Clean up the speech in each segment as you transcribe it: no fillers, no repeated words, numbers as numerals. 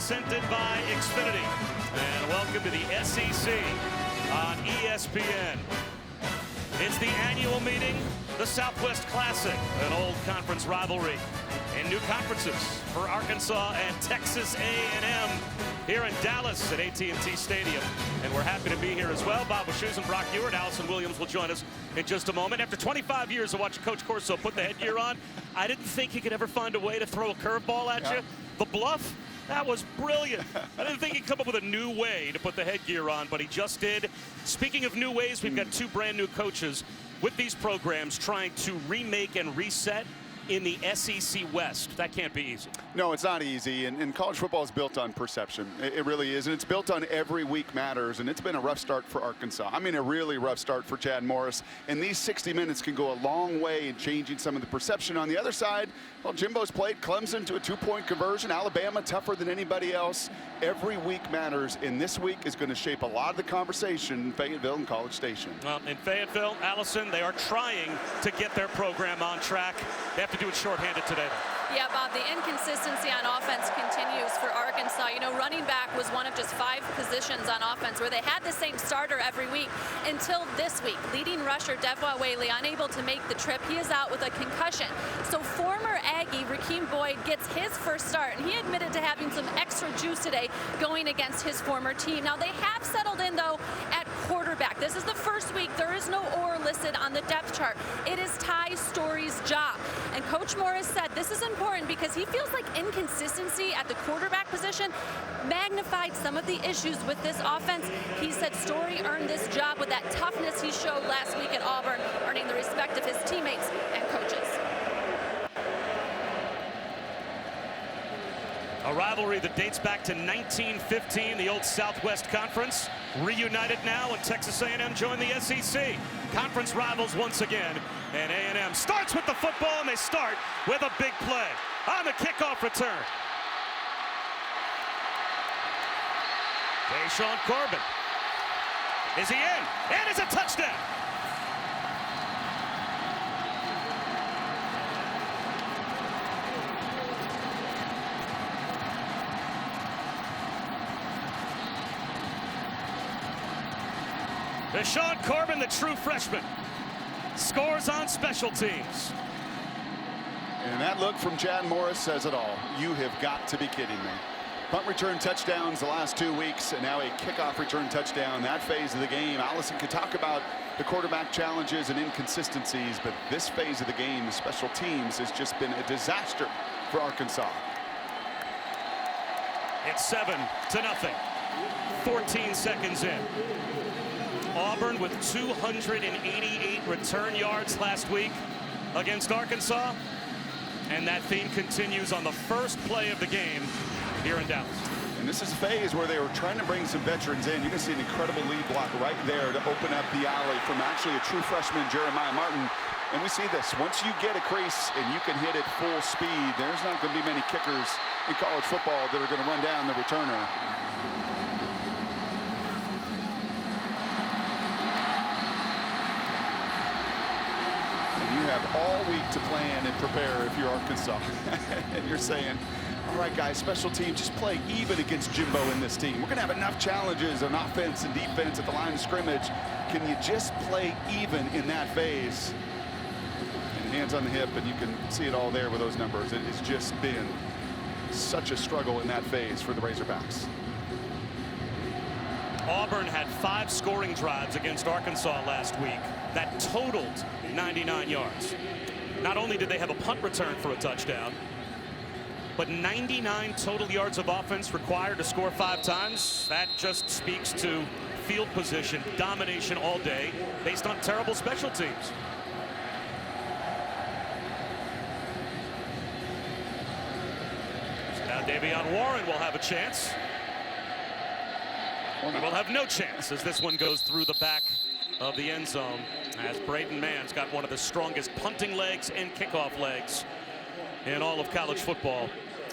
presented by Xfinity. And welcome to the SEC on ESPN. It's the annual meeting, the Southwest Classic, an old conference rivalry. And new conferences for Arkansas and Texas A&M here in Dallas at AT&T Stadium. And we're happy to be here as well. Bob Wischusen and Brock Ewart. Allison Williams will join us in just a moment. After 25 years of watching Coach Corso put the headgear on, I didn't think he could ever find a way to throw a curveball at you. The bluff, that was brilliant. I didn't think he'd come up with a new way to put the headgear on, but he just did. Speaking of new ways, we've got two brand new coaches with these programs trying to remake and reset in the SEC West. That can't be easy. No, it's not easy, and college football is built on perception. It really is, and it's built on every week matters, and it's been a rough start for Arkansas. I mean, a really rough start for Chad Morris, and these 60 minutes can go a long way in changing some of the perception. On the other side, well, Jimbo's played Clemson to a 2-point conversion. Alabama tougher than anybody else. Every week matters, and this week is going to shape a lot of the conversation in Fayetteville and College Station. Well, in Fayetteville, Allison, they are trying to get their program on track. They have to do it shorthanded today, though. Yeah, Bob, the inconsistency on offense continues for Arkansas. You know, running back was one of just 5 positions on offense where they had the same starter every week until this week. Leading rusher Devwa Whaley unable to make the trip. He is out with a concussion. So former Aggie Rakeem Boyd gets his first start, and he admitted to having some extra juice today going against his former team. Now, they have settled in, though, at quarterback. This is the first week. There is no Orr listed on the depth chart. It is Ty Story's job. And Coach Morris said this is important because he feels like inconsistency at the quarterback position magnified some of the issues with this offense. He said Story earned this job with that toughness he showed last week at Auburn, earning the respect of his teammates and coaches. A rivalry that dates back to 1915, the old Southwest Conference, reunited now when Texas A&M joined the SEC. Conference rivals once again, and A&M starts with the football, and they start with a big play on the kickoff return. Deshaun Corbin. Is he in? And it's a touchdown. Deshaun Corbin, the true freshman, scores on special teams. And that look from Chad Morris says it all. You have got to be kidding me. Punt return touchdowns the last 2 weeks, and now a kickoff return touchdown. That phase of the game, Allison could talk about the quarterback challenges and inconsistencies, but this phase of the game, special teams, has just been a disaster for Arkansas. It's 7-0. 14 seconds in. Auburn with 288 return yards last week against Arkansas. And that theme continues on the first play of the game here in Dallas. And this is a phase where they were trying to bring some veterans in. You can see an incredible lead block right there to open up the alley from actually a true freshman, Jeremiah Martin. And we see this. Once you get a crease and you can hit it full speed, there's not going to be many kickers in college football that are going to run down the returner. You have all week to plan and prepare if you're Arkansas. And you're saying, all right, guys, special teams, just play even against Jimbo in this team. We're going to have enough challenges on offense and defense at the line of scrimmage. Can you just play even in that phase? And hands on the hip, and you can see it all there with those numbers. It has just been such a struggle in that phase for the Razorbacks. Auburn had 5 scoring drives against Arkansas last week that totaled 99 yards. Not only did they have a punt return for a touchdown, but 99 total yards of offense required to score 5 times. That just speaks to field position domination all day based on terrible special teams. So now Davion Warren will have a chance. We will have no chance as this one goes through the back of the end zone, as Braden Mann's got one of the strongest punting legs and kickoff legs in all of college football.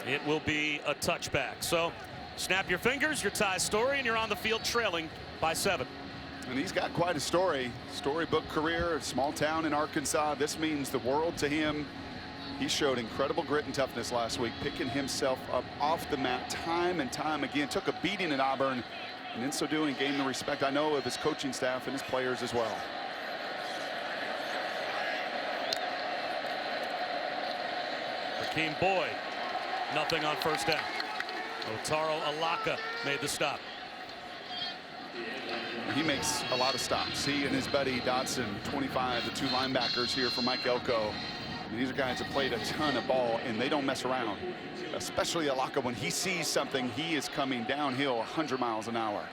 It will be a touchback. So snap your fingers, you're Ty Story, and you're on the field trailing by 7. And he's got quite a storybook career, a small town in Arkansas. This means the world to him. He showed incredible grit and toughness last week, picking himself up off the mat time and time again. Took a beating at Auburn, and in so doing gained the respect, I know, of his coaching staff and his players as well. Rakeem Boyd, nothing on first down. Otaro Alaka made the stop. He makes a lot of stops. He and his buddy Dodson, 25, the two linebackers here for Mike Elko. And these are guys that played a ton of ball, and they don't mess around. Especially Alaka, when he sees something, he is coming downhill 100 miles an hour.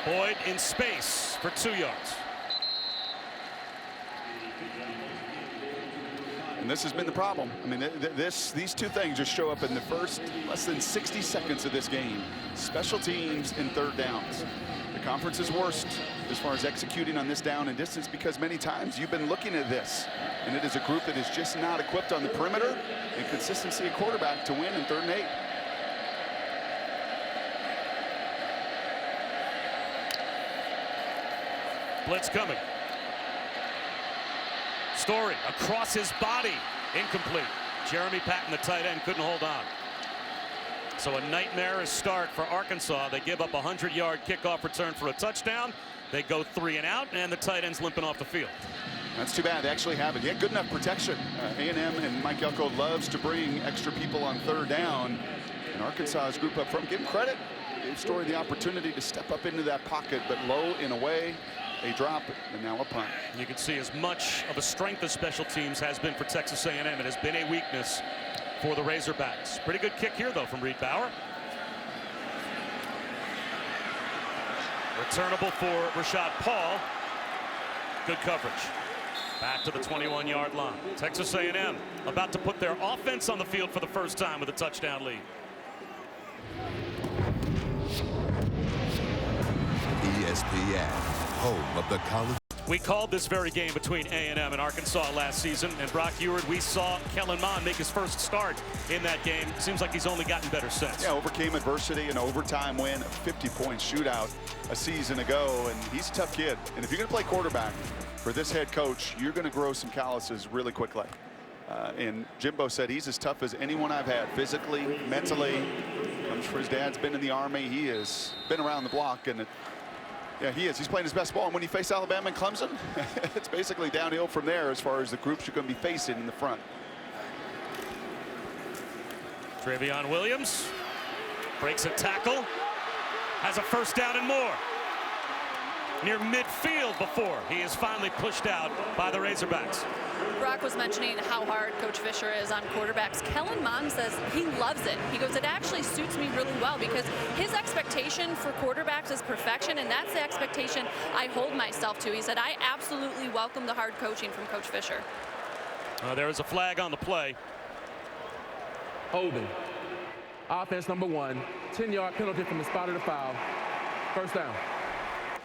Boyd in space for 2 yards. And this has been the problem. I mean, these two things just show up in the first less than 60 seconds of this game. Special teams and third downs. The conference's worst as far as executing on this down and distance, because many times you've been looking at this, and it is a group that is just not equipped on the perimeter and consistency at quarterback to win in 3rd and 8. Blitz coming. Story across his body, incomplete. Jeremy Patton, the tight end, couldn't hold on. So a nightmarish start for Arkansas. They give up a 100-yard kickoff return for a touchdown. They go 3 and out, and the tight end's limping off the field. That's too bad. They actually have it. He had good enough protection. A&M and Mike Elko loves to bring extra people on 3rd down. And Arkansas's group up front, give him credit. Gave Story the opportunity to step up into that pocket, but low and away. A drop, and now a punt. You can see as much of a strength as special teams has been for Texas A&M. It has been a weakness for the Razorbacks. Pretty good kick here, though, from Reed Bauer. Returnable for Rashad Paul. Good coverage. Back to the 21-yard line. Texas A&M about to put their offense on the field for the first time with a touchdown lead. ESPN, home of the college. We called this very game between A&M and Arkansas last season, and Brock Eward, we saw Kellen Mond make his first start in that game. Seems like he's only gotten better since. Yeah, overcame adversity, an overtime win, a 50-point shootout a season ago, and he's a tough kid. And if you're going to play quarterback for this head coach, you're going to grow some calluses really quickly. And Jimbo said he's as tough as anyone I've had, physically, mentally. Comes for his dad's been in the Army. He has been around the block, and yeah, he is. He's playing his best ball. And when you face Alabama and Clemson, it's basically downhill from there as far as the groups you're going to be facing in the front. Travion Williams breaks a tackle, has a first down and more. Near midfield before he is finally pushed out by the Razorbacks. Brock was mentioning how hard Coach Fisher is on quarterbacks. Kellen Mond says he loves it. He goes, it actually suits me really well because his expectation for quarterbacks is perfection, and that's the expectation I hold myself to. He said, I absolutely welcome the hard coaching from Coach Fisher. There is a flag on the play. Holding. Offense number 1. 10-yard penalty from the spot of the foul. First down.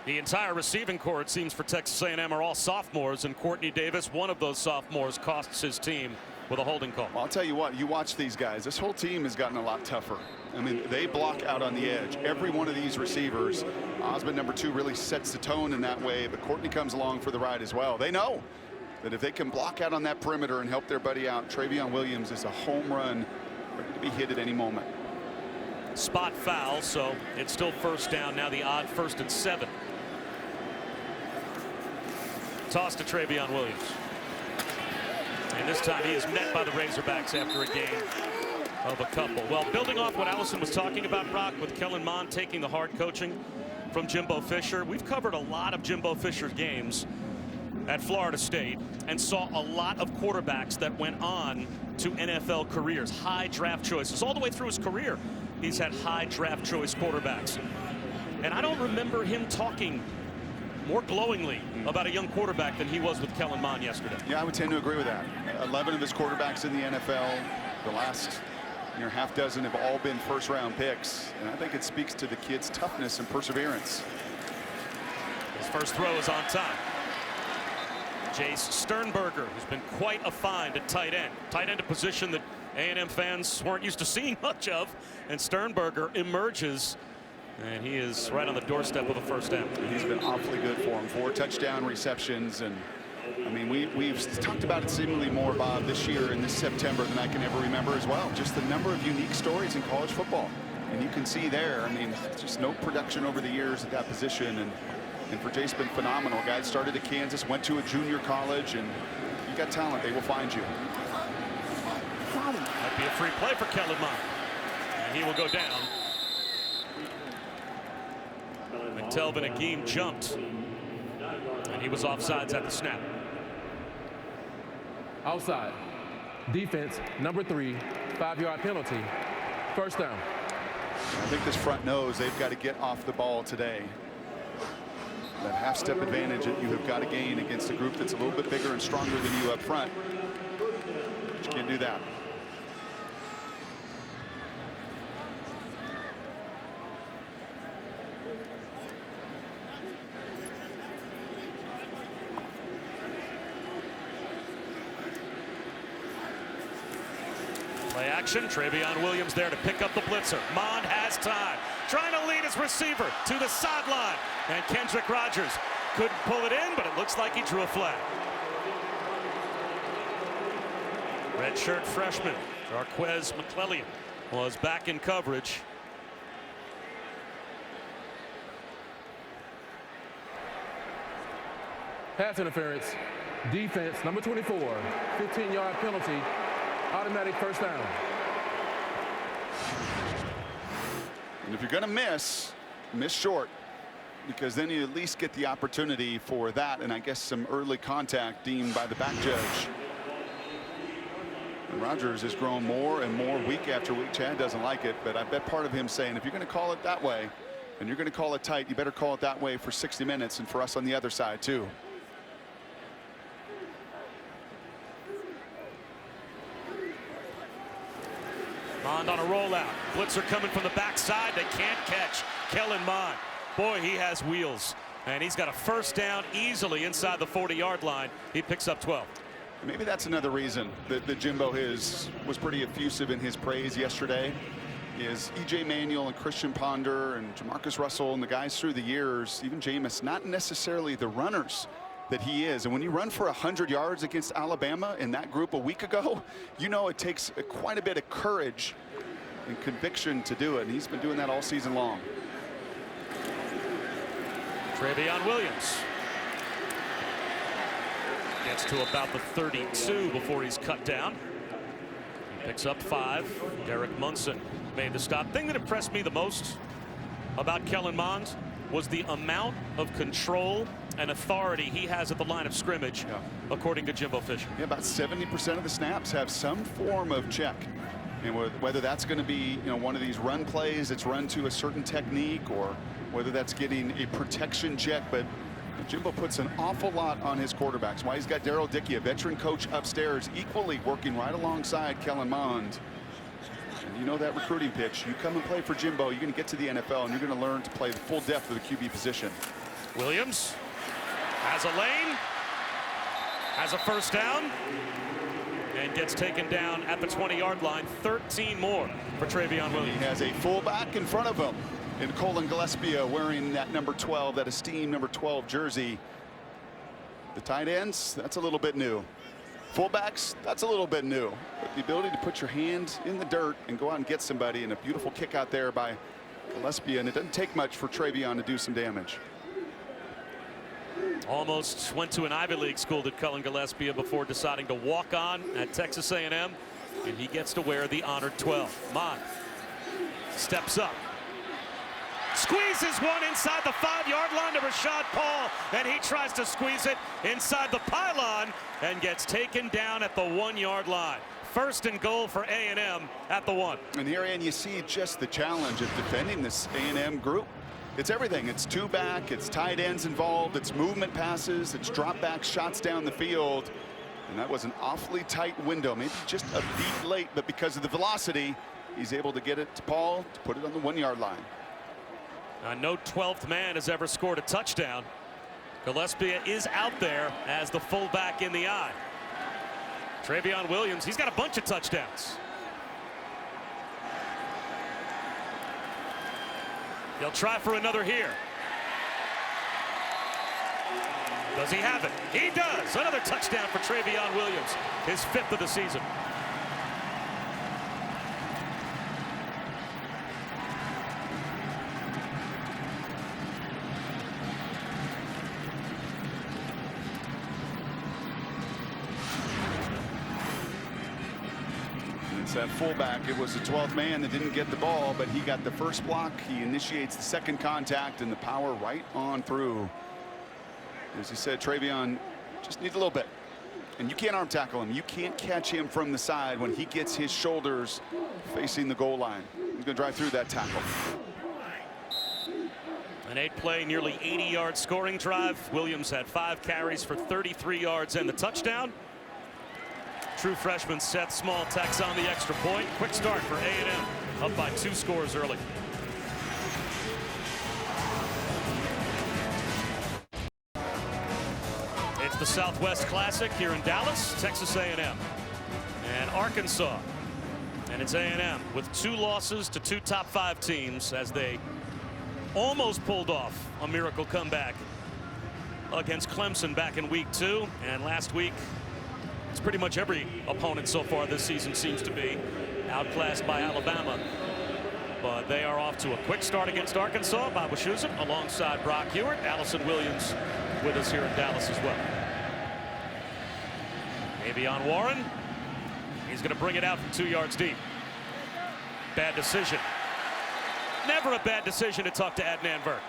The entire receiving corps, it seems, for Texas A&M are all sophomores, and Courtney Davis, one of those sophomores, costs his team with a holding call. Well, I'll tell you what, you watch these guys. This whole team has gotten a lot tougher. I mean, they block out on the edge. Every one of these receivers, Osmond number 2 really sets the tone in that way, but Courtney comes along for the ride as well. They know that if they can block out on that perimeter and help their buddy out, Travion Williams is a home run ready to be hit at any moment. Spot foul, so it's still first down. Now the odd 1st and 7. Toss to Travion Williams. And this time he is met by the Razorbacks after a gain of a couple. Well, building off what Allison was talking about, Brock, with Kellen Mond taking the hard coaching from Jimbo Fisher. We've covered a lot of Jimbo Fisher's games at Florida State and saw a lot of quarterbacks that went on to NFL careers, high draft choices. All the way through his career, he's had high draft choice quarterbacks. And I don't remember him talking more glowingly about a young quarterback than he was with Kellen Mond yesterday. Yeah, I would tend to agree with that. 11 of his quarterbacks in the NFL, the last half dozen have all been first-round picks, and I think it speaks to the kid's toughness and perseverance. His first throw is on time. Jace Sternberger, who's been quite a find at tight end. Tight end, a position that A&M fans weren't used to seeing much of, and Sternberger emerges And he is right on the doorstep of a first down. He's been awfully good for him. 4 touchdown receptions. And I mean, we've talked about it seemingly more, Bob, this year in this September than I can ever remember as well. Just the number of unique stories in college football. And you can see there, I mean, just no production over the years at that position. And for Jace, been phenomenal. Guy started at Kansas, went to a junior college, and you got talent, they will find you. Might be a free play for Kellen Mond. And he will go down. And Telvin Agim jumped. And he was offsides at the snap. Outside. Defense, number 3, 5-yard penalty. First down. I think this front knows they've got to get off the ball today. That half-step advantage that you have got to gain against a group that's a little bit bigger and stronger than you up front. But you can't do that. Play action. Travion Williams there to pick up the blitzer. Mond has time. Trying to lead his receiver to the sideline. And Kendrick Rogers couldn't pull it in, but it looks like he drew a flag. Redshirt freshman Jarquez McClellan was back in coverage. Pass interference. Defense, number 24, 15-yard penalty. Automatic first down. And if you're going to miss short, because then you at least get the opportunity for that, and I guess some early contact deemed by the back judge. And Rogers has grown more and more week after week. Chad doesn't like it, but I bet part of him saying, if you're going to call it that way, and you're going to call it tight, you better call it that way for 60 minutes and for us on the other side too. Mond on a rollout. Blitzer coming from the backside. They can't catch Kellen Mond. Boy, he has wheels. And he's got a first down easily inside the 40-yard line. He picks up 12. Maybe that's another reason that Jimbo was pretty effusive in his praise yesterday. Is E.J. Manuel and Christian Ponder and Jamarcus Russell and the guys through the years, even Jameis, not necessarily the runners that he is. And when you run for 100 yards against Alabama in that group a week ago, you know it takes quite a bit of courage and conviction to do it. And he's been doing that all season long. Travion Williams gets to about the 32 before he's cut down. He picks up 5. Derek Munson made the stop. Thing that impressed me the most about Kellen Mond was the amount of control and authority he has at the line of scrimmage, according to Jimbo Fisher. Yeah, about 70% of the snaps have some form of check. And whether that's going to be, one of these run plays that's run to a certain technique, or whether that's getting a protection check. But Jimbo puts an awful lot on his quarterbacks. Why he's got Darryl Dickey, a veteran coach upstairs, equally working right alongside Kellen Mond. And you know that recruiting pitch. You come and play for Jimbo, you're going to get to the NFL, and you're going to learn to play the full depth of the QB position. Williams has a lane, has a first down, and gets taken down at the 20-yard line. 13 more for Travion Williams. He has a fullback in front of him in Colin Gillespie wearing that number 12, that esteemed number 12 jersey. The tight ends, that's a little bit new. Fullbacks, that's a little bit new. But the ability to put your hand in the dirt and go out and get somebody, and a beautiful kick out there by Gillespie, and it doesn't take much for Travion to do some damage. Almost went to an Ivy League school, did Cullen Gillespie, before deciding to walk on at Texas A&M, and he gets to wear the honored 12. Mond steps up, squeezes one inside the 5-yard line to Rashad Paul, and he tries to squeeze it inside the pylon and gets taken down at the 1-yard line. First and goal for A&M at the 1. And here, and you see just the challenge of defending this A&M group. It's everything. It's two back, it's tight ends involved, it's movement passes, it's drop back shots down the field. And that was an awfully tight window, maybe just a beat late, but because of the velocity, he's able to get it to Paul to put it on the 1-yard line. No 12th man has ever scored a touchdown. Gillespie is out there as the fullback in the eye. Travion Williams, he's got a bunch of touchdowns. He'll try for another here. Does he have it? He does. Another touchdown for Travion Williams, his 5th of the season. It's that fullback. It was the 12th man that didn't get the ball, but he got the first block. He initiates the second contact, and the power right on through. As you said, Travion just needs a little bit. And you can't arm tackle him. You can't catch him from the side when he gets his shoulders facing the goal line. He's going to drive through that tackle. An 8-play, nearly 80-yard scoring drive. Williams had 5 carries for 33 yards and the touchdown. True freshman Seth Small tacks on the extra point. Quick start for A&M, up by 2 scores early. It's the Southwest Classic here in Dallas, Texas A&M and Arkansas. And it's A&M with 2 losses to 2 top 5 teams as they almost pulled off a miracle comeback against Clemson back in week 2. And last week, it's pretty much every opponent so far this season seems to be outclassed by Alabama. But they are off to a quick start against Arkansas. Bob Wischusen alongside Brock Hewitt. Allison Williams with us here in Dallas as well. Avion Warren. He's going to bring it out from 2 yards deep. Bad decision. Never a bad decision to talk to Adnan Virk.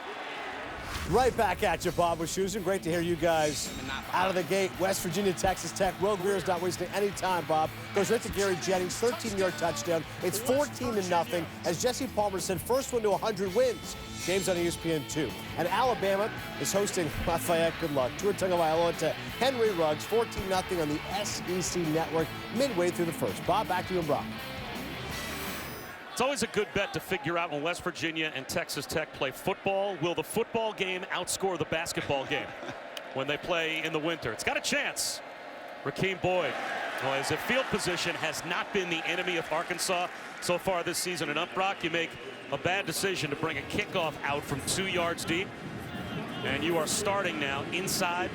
Right back at you, Bob Wischusen. Great to hear you guys out of the gate. West Virginia, Texas Tech. Will Greer's not wasting any time, Bob. Goes right to Gary Jennings, 13-yard touchdown. It's 14-0. As Jesse Palmer said, first one to 100 wins. Games on ESPN 2. And Alabama is hosting Lafayette. Good luck. Tua Tagovailoa to Henry Ruggs, 14-0 on the SEC network midway through the first. Bob, back to you and Brock. It's always a good bet to figure out when West Virginia and Texas Tech play football. Will the football game outscore the basketball game when they play in the winter? It's got a chance. Rakeem Boyd, well, as a field position, has not been the enemy of Arkansas so far this season. And Brock, you make a bad decision to bring a kickoff out from 2 yards deep. And you are starting now inside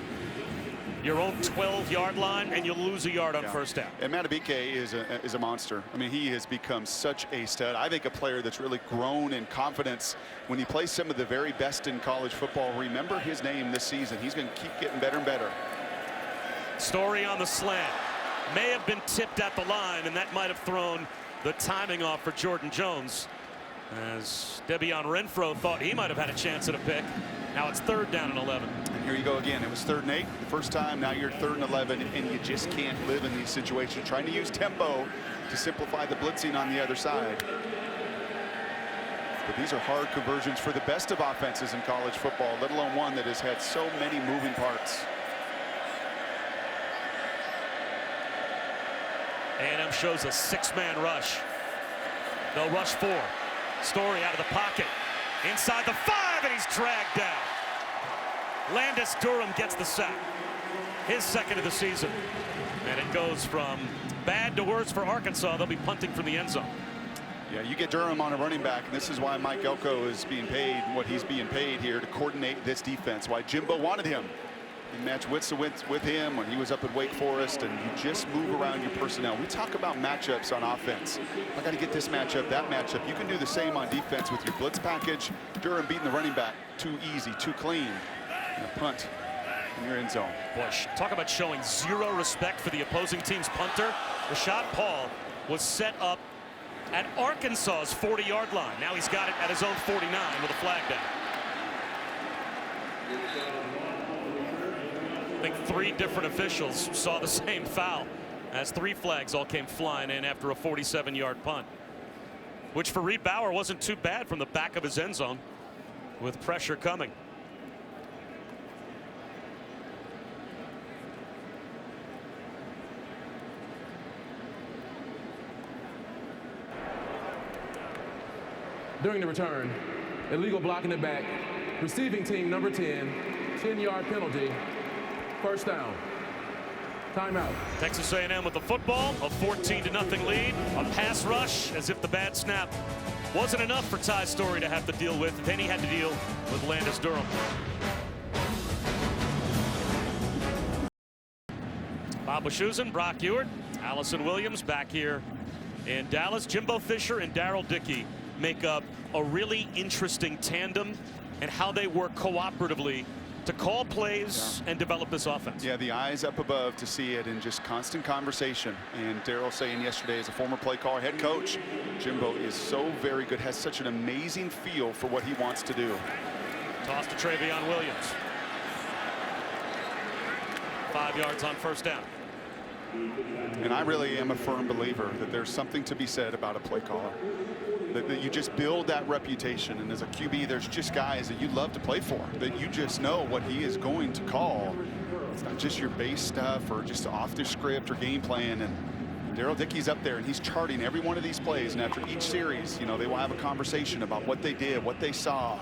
your own 12-yard line, and you'll lose a yard on first down. And Matabike is a monster. I mean, he has become such a stud. I think a player that's really grown in confidence when he plays some of the very best in college football. Remember his name this season. He's going to keep getting better and better. Story on the slant. May have been tipped at the line, and that might have thrown the timing off for Jordan Jones, as Debian Renfro thought he might have had a chance at a pick. Now it's 3rd down and 11. And here you go again. It was 3rd and 8 the first time. Now you're 3rd and 11, and you just can't live in these situations. Trying to use tempo to simplify the blitzing on the other side. But these are hard conversions for the best of offenses in college football, let alone one that has had so many moving parts. A&M shows a 6-man rush. They'll rush 4. Story out of the pocket. Inside the 5, and he's dragged down. Landis Durham gets the sack. His 2nd of the season. And it goes from bad to worse for Arkansas. They'll be punting from the end zone. Yeah, you get Durham on a running back, and this is why Mike Elko is being paid what he's being paid here to coordinate this defense. Why Jimbo wanted him. He matched wits with him when he was up at Wake Forest, and you just move around your personnel. We talk about matchups on offense. I got to get this matchup, that matchup. You can do the same on defense with your blitz package. Durham beating the running back too easy, too clean. And a punt in your end zone. Boy, talk about showing zero respect for the opposing team's punter. Rashad Paul was set up at Arkansas's 40-yard line. Now he's got it at his own 49 with a flag down. I think 3 different officials saw the same foul, as 3 flags all came flying in after a 47-yard punt, which for Reed Bauer wasn't too bad from the back of his end zone with pressure coming. During the return, illegal block in the back, receiving team number 10, 10-yard penalty, first down. Timeout. Texas A&M with the football, a 14-0 lead, a pass rush as if the bad snap Wasn't enough for Ty Storey to have to deal with. Then he had to deal with Landis Durham. Bob Wischusen, Brock Ewart, Allison Williams back here in Dallas. Jimbo Fisher and Darryl Dickey make up a really interesting tandem and how they work cooperatively to call plays and develop this offense. Yeah, the eyes up above to see it and just constant conversation. And Darryl saying yesterday, as a former play caller, head coach, Jimbo is so very good, has such an amazing feel for what he wants to do. Toss to Travion Williams. 5 yards on first down. And I really am a firm believer that there's something to be said about a play caller. That you just build that reputation, and as a QB, there's just guys that you love to play for, that you just know what he is going to call. It's not just your base stuff or just off the script or game plan. And Darryl Dickey's up there, and he's charting every one of these plays. And after each series, you know, they will have a conversation about what they did, what they saw.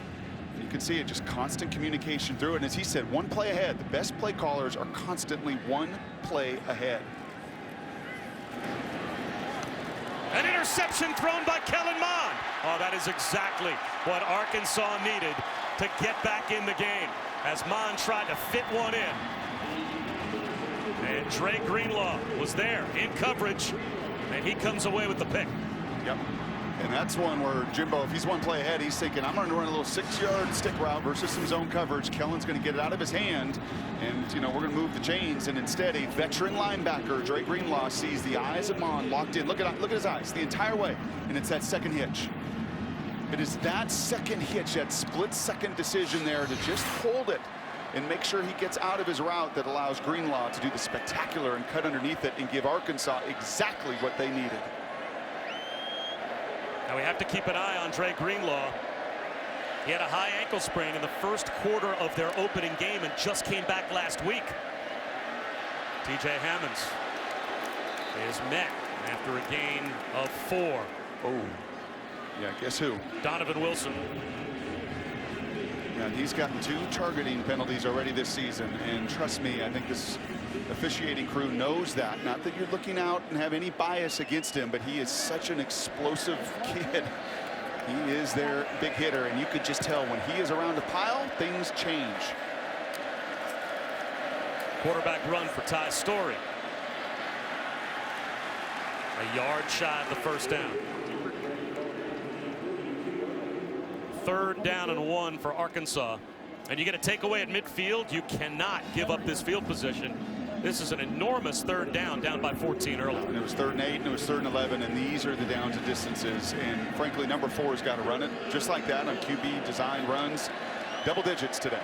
And you can see it, just constant communication through it. And as he said, one play ahead. The best play callers are constantly one play ahead. An interception thrown by Kellen Mond. Oh, that is exactly what Arkansas needed to get back in the game as Mond tried to fit one in. And Dre Greenlaw was there in coverage, and he comes away with the pick. Yep. And that's one where Jimbo, if he's one play ahead, he's thinking, I'm going to run a little 6-yard stick route versus some zone coverage. Kellen's going to get it out of his hand, and, you know, we're going to move the chains. And instead, a veteran linebacker, Dre Greenlaw, sees the eyes of Mond locked in. Look at his eyes the entire way, and it's that second hitch. It is that second hitch, that split-second decision there to just hold it and make sure he gets out of his route that allows Greenlaw to do the spectacular and cut underneath it and give Arkansas exactly what they needed. Now we have to keep an eye on Dre Greenlaw. He had a high ankle sprain in the first quarter of their opening game and just came back last week. TJ Hammonds is met after a gain of 4. Oh, yeah, guess who? Donovan Wilson. Yeah, he's gotten 2 targeting penalties already this season, and trust me, I think this officiating crew knows that. Not that you're looking out and have any bias against him, but he is such an explosive kid. He is their big hitter, and you could just tell when he is around a pile, things change. Quarterback run for Ty Storey. A yard shy of the first down. 3rd down and 1 for Arkansas. And you get a takeaway at midfield. You cannot give up this field position. This is an enormous 3rd down by 14 early. And it was 3rd and 8, and it was 3rd and 11, and these are the downs and distances. And frankly, number 4 has got to run it just like that on QB design runs. Double digits today.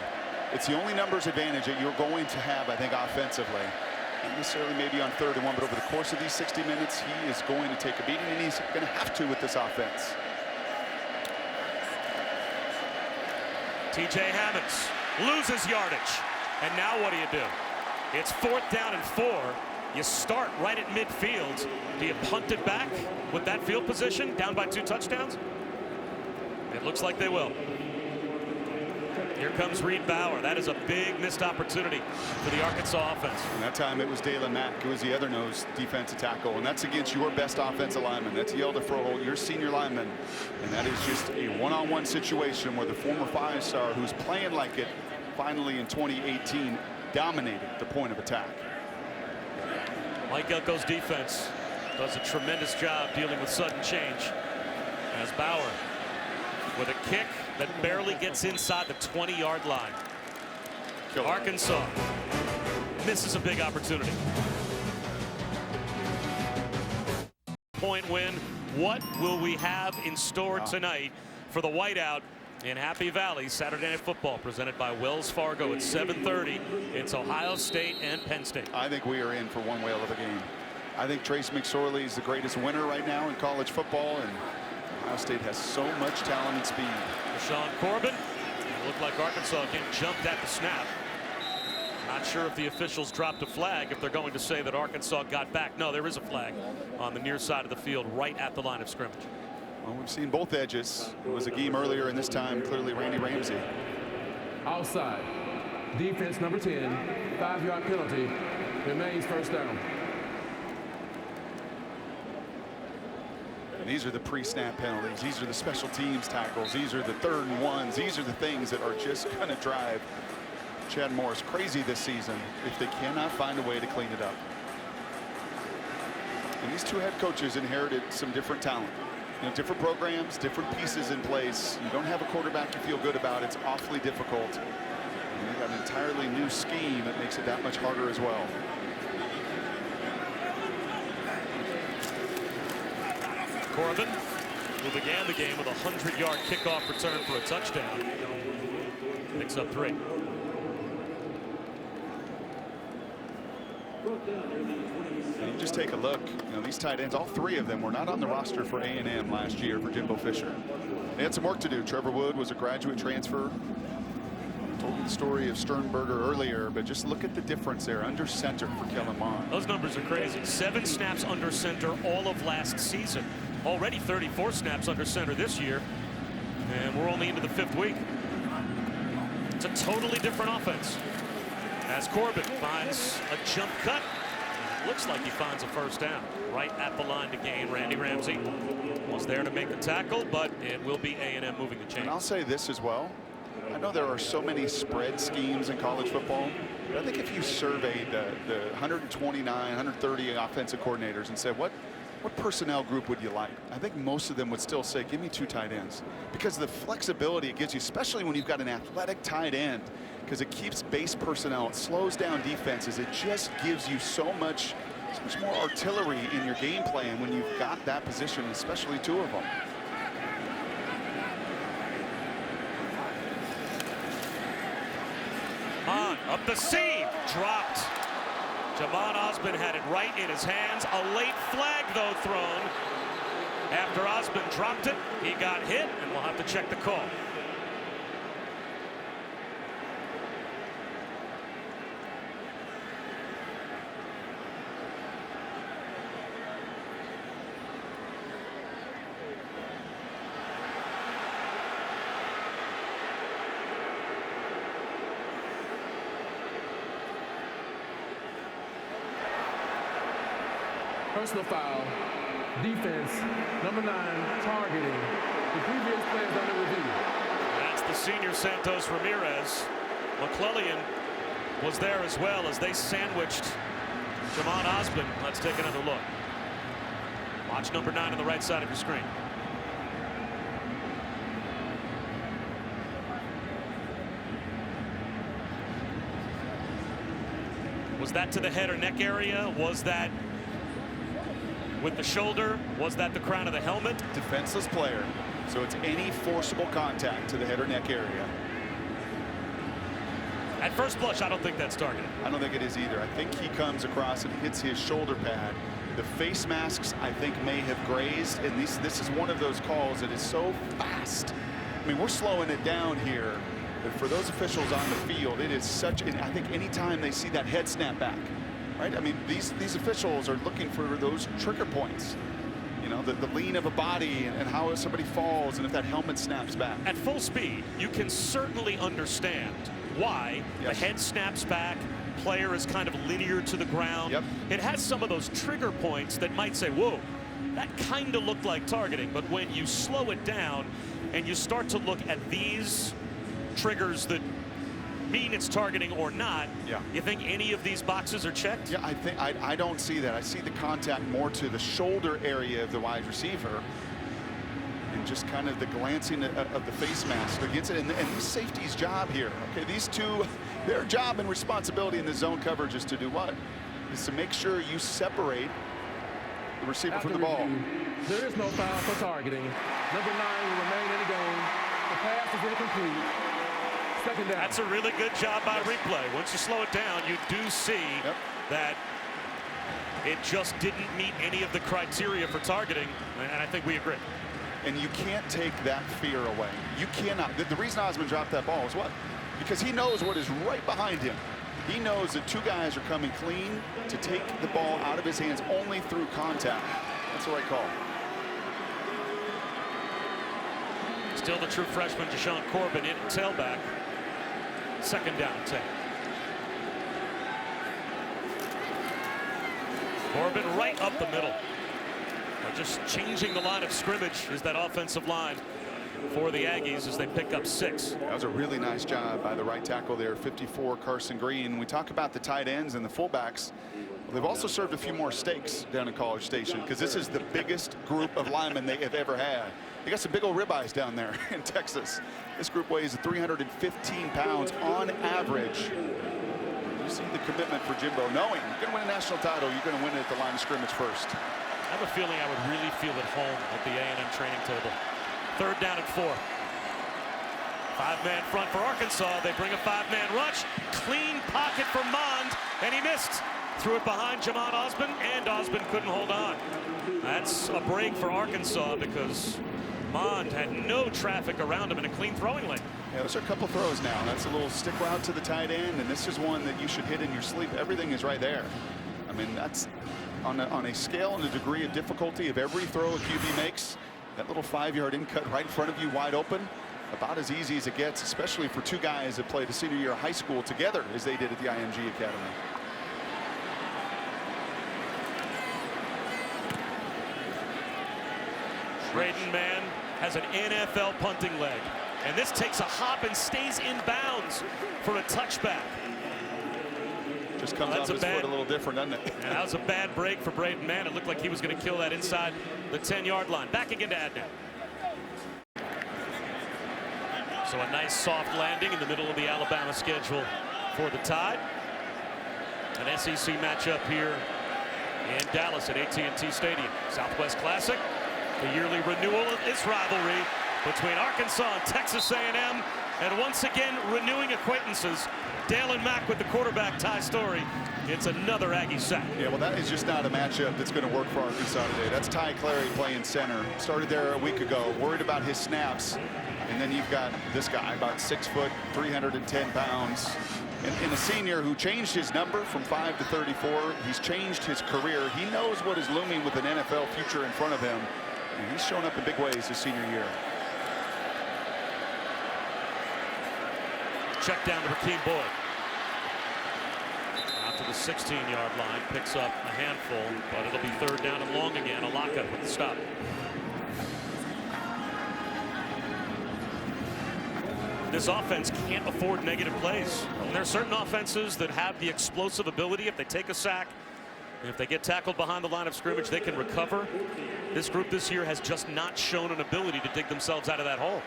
It's the only numbers advantage that you're going to have, I think, offensively. Not necessarily maybe on 3rd and 1, but over the course of these 60 minutes, he is going to take a beating, and he's going to have to with this offense. TJ Hammonds loses yardage. And now what do? It's 4th down and 4. You start right at midfield. Do you punt it back with that field position down by 2 touchdowns? It looks like they will. Here comes Reed Bauer. That is a big missed opportunity for the Arkansas offense. And that time it was Dalen Mack who was the other nose defensive tackle, and that's against your best offensive lineman. That's Yelda Froholt, your senior lineman, and that is just a one-on-one situation where the former 5-star who's playing like it finally in 2018 dominated the point of attack. Mike Elko's defense does a tremendous job dealing with sudden change as Bauer with a kick that barely gets inside the 20-yard line. Arkansas misses a big opportunity. Point win. What will we have in store tonight for the whiteout in Happy Valley? Saturday Night Football presented by Wells Fargo at 7:30. It's Ohio State and Penn State. I think we are in for one whale of a game. I think Trace McSorley is the greatest winner right now in college football, and Ohio State has so much talent and speed. Sean Corbin. It looked like Arkansas again jumped at the snap. Not sure if the officials dropped a flag, if they're going to say that Arkansas got back. No, there is a flag on the near side of the field right at the line of scrimmage. Well, we've seen both edges. It was a game earlier, and this time clearly Randy Ramsey. Outside. Defense number 10. 5-yard penalty. Remains first down. And these are the pre-snap penalties. These are the special teams tackles. These are the 3rd and 1s. These are the things that are just going to drive Chad Morris crazy this season if they cannot find a way to clean it up. And these 2 head coaches inherited some different talent. You know, different programs, different pieces in place. You don't have a quarterback you feel good about. It's awfully difficult. And you got an entirely new scheme that makes it that much harder as well. Corbin, who began the game with a 100-yard kickoff return for a touchdown, picks up 3. And you just take a look, you know, these tight ends, all 3 of them were not on the roster for A&M last year for Jimbo Fisher. They had some work to do. Trevor Wood was a graduate transfer. Told you the story of Sternberger earlier, but just look at the difference there under center for Kellen Mond. Those numbers are crazy. 7 snaps under center all of last season. Already 34 snaps under center this year, and we're only into the 5th week. It's a totally different offense. As Corbin finds a jump cut, looks like he finds a first down right at the line to gain. Randy Ramsey was there to make the tackle, but it will be A&M moving the chains. And I'll say this as well. I know there are so many spread schemes in college football, but I think if you surveyed the 129, 130 offensive coordinators and said, what personnel group would you like? I think most of them would still say, give me 2 tight ends. Because the flexibility it gives you, especially when you've got an athletic tight end, because it keeps base personnel, it slows down defenses. It just gives you so much more artillery in your game plan when you've got that position, especially 2 of them. On up the seam, dropped. Jamon Osmond had it right in his hands. A late flag, though, thrown. After Osmond dropped it, he got hit, and we'll have to check the call. Personal foul, defense, number 9, targeting. The previous play is under review. That's the senior Santos Ramirez. McClellan was there as well as they sandwiched Jamon Osmond. Let's take another look. Watch number 9 on the right side of your screen. Was that to the head or neck area? Was that with the shoulder? Was that the crown of the helmet? Defenseless player, so it's any forcible contact to the head or neck area. At first blush, I don't think that's targeted. I don't think it is either. I think he comes across and hits his shoulder pad. The face masks, I think, may have grazed, and this is one of those calls that is so fast. I mean, we're slowing it down here, but for those officials on the field, it is such, and I think anytime they see that head snap back, right? I mean, these officials are looking for those trigger points. You know, the lean of a body and how somebody falls and if that helmet snaps back. At full speed, you can certainly understand why the head snaps back, player is kind of linear to the ground. Yep. It has some of those trigger points that might say, whoa, that kind of looked like targeting. But when you slow it down and you start to look at these triggers that mean it's targeting or not, you think any of these boxes are checked? Yeah, I think I don't see that. I see the contact more to the shoulder area of the wide receiver and just kind of the glancing of the face mask against it. And this safety's job here, okay, these two, their job and responsibility in the zone coverage is to do what? Is to make sure you separate the receiver from the ball. There is no foul for targeting. Number 9 will remain in the game. The pass is incomplete. Second down. That's a really good job by replay. Once you slow it down, you do see that it just didn't meet any of the criteria for targeting, and I think we agree. And you can't take that fear away. You cannot. The reason Osmond dropped that ball is what? Because he knows what is right behind him. He knows that 2 guys are coming clean to take the ball out of his hands only through contact. That's the right call. Still the true freshman, Deshaun Corbin, in tailback. Second down and 10. Corbin right up the middle. just changing the line of scrimmage is that offensive line for the Aggies as they pick up 6. That was a really nice job by the right tackle there, 54, Carson Green. We talk about the tight ends and the fullbacks. Well, they've also served a few more stakes down in College Station because this is the biggest group of linemen they have ever had. They got some big old ribeyes down there in Texas. This group weighs 315 pounds on average. You see the commitment for Jimbo, knowing you're going to win a national title, you're going to win it at the line of scrimmage first. I have a feeling I would really feel at home at the A&M training table. 3rd down and 4. 5-man front for Arkansas. They bring a 5-man rush. Clean pocket for Mond, and he missed. Threw it behind Jamon Osborne, and Osborne couldn't hold on. That's a break for Arkansas because Mond had no traffic around him in a clean throwing lane. Yeah, those are a couple throws now. That's a little stick route to the tight end, and this is one that you should hit in your sleep. Everything is right there. I mean, that's on a scale and a degree of difficulty of every throw a QB makes. That little 5-yard in cut right in front of you, wide open, about as easy as it gets, especially for 2 guys that played a senior year of high school together as they did at the IMG Academy. Braden Mann has an NFL punting leg, and this takes a hop and stays in bounds for a touchback. Just comes off his foot a little different, doesn't it? Yeah, that was a bad break for Braden Mann. It looked like he was going to kill that inside the 10-yard line. Back again to Adnan. So a nice soft landing in the middle of the Alabama schedule for the Tide. An SEC matchup here in Dallas at AT&T Stadium. Southwest Classic, the yearly renewal of this rivalry between Arkansas and Texas A&M, and once again renewing acquaintances. Dalen Mack with the quarterback, Ty Story. It's another Aggie sack. Yeah, well, that is just not a matchup that's going to work for Arkansas today. That's Ty Clary playing center. Started there a week ago, worried about his snaps. And then you've got this guy, about 6 foot, 310 pounds. And a senior who changed his number from 5 to 34. He's changed his career. He knows what is looming with an NFL future in front of him. And he's shown up in big ways his senior year. Check down to Rakeem Boyd. Out to the 16-yard line, picks up a handful, but it'll be 3rd down and long again. A lockup with the stop. This offense can't afford negative plays. And there are certain offenses that have the explosive ability. If they take a sack, if they get tackled behind the line of scrimmage, they can recover. This group this year has just not shown an ability to dig themselves out of that hole.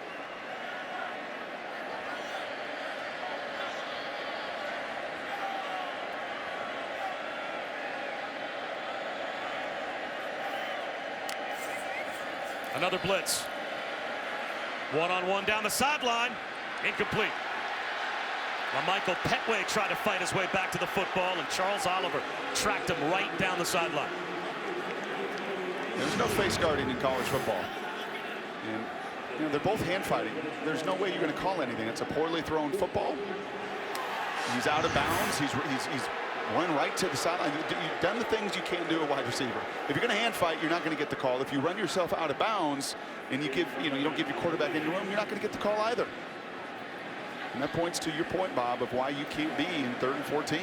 Another blitz. One-on-one down the sideline. Incomplete. Well, Michael Petway tried to fight his way back to the football, and Charles Oliver tracked him right down the sideline. There's no face guarding in college football. And, you know, they're both hand fighting. There's no way you're going to call anything. It's a poorly thrown football. He's out of bounds. He's run right to the sideline. You've done the things you can't do a wide receiver. If you're going to hand fight, you're not going to get the call. If you run yourself out of bounds and you don't give your quarterback any room, you're not going to get the call either. And that points to your point, Bob, of why you can't be in 3rd and 14.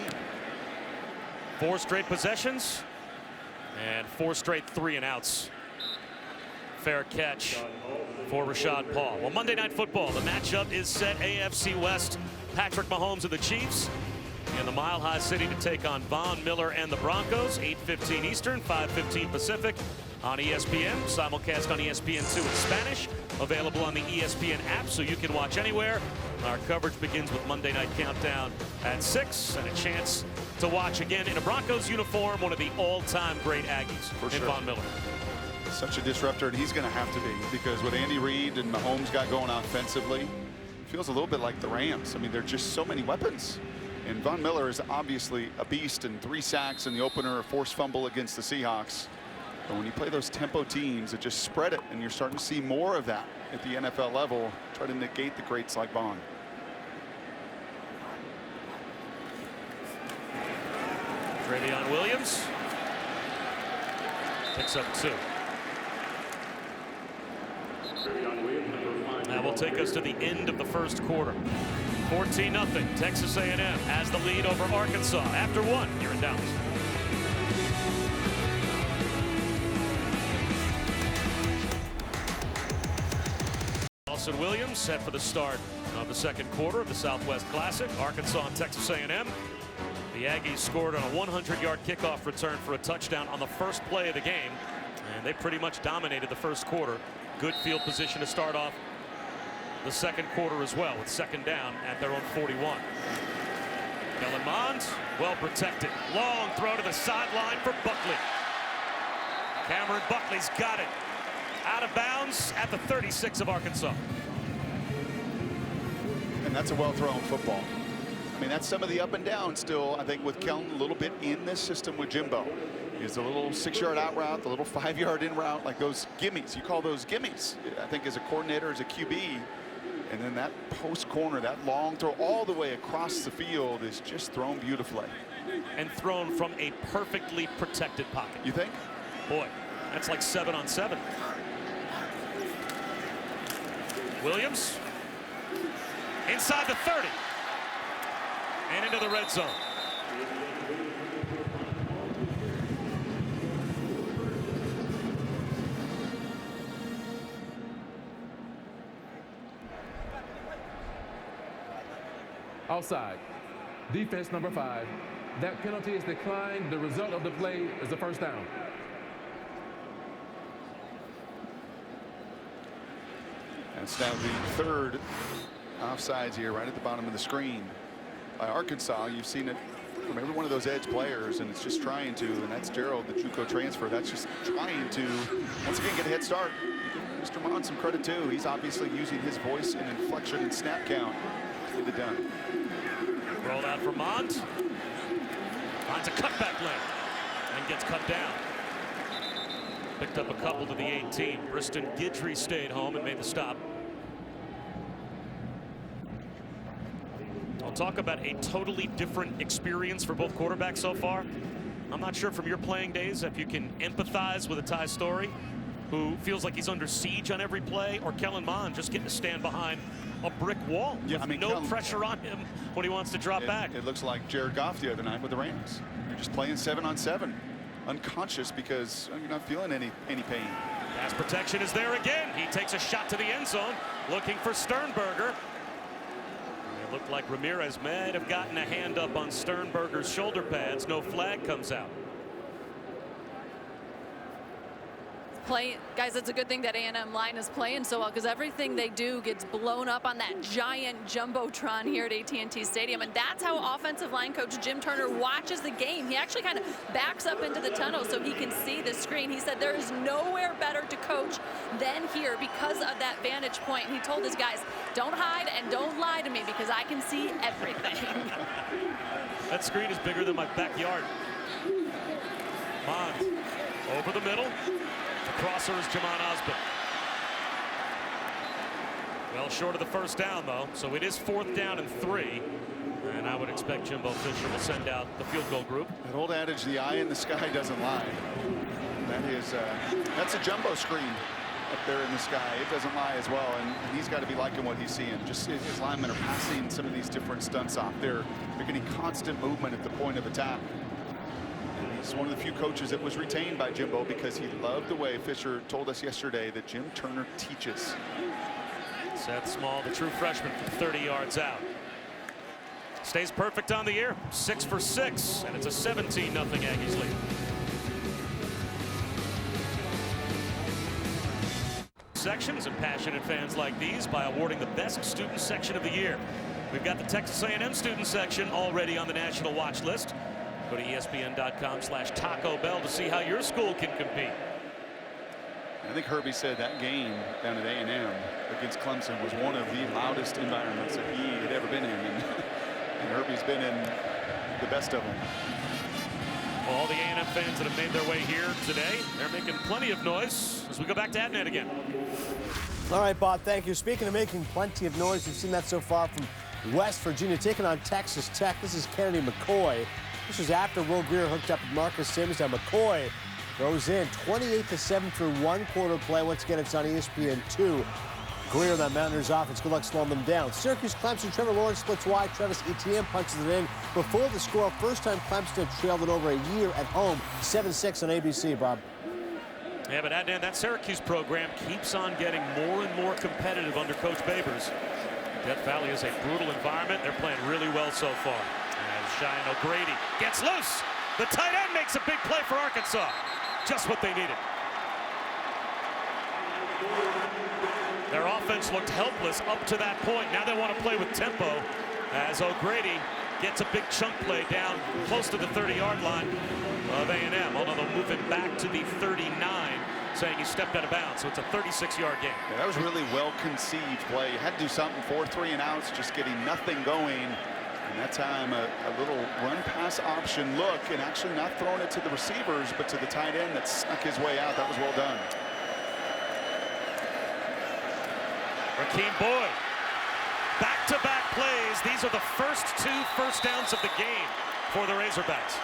4 straight possessions and 4 straight 3-and-outs. Fair catch for Rashad Paul. Well, Monday Night Football, the matchup is set. AFC West, Patrick Mahomes and the Chiefs in the Mile High City to take on Von Miller and the Broncos. 8:15 Eastern, 5:15 Pacific on ESPN. Simulcast on ESPN2 in Spanish. Available on the ESPN app so you can watch anywhere. Our coverage begins with Monday Night Countdown at 6, and a chance to watch again in a Broncos uniform, one of the all-time great Aggies in Von Miller. Such a disruptor, and he's going to have to be, because what Andy Reid and Mahomes got going offensively, it feels a little bit like the Rams. I mean, there are just so many weapons. And Von Miller is obviously a beast, and 3 sacks in the opener, a forced fumble against the Seahawks. But when you play those tempo teams that just spread it, and you're starting to see more of that at the NFL level, try to negate the greats like Von. Travion Williams picks up 2. That will take us to the end of the first quarter. 14-0. Texas A&M has the lead over Arkansas after 1 here in Dallas. Harrison Williams set for the start of the second quarter of the Southwest Classic. Arkansas and Texas A&M. The Aggies scored on a 100-yard kickoff return for a touchdown on the first play of the game, and they pretty much dominated the first quarter. Good field position to start off the second quarter as well, with second down at their own 41. Kellen Mond, well protected. Long throw to the sideline for Buckley. Cameron Buckley's got it. Out of bounds at the 36 of Arkansas. And that's a well-thrown football. I mean, that's some of the up and down still, I think, with Kellen a little bit in this system with Jimbo. Is the little 6-yard out route, the little 5-yard in route, like those gimmies. You call those gimmies, I think, as a coordinator, as a QB. And then that post corner, that long throw all the way across the field is just thrown beautifully. And thrown from a perfectly protected pocket. You think? Boy, that's like 7 on 7. Williams inside the 30 and into the red zone. Outside. Defense number 5. That penalty is declined. The result of the play is a first down. That's now the third offsides here, right at the bottom of the screen by Arkansas. You've seen it from every one of those edge players, and it's just trying to, and that's Gerald, the JUCO transfer. That's just trying to, once again, get a head start. Give Mr. Mond some credit, too. He's obviously using his voice and inflection and snap count to get it done. Rolled out for Mond. Finds a cutback lane and gets cut down. Picked up a couple to the 18. Briston Guidry stayed home and made the stop. I'll talk about a totally different experience for both quarterbacks so far. I'm not sure from your playing days if you can empathize with a Ty Story, who feels like he's under siege on every play, or Kellen Mond just getting to stand behind a brick wall. Yeah, with I mean, no Kellen, pressure on him when he wants to drop back. It looks like Jared Goff the other night with the Rams. You're just playing 7 on 7, unconscious because you're not feeling any pain. Pass protection is there again. He takes a shot to the end zone, looking for Sternberger. It looked like Ramirez might have gotten a hand up on Sternberger's shoulder pads. No flag comes out. Guys, it's a good thing that A&M line is playing so well, because everything they do gets blown up on that giant jumbotron here at AT&T Stadium, and that's how offensive line coach Jim Turner watches the game. He actually kind of backs up into the tunnel so he can see the screen. He said there is nowhere better to coach than here because of that vantage point. He told his guys, don't hide and don't lie to me because I can see everything. That screen is bigger than my backyard. Mond over the middle. The crosser is Jamon Osborne. Well short of the first down, though, so it is 4th down and 3. And I would expect Jimbo Fisher will send out the field goal group. That old adage, the eye in the sky doesn't lie. That is, that's a jumbo screen up there in the sky. It doesn't lie as well, and he's got to be liking what he's seeing. Just his linemen are passing some of these different stunts off. They're getting constant movement at the point of attack. He's one of the few coaches that was retained by Jimbo because he loved the way Fisher told us yesterday that Jim Turner teaches. Seth Small, the true freshman, from 30 yards out. Stays perfect on the year, 6 for 6, and it's a 17-0 Aggies lead. Sections and passionate fans like these by awarding the best student section of the year. We've got the Texas A&M student section already on the national watch list. Go to ESPN.com/Taco Bell to see how your school can compete. I think Herbie said that game down at A&M against Clemson was one of the loudest environments that he had ever been in. And Herbie's been in the best of them. Well, all the A&M fans that have made their way here today, they're making plenty of noise as we go back to Adnet again. All right, Bob, thank you. Speaking of making plenty of noise, we've seen that so far from West Virginia taking on Texas Tech. This is Kennedy McCoy. This was after Will Greer hooked up with Marcus Sims. Now McCoy goes in 28-7 through one quarter play. Once again, it's on ESPN2. Greer, that Mountaineers offense, good luck slowing them down. Syracuse, Clemson, Trevor Lawrence splits wide. Travis Etienne punches it in before the score. First time Clemson trailed it over a year at home. 7-6 on ABC, Bob. Yeah, but Adnan, that Syracuse program keeps on getting more and more competitive under Coach Babers. Death Valley is a brutal environment. They're playing really well so far. As Cheyenne O'Grady gets loose. The tight end makes a big play for Arkansas. Just what they needed. Their offense looked helpless up to that point. Now they want to play with tempo as O'Grady gets a big chunk play down close to the 30-yard line of A&M, although they'll move him back to the 39, saying he stepped out of bounds. So it's a 36-yard game. Yeah, that was really well-conceived play. You had to do something. 4 3-and-outs, just getting nothing going. And that time, a little run-pass option look, and actually not throwing it to the receivers, but to the tight end that snuck his way out. That was well done. Rakeem Boyd. Back-to-back plays. These are the first 2 first downs of the game for the Razorbacks.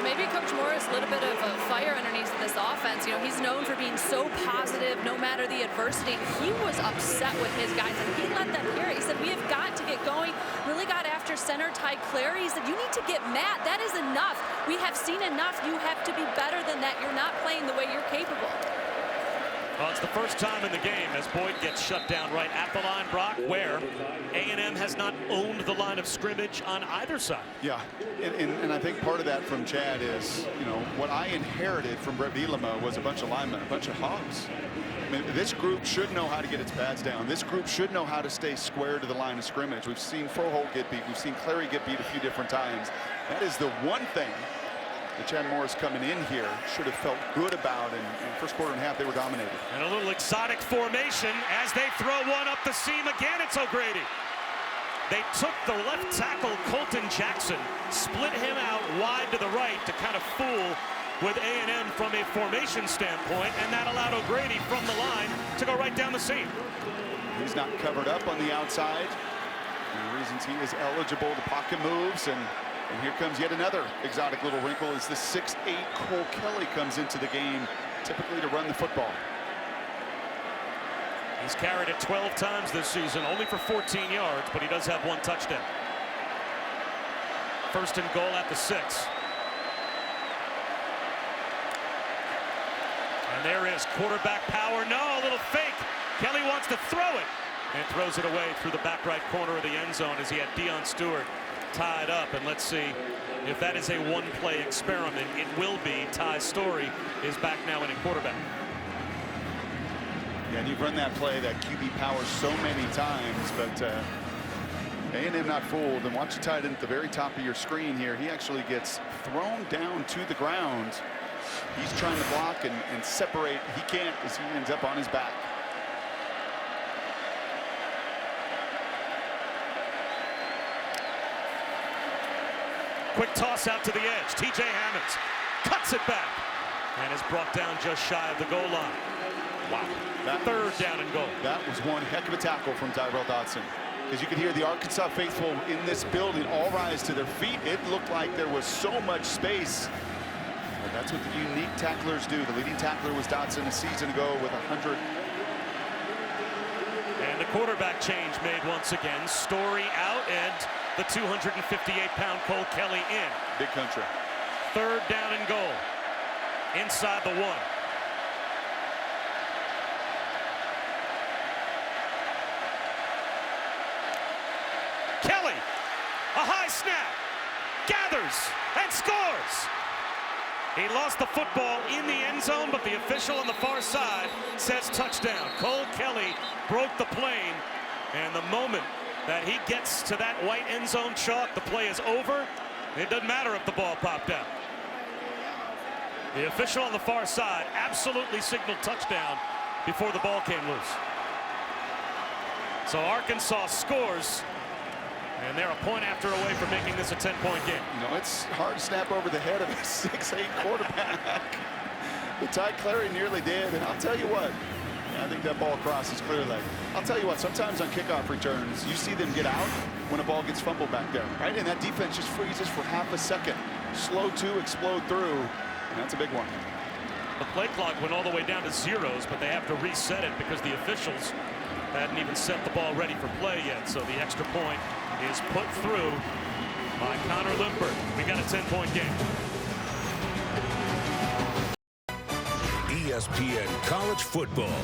Maybe Coach Morris, a little bit of a fire underneath this offense. You know, he's known for being so positive no matter the adversity. He was upset with his guys, and he let them hear it. He said, we have got to get going. Really got after center Ty Clary. He said, you need to get mad. That is enough. We have seen enough. You have to be better than that. You're not playing the way you're capable. Well, it's the first time in the game as Boyd gets shut down right at the line, Brock, where A&M has not owned the line of scrimmage on either side. Yeah, and I think part of that from Chad is, you know, what I inherited from Brett Bielema was a bunch of linemen, a bunch of hogs. I mean, this group should know how to get its pads down. This group should know how to stay square to the line of scrimmage. We've seen Froholt get beat. We've seen Clary get beat a few different times. That is the one thing that Chad Morris coming in here should have felt good about, and in the first quarter and a half they were dominated. And a little exotic formation as they throw one up the seam again. It's O'Grady. They took the left tackle Colton Jackson, split him out wide to the right to kind of fool with A&M from a formation standpoint, and that allowed O'Grady from the line to go right down the seam. He's not covered up on the outside. And the reasons he is eligible, the pocket moves, and here comes yet another exotic little wrinkle as the 6'8" Cole Kelly comes into the game, typically to run the football. He's carried it 12 times this season, only for 14 yards, but he does have 1 touchdown. First and goal at the 6. And there is quarterback power. No, a little fake. Kelly wants to throw it and throws it away through the back right corner of the end zone as he had Deion Stewart tied up. And let's see if that is a one-play experiment. It will be. Ty Story is back now in at quarterback. Yeah, and you've run that play, that QB power, so many times, but A&M not fooled. And watch the tight end at the very top of your screen here. He actually gets thrown down to the ground. He's trying to block and separate. He can't as he ends up on his back. Quick toss out to the edge. T.J. Hammonds cuts it back and is brought down just shy of the goal line. Wow. Third down and goal. That was one heck of a tackle from Tyrell Dodson. As you could hear the Arkansas faithful in this building all rise to their feet. It looked like there was so much space. But that's what the unique tacklers do. The leading tackler was Dodson a season ago with 100. And the quarterback change made once again. Story out and the 258-pound Cole Kelly in. Big country. Third down and goal. Inside the 1. Kelly, a high snap, gathers and scores. He lost the football in the end zone, but the official on the far side says touchdown. Cole Kelly broke the plane, and the moment that he gets to that white end zone chalk, the play is over. It doesn't matter if the ball popped out. The official on the far side absolutely signaled touchdown before the ball came loose. So Arkansas scores, and they're a point after away from making this a 10-point game. You know, it's hard to snap over the head of a 6'8" quarterback. But Ty Clary nearly did, and I'll tell you what, I think that ball crosses clear leg. I'll tell you what, sometimes on kickoff returns, you see them get out when a ball gets fumbled back there, right? And that defense just freezes for half a second. Slow to explode through, and that's a big one. The play clock went all the way down to zeros, but they have to reset it because the officials hadn't even set the ball ready for play yet. So the extra point is put through by Connor Limpert. We got a 10-point game. ESPN College Football.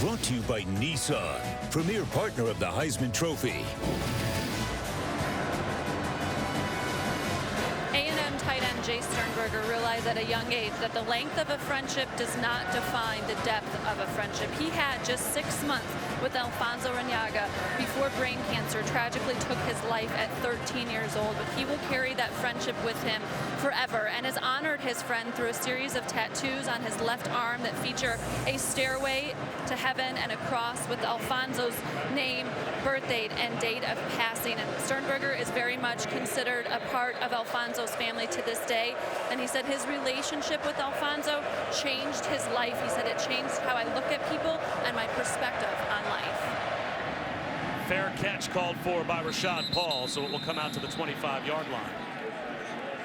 Brought to you by Nissan, premier partner of the Heisman Trophy. A&M tight end Jay Sternberger realized at a young age that the length of a friendship does not define the depth of a friendship. He had just 6 months with Alfonso Reñaga before brain cancer tragically took his life at 13 years old, but he will carry that friendship with him forever and has honored his friend through a series of tattoos on his left arm that feature a stairway to heaven and a cross with Alfonso's name, birth date, and date of passing. And Sternberger is very much considered a part of Alfonso's family to this day. And he said his relationship with Alfonso changed his life. He said it changed how I look at people and my perspective on life. Fair catch called for by Rashad Paul, so it will come out to the 25-yard line.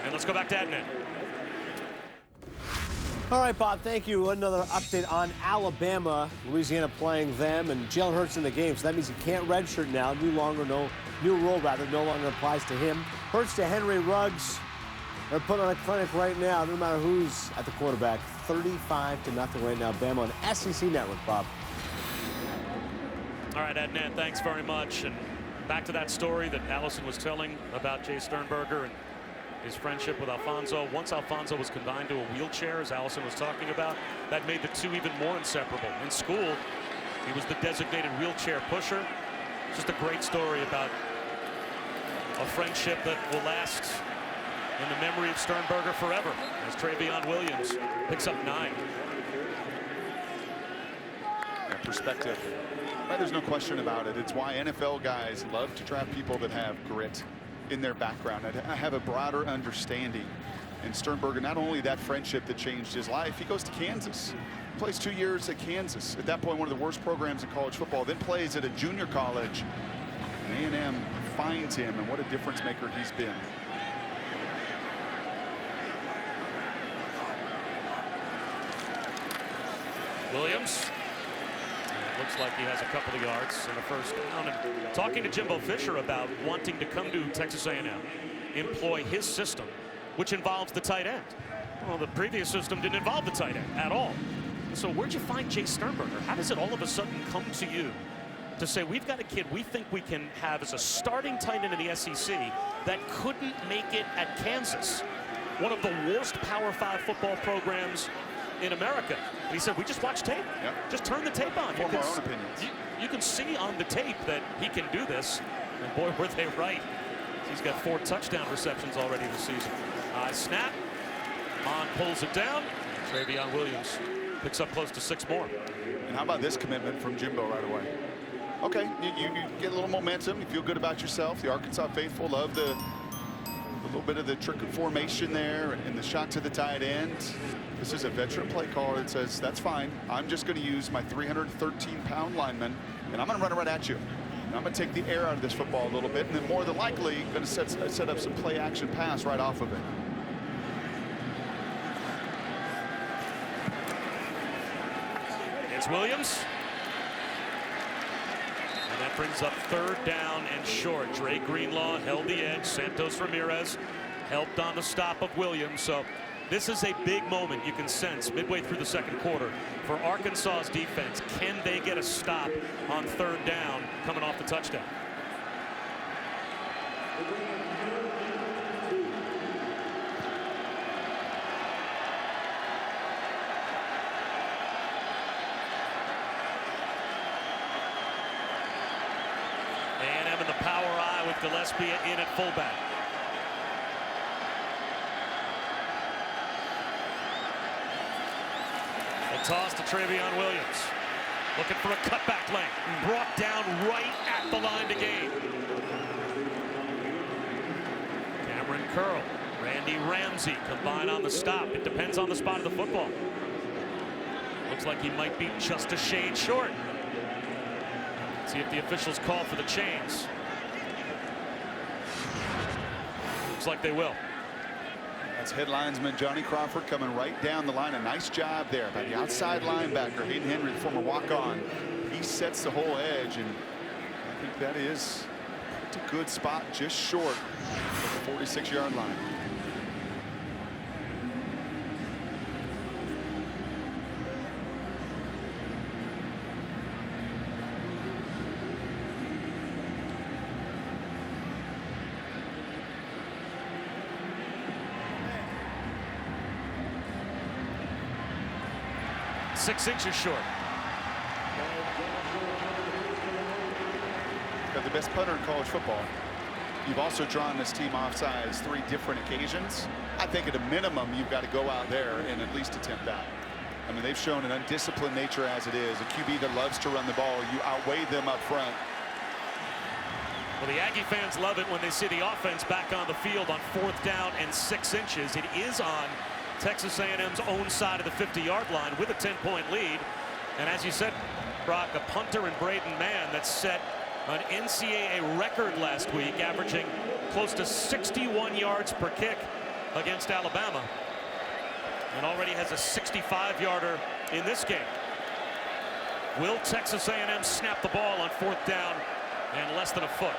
And let's go back to Adnan. All right, Bob, thank you. Another update on Alabama. Louisiana playing them, and Jalen Hurts in the game, so that means he can't redshirt now. New rule no longer applies to him. Hurts to Henry Ruggs. They're putting on a clinic right now, no matter who's at the quarterback. 35-0 right now. Bama on SEC Network, Bob. All right, Adnan, thanks very much. And back to that story that Allison was telling about Jay Sternberger and his friendship with Alfonso. Once Alfonso was confined to a wheelchair, as Allison was talking about, that made the two even more inseparable. In school, he was the designated wheelchair pusher. Just a great story about a friendship that will last in the memory of Sternberger forever, as Travion Williams picks up 9. That perspective. Well, there's no question about it. It's why NFL guys love to draft people that have grit in their background. I have a broader understanding. And Sternberger, not only that friendship that changed his life, he goes to Kansas. Plays 2 years at Kansas. At that point, one of the worst programs in college football. Then plays at a junior college. And A&M finds him, and what a difference maker he's been. Williams. Looks like he has a couple of yards in the first down. And talking to Jimbo Fisher about wanting to come to Texas A&M, employ his system, which involves the tight end. Well, the previous system didn't involve the tight end at all. So where'd you find Jay Sternberger? How does it all of a sudden come to you to say, we've got a kid we think we can have as a starting tight end in the SEC that couldn't make it at Kansas, one of the worst Power 5 football programs in America? And he said, we just watch tape. Yep. Just turn the tape on. Form our own opinions. You can see on the tape that he can do this. And boy, were they right. He's got 4 touchdown receptions already this season. Snap. Mon pulls it down. Travion Williams picks up close to 6 more. And how about this commitment from Jimbo right away? Okay, you get a little momentum. You feel good about yourself. The Arkansas faithful love the little bit of the trick of formation there and the shot to the tight end. This is a veteran play caller that says, that's fine. I'm just going to use my 313-pound lineman, and I'm going to run right at you. And I'm going to take the air out of this football a little bit, and then more than likely going to set up some play-action pass right off of it. It's Williams. And that brings up 3rd down and short. Dre Greenlaw held the edge. Santos Ramirez helped on the stop of Williams. So this is a big moment, you can sense, midway through the second quarter for Arkansas's defense. Can they get a stop on 3rd down coming off the touchdown? A&M in the power eye with Gillespie in at fullback. A toss to Travion Williams. Looking for a cutback lane. Brought down right at the line to gain. Cameron Curl, Randy Ramsey combine on the stop. It depends on the spot of the football. Looks like he might be just a shade short. See if the officials call for the chains. Looks like they will. That's headlinesman Johnny Crawford coming right down the line. A nice job there by the outside linebacker, Hayden Henry, the former walk-on. He sets the whole edge, and I think that is a good spot, just short of the 46-yard line. 6 inches short. Got the best punter in college football. You've also drawn this team offsides 3 different occasions. I think at a minimum, you've got to go out there and at least attempt that. I mean, they've shown an undisciplined nature as it is. A QB that loves to run the ball, you outweigh them up front. Well, the Aggie fans love it when they see the offense back on the field on 4th down and 6 inches. It is on Texas A&M's own side of the 50-yard line with a 10-point lead. And as you said, Brock, a punter in Braden Mann that set an NCAA record last week, averaging close to 61 yards per kick against Alabama, and already has a 65-yarder in this game. Will Texas A&M snap the ball on 4th down and less than a foot?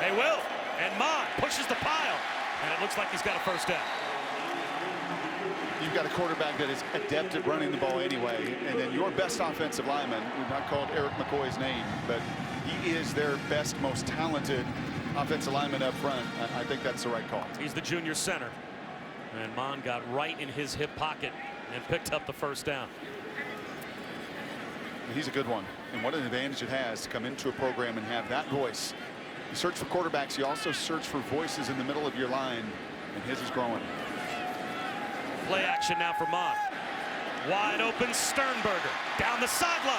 They will, and Mond pushes the pile, and it looks like he's got a first down. You've got a quarterback that is adept at running the ball anyway, and then your best offensive lineman, we've not called Eric McCoy's name, but he is their best, most talented offensive lineman up front. I think that's the right call. He's the junior center, and Mond got right in his hip pocket and picked up the first down. He's a good one, and what an advantage it has to come into a program and have that voice. You search for quarterbacks, you also search for voices in the middle of your line, and his is growing. Play action now for Mond. Wide open Sternberger down the sideline.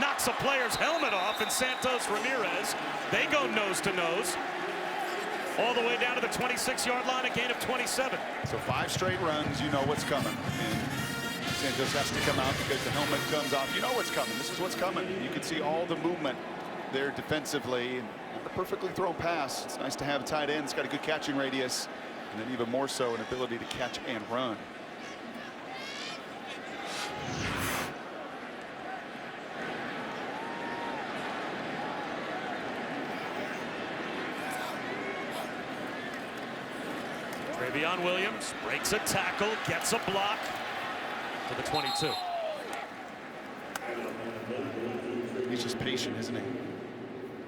Knocks a player's helmet off, and Santos Ramirez, they go nose to nose all the way down to the 26-yard line, a gain of 27. So 5 straight runs, you know what's coming. And Santos has to come out because the helmet comes off. You know what's coming. This is what's coming. You can see all the movement there defensively. And a perfectly thrown pass. It's nice to have a tight end. It's got a good catching radius. And then even more so an ability to catch and run. Travion Williams breaks a tackle, gets a block to the 22. He's just patient, isn't he?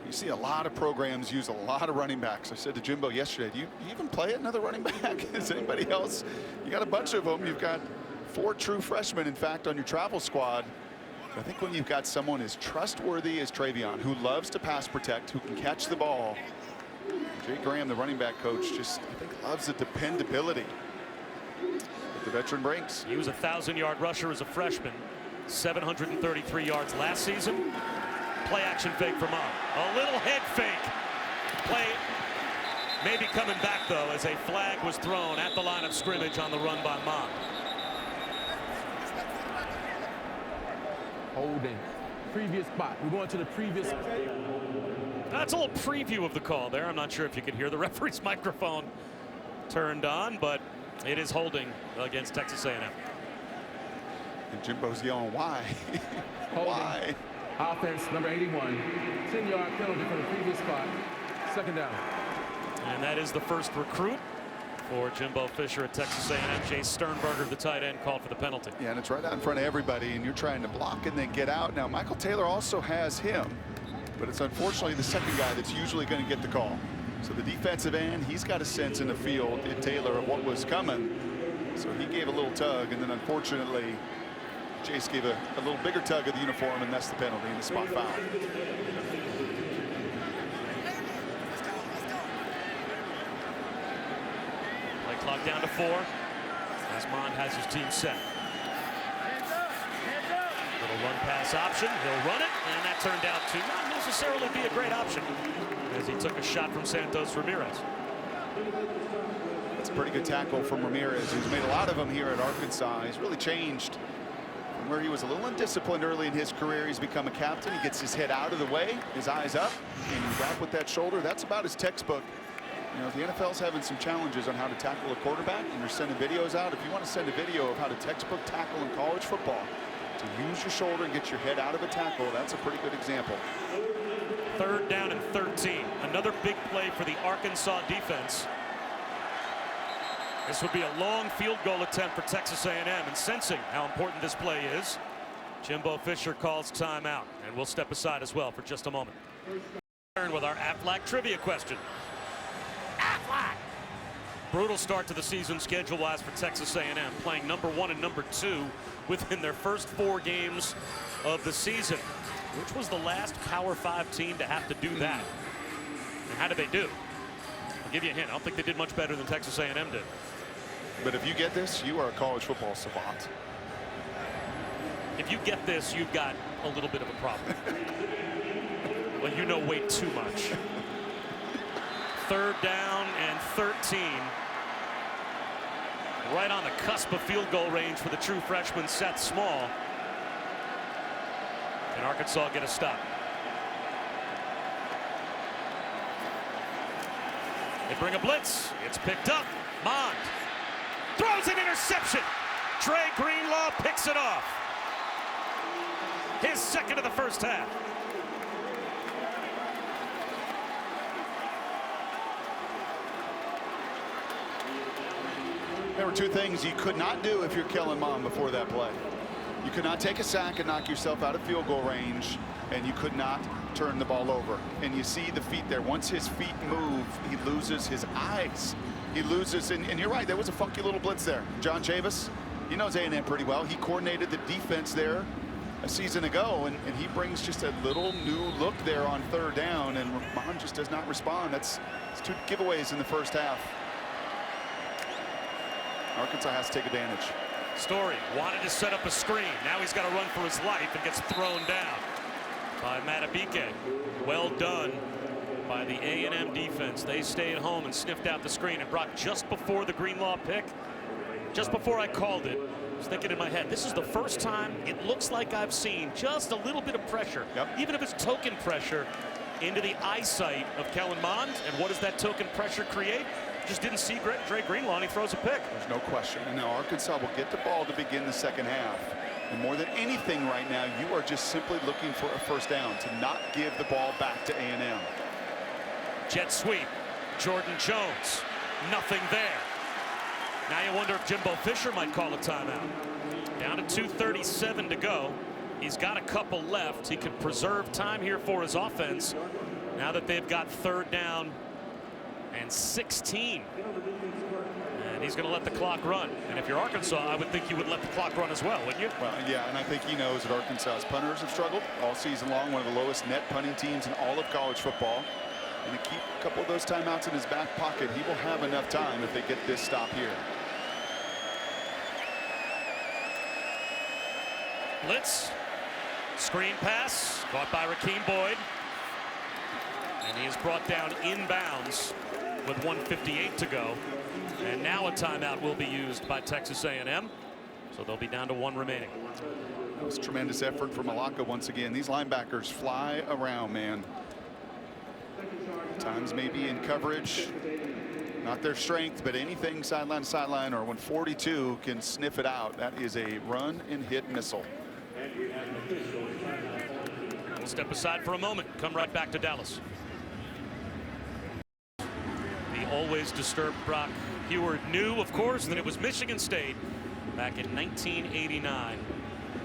You see a lot of programs use a lot of running backs. I said to Jimbo yesterday, do you even play another running back? Is anybody else? You got a bunch of them. You've got 4 true freshmen, in fact, on your travel squad. I think when you've got someone as trustworthy as Travion, who loves to pass protect, who can catch the ball, Jay Graham, the running back coach, just, I think, loves the dependability that the veteran brings. He was a 1,000-yard rusher as a freshman, 733 yards last season. Play action fake for Mond. A little head fake. Play maybe coming back, though, as a flag was thrown at the line of scrimmage on the run by Mond. Holding. Previous spot. We're going to the previous. That's a little preview of the call there. I'm not sure if you could hear the referee's microphone turned on, but it is holding against Texas A&M. And Jimbo's yelling, why? Why? Offense number 81. 10-yard penalty from the previous spot. 2nd down. And that is the first recruit for Jimbo Fisher at Texas A&M. Jay Sternberger, the tight end, called for the penalty. Yeah, and it's right out in front of everybody, and you're trying to block and then get out. Now, Michael Taylor also has him, but it's unfortunately the second guy that's usually going to get the call. So the defensive end, he's got a sense in the field in Taylor of what was coming. So he gave a little tug, and then unfortunately, Jace gave a little bigger tug of the uniform, and that's the penalty in the spot foul. Play clock down to 4 as Mond has his team set. Little run pass option. He'll run it, and that turned out to not necessarily be a great option as he took a shot from Santos Ramirez. That's a pretty good tackle from Ramirez, who's made a lot of them here at Arkansas. He's really changed from where he was a little undisciplined early in his career. He's become a captain. He gets his head out of the way, his eyes up, and you wrap with that shoulder. That's about his textbook. You know, the NFL's having some challenges on how to tackle a quarterback, and they're sending videos out. If you want to send a video of how to textbook tackle in college football, to use your shoulder and get your head out of a tackle, that's a pretty good example. 3rd down and 13. Another big play for the Arkansas defense. This would be a long field goal attempt for Texas A&M, and sensing how important this play is, Jimbo Fisher calls timeout, and we'll step aside as well for just a moment. With our Aflac trivia question. Aflac! Brutal start to the season schedule-wise for Texas A&M, playing #1 and #2 within their first 4 games of the season, which was the last Power 5 team to have to do that. And how did they do? I'll give you a hint. I don't think they did much better than Texas A&M did. But if you get this, you are a college football savant. If you get this, you've got a little bit of a problem. Well, you know way too much. 3rd down and 13. Right on the cusp of field goal range for the true freshman Seth Small. And Arkansas get a stop. They bring a blitz. It's picked up. Mond throws an interception. Trey Greenlaw picks it off. His 2nd of the first half. There were 2 things you could not do if you're Kellen Mond before that play. You could not take a sack and knock yourself out of field goal range, and you could not turn the ball over. And you see the feet there. Once his feet move, he loses his eyes. He loses, and you're right, there was a funky little blitz there. John Chavis, he knows A&M pretty well. He coordinated the defense there a season ago, and he brings just a little new look there on 3rd down, and Mond just does not respond. That's 2 giveaways in the first half. Arkansas has to take advantage. Story wanted to set up a screen. Now he's got to run for his life and gets thrown down by Matabike. Well done by the A&M defense. They stayed home and sniffed out the screen. And Brock, just before the Greenlaw pick, just before I called it, I was thinking in my head, this is the first time it looks like I've seen just a little bit of pressure, even if it's token pressure, into the eyesight of Kellen Mond. And what does that token pressure create? Just didn't see Trey Greenlaw, and he throws a pick. There's no question. And now Arkansas will get the ball to begin the 2nd half. And more than anything right now, you are just simply looking for a 1st down, to not give the ball back to A&M. Jet sweep. Jordan Jones. Nothing there. Now you wonder if Jimbo Fisher might call a timeout. Down to 2:37 to go. He's got a couple left. He can preserve time here for his offense now that they've got 3rd down and 16. And he's going to let the clock run. And if you're Arkansas, I would think you would let the clock run as well, wouldn't you? Well, yeah, and I think he knows that Arkansas's punters have struggled all season long, one of the lowest net punting teams in all of college football. And to keep a couple of those timeouts in his back pocket, he will have enough time if they get this stop here. Blitz. Screen pass. Caught by Rakeem Boyd. And he is brought down inbounds with 1:58 to go. And now a timeout will be used by Texas A&M. So they'll be down to 1 remaining. That was tremendous effort from Malaka once again. These linebackers fly around, man. Times maybe in coverage, not their strength, but anything sideline to sideline, or when 42 can sniff it out, that is a run and hit missile. We'll step aside for a moment. Come right back to Dallas. The always disturbed Brock Huard knew, of course, that it was Michigan State back in 1989.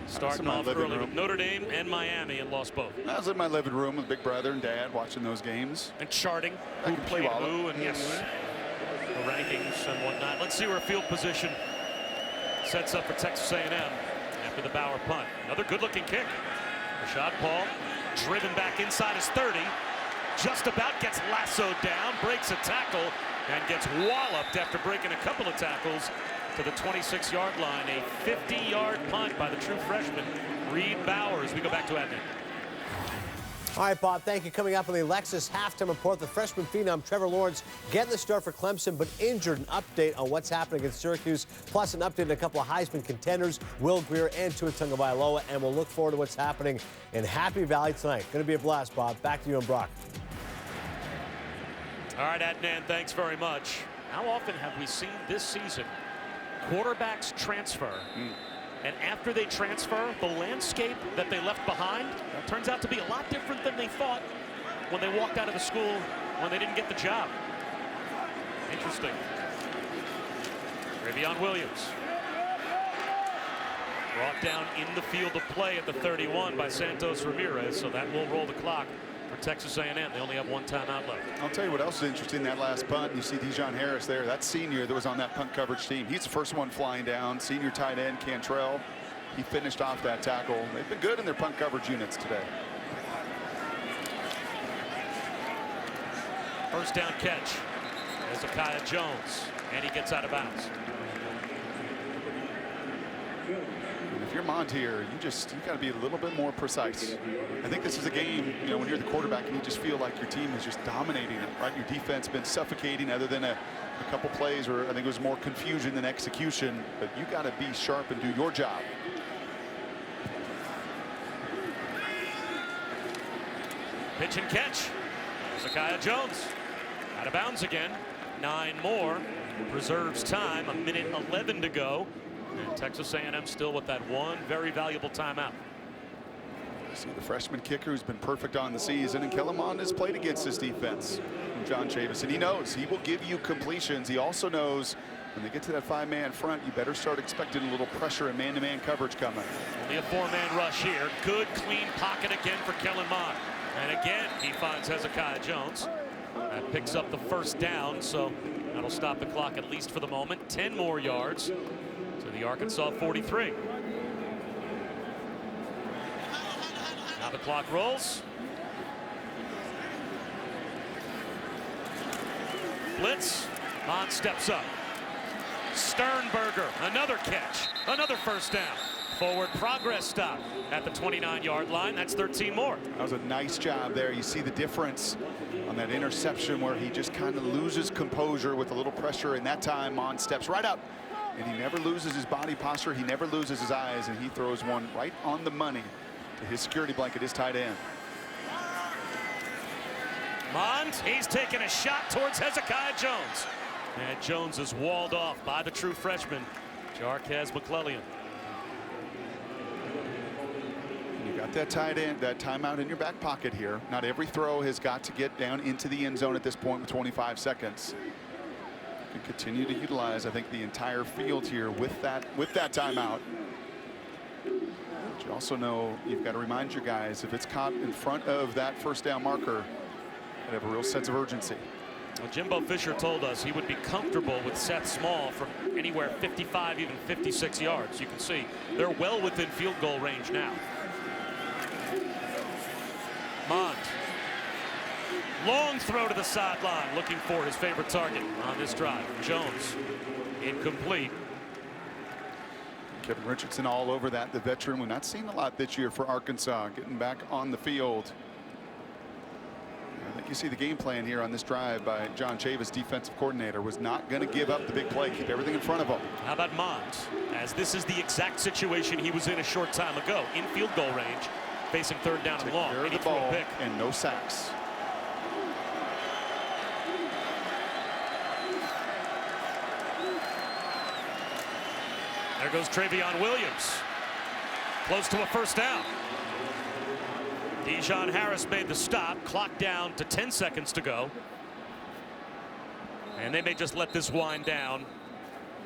Starting off early with Notre Dame and Miami and lost both. I was in my living room with Big Brother and Dad watching those games. And charting who played who, and yes, the rankings and whatnot. Let's see where field position sets up for Texas A&M after the Bauer punt. Another good-looking kick. Rashad Paul driven back inside his 30. Just about gets lassoed down, breaks a tackle, and gets walloped after breaking a couple of tackles to the 26-yard line. A 50-yard punt by the true freshman, Reed Bowers. We go back to Adnan. All right, Bob, thank you. Coming up on the Alexis halftime report, the freshman phenom Trevor Lawrence getting the start for Clemson, but injured. An update on what's happening against Syracuse, plus an update on a couple of Heisman contenders, Will Grier and Tua Tagovailoa, and we'll look forward to what's happening in Happy Valley tonight. Going to be a blast, Bob. Back to you and Brock. All right, Adnan, thanks very much. How often have we seen this season quarterbacks transfer, and after they transfer, the landscape that they left behind turns out to be a lot different than they thought when they walked out of the school when they didn't get the job? Interesting. Ravion Williams brought down in the field of play at the 31 by Santos Ramirez, so that will roll the clock for Texas A&M. They only have one timeout left. I'll tell you what else is interesting, that last punt. You see Dijon Harris there, that senior that was on that punt coverage team. He's the first one flying down. Senior tight end Cantrell, he finished off that tackle. They've been good in their punt coverage units today. First down catch. Hezekiah Jones, and he gets out of bounds. And if you're Montier, you got to be a little bit more precise. I think this is a game, you know, when you're the quarterback and you just feel like your team is just dominating it, right? Your defense been suffocating, other than a couple plays where I think it was more confusion than execution. But you got to be sharp and do your job. Pitch and catch. Hezekiah Jones out of bounds again. 9 more. Reserves time. 1:11 to go. And Texas A&M still with that one very valuable timeout. See the freshman kicker who's been perfect on the season, and Kellen Mond has played against this defense. John Chavis, and he knows he will give you completions. He also knows when they get to that 5-man front, you better start expecting a little pressure and man-to-man coverage coming. Only a 4-man rush here. Good clean pocket again for Kellen Mond. And again, he finds Hezekiah Jones. That picks up the first down, so that'll stop the clock at least for the moment. 10 more yards to the Arkansas 43. Now the clock rolls. Blitz. Mond steps up. Sternberger, another catch, another first down. Forward progress stop at the 29-yard line. That's 13 more. That was a nice job there. You see the difference on that interception where he just kind of loses composure with a little pressure, and that time Mond steps right up, and he never loses his body posture. He never loses his eyes, and he throws one right on the money to his security blanket, his tight end. Mond, he's taking a shot towards Hezekiah Jones. And Jones is walled off by the true freshman, Jarquez McClellan. You got that tight end, that timeout in your back pocket here. Not every throw has got to get down into the end zone at this point with 25 seconds. You can continue to utilize, I think, the entire field here with that timeout. But you also know you've got to remind your guys, if it's caught in front of that first down marker, you have a real sense of urgency. Well, Jimbo Fisher told us he would be comfortable with Seth Small from anywhere 55, even 56 yards. You can see they're well within field goal range now. Mond. Long throw to the sideline, looking for his favorite target on this drive. Jones, incomplete. Kevin Richardson all over that, the veteran. We've not seen a lot this year for Arkansas, getting back on the field. I think you see the game plan here on this drive by John Chavis, defensive coordinator, was not going to give up the big play, keep everything in front of him. How about Mond? As this is the exact situation he was in a short time ago, in field goal range, facing third down and long. Take care of the ball and no sacks. There goes Travion Williams. Close to a first down. Dijon Harris made the stop. Clock down to 10 seconds to go. And they may just let this wind down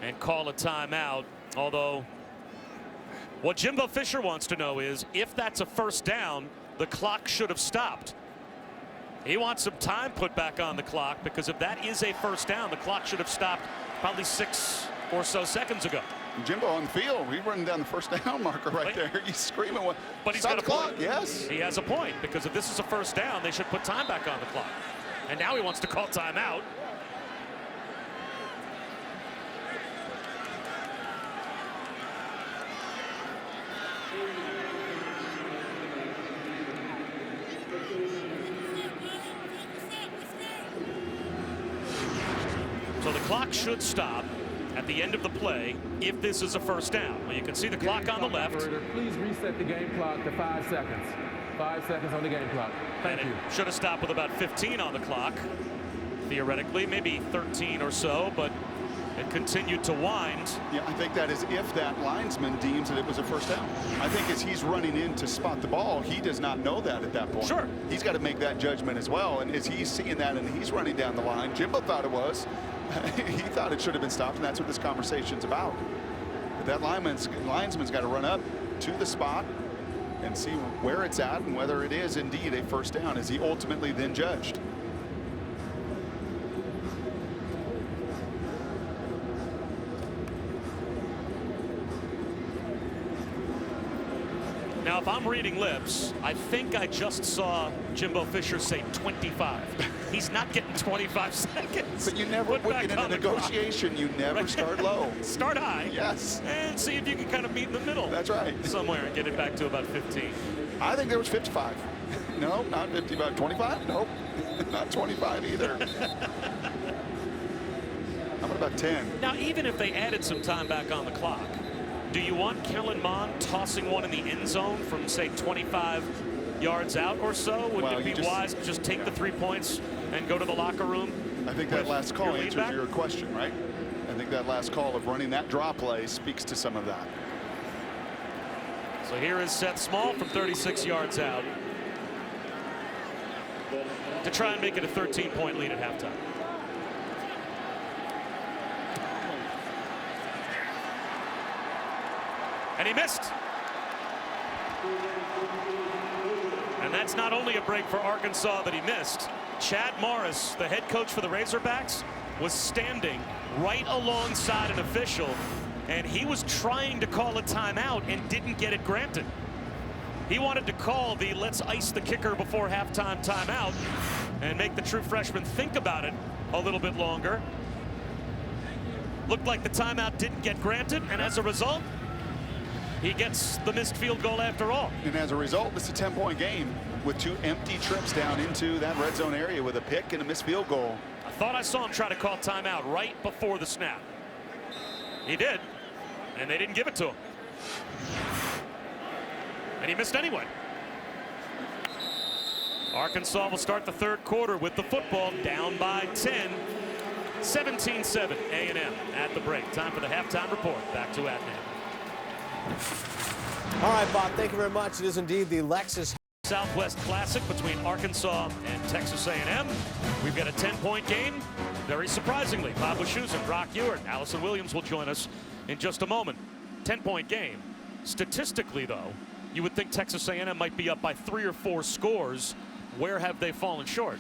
and call a timeout. Although what Jimbo Fisher wants to know is if that's a first down, the clock should have stopped. He wants some time put back on the clock, because if that is a first down, the clock should have stopped probably 6 or so seconds ago. Jimbo on the field, he's running down the first down marker right there. He's screaming, "What?" But he's got a point. Yes, he has a point, because if this is a first down, they should put time back on the clock. And now he wants to call timeout. So the clock should stop at the end of the play if this is a first down. Well, you can see the clock on the left. Operator, please reset the game clock to 5 seconds. 5 seconds on the game clock. Thank you. Should have stopped with about 15 on the clock. Theoretically, maybe 13 or so, but it continued to wind. Yeah, I think that is if that linesman deems that it was a first down. I think as he's running in to spot the ball, he does not know that at that point. Sure. He's got to make that judgment as well. And as he's seeing that and he's running down the line, Jimbo thought it was. He thought it should have been stopped, and that's what this conversation's about. But that linesman's got to run up to the spot, and see where it's at and whether it is indeed a first down, as he ultimately then judged. Now, if I'm reading lips, I think I just saw Jimbo Fisher say 25. He's not getting 25 seconds. But you never, in a negotiation, you never start low. Start high. Yes. And see if you can kind of meet in the middle. That's right. Somewhere and get it back to about 15. I think there was 55. No, not 55. 25? Nope. Not 25 either. How about 10? Now, even if they added some time back on the clock, do you want Kellen Mond tossing one in the end zone from, say, 25 yards out or so? Would it be wise to just take the 3 points and go to the locker room? I think that last call answers your question, right? I think that last call of running that draw play speaks to some of that. So here is Seth Small from 36 yards out to try and make it a 13-point lead at halftime. And he missed. And that's not only a break for Arkansas that he missed. Chad Morris, the head coach for the Razorbacks, was standing right alongside an official, and he was trying to call a timeout and didn't get it granted. He wanted to call the let's ice the kicker before halftime timeout and make the true freshman think about it a little bit longer. Looked like the timeout didn't get granted, and as a result, he gets the missed field goal after all. And as a result, it's a 10-point game with 2 empty trips down into that red zone area with a pick and a missed field goal. I thought I saw him try to call timeout right before the snap. He did, and they didn't give it to him. And he missed anyway. Arkansas will start the third quarter with the football down by 10. 17-7 A&M at the break. Time for the halftime report. Back to Adnan. All right, Bob, thank you very much. It is indeed the Lexus Southwest Classic between Arkansas and Texas A&M. We've got a 10-point game. Very surprisingly, Bob Wischusen, Brock Ewart, Allison Williams will join us in just a moment. 10-point game. Statistically, though, you would think Texas A&M might be up by 3 or 4 scores. Where have they fallen short?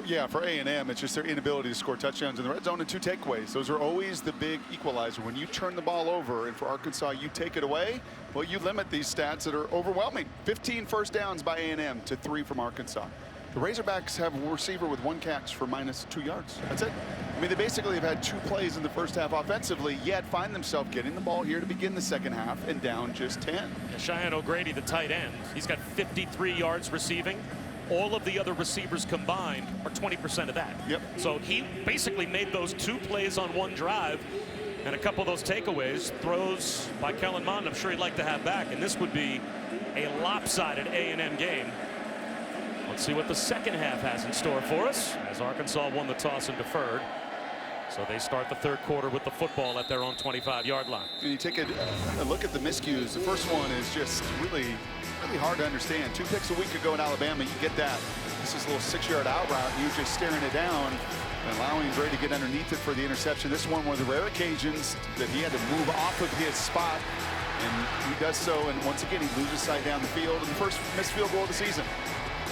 Yeah, for A&M, it's just their inability to score touchdowns in the red zone and 2 takeaways. Those are always the big equalizer. When you turn the ball over, and for Arkansas, you take it away, well, you limit these stats that are overwhelming. 15 first downs by A&M to 3 from Arkansas. The Razorbacks have a receiver with 1 catch for -2 yards. That's it. I mean, they basically have had 2 plays in the first half offensively, yet find themselves getting the ball here to begin the second half and down just 10. Cheyenne O'Grady, the tight end, he's got 53 yards receiving. All of the other receivers combined are 20% of that. Yep. So he basically made those 2 plays on 1 drive, and a couple of those takeaways, throws by Kellen Mond, I'm sure he'd like to have back, and this would be a lopsided A&M game. Let's see what the second half has in store for us, as Arkansas won the toss and deferred. So they start the third quarter with the football at their own 25-yard line. And you take a look at the miscues. The first one is just really hard to understand. 2 picks a week ago in Alabama, you get that. This is a little 6-yard out route. You're just staring it down and allowing Gray to get underneath it for the interception. This one, one of the rare occasions that he had to move off of his spot, and he does so. And once again, he loses sight down the field. And the first missed field goal of the season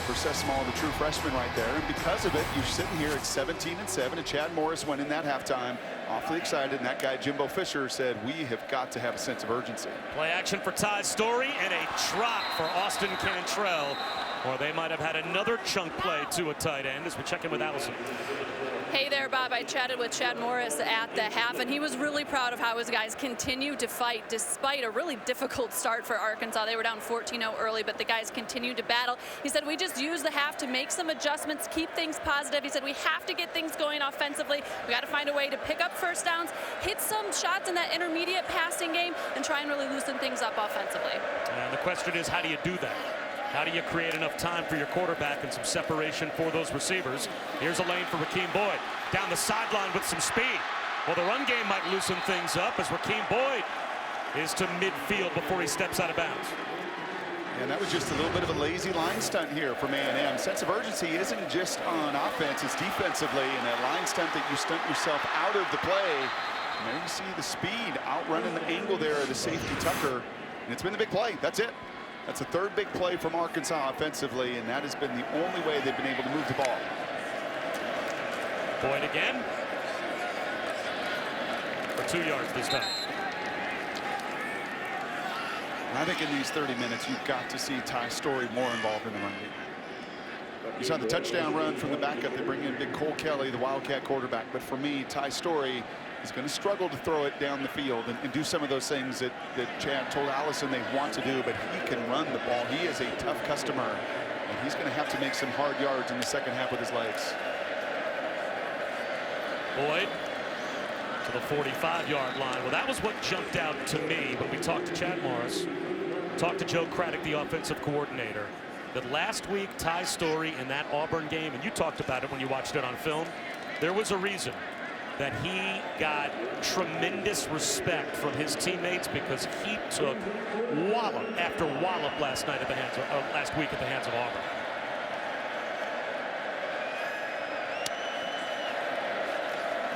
for Seth Small, the true freshman right there. And because of it, you're sitting here at 17-7, and Chad Morris went in that halftime awfully excited, and that guy Jimbo Fisher said, we have got to have a sense of urgency. Play action for Ty Story and a drop for Austin Cantrell, or they might have had another chunk play to a tight end as we check in with Allison. Hey there, Bob. I chatted with Chad Morris at the half, and he was really proud of how his guys continued to fight despite a really difficult start for Arkansas. They were down 14-0 early, but the guys continued to battle. He said, we just used the half to make some adjustments, keep things positive. He said, we have to get things going offensively. We got to find a way to pick up first downs, hit some shots in that intermediate passing game, and try and really loosen things up offensively. And the question is, how do you do that? How do you create enough time for your quarterback and some separation for those receivers? Here's a lane for Rakeem Boyd. Down the sideline with some speed. Well, the run game might loosen things up as Rakeem Boyd is to midfield before he steps out of bounds. And that was just a little bit of a lazy line stunt here from A&M. Sense of urgency isn't just on offense, it's defensively, and that line stunt that you stunt yourself out of the play. And there you see the speed outrunning the angle there of the safety Tucker. And it's been the big play. That's it. That's a third big play from Arkansas offensively, and that has been the only way they've been able to move the ball. Boyd again. For 2 yards this time. And I think in these 30 minutes, you've got to see Ty Storey more involved in the run game. You saw the touchdown run from the backup. They bring in big Cole Kelly, the Wildcat quarterback. But for me, Ty Storey is going to struggle to throw it down the field and do some of those things that Chad told Allison they want to do, but he can run the ball. He is a tough customer, and he's going to have to make some hard yards in the second half with his legs. Boyd to the 45-yard line. Well, that was what jumped out to me when we talked to Chad Morris, talked to Joe Craddock, the offensive coordinator, that last week Ty Storey in that Auburn game, and you talked about it when you watched it on film, there was a reason that he got tremendous respect from his teammates because he took wallop after wallop last week at the hands of Auburn.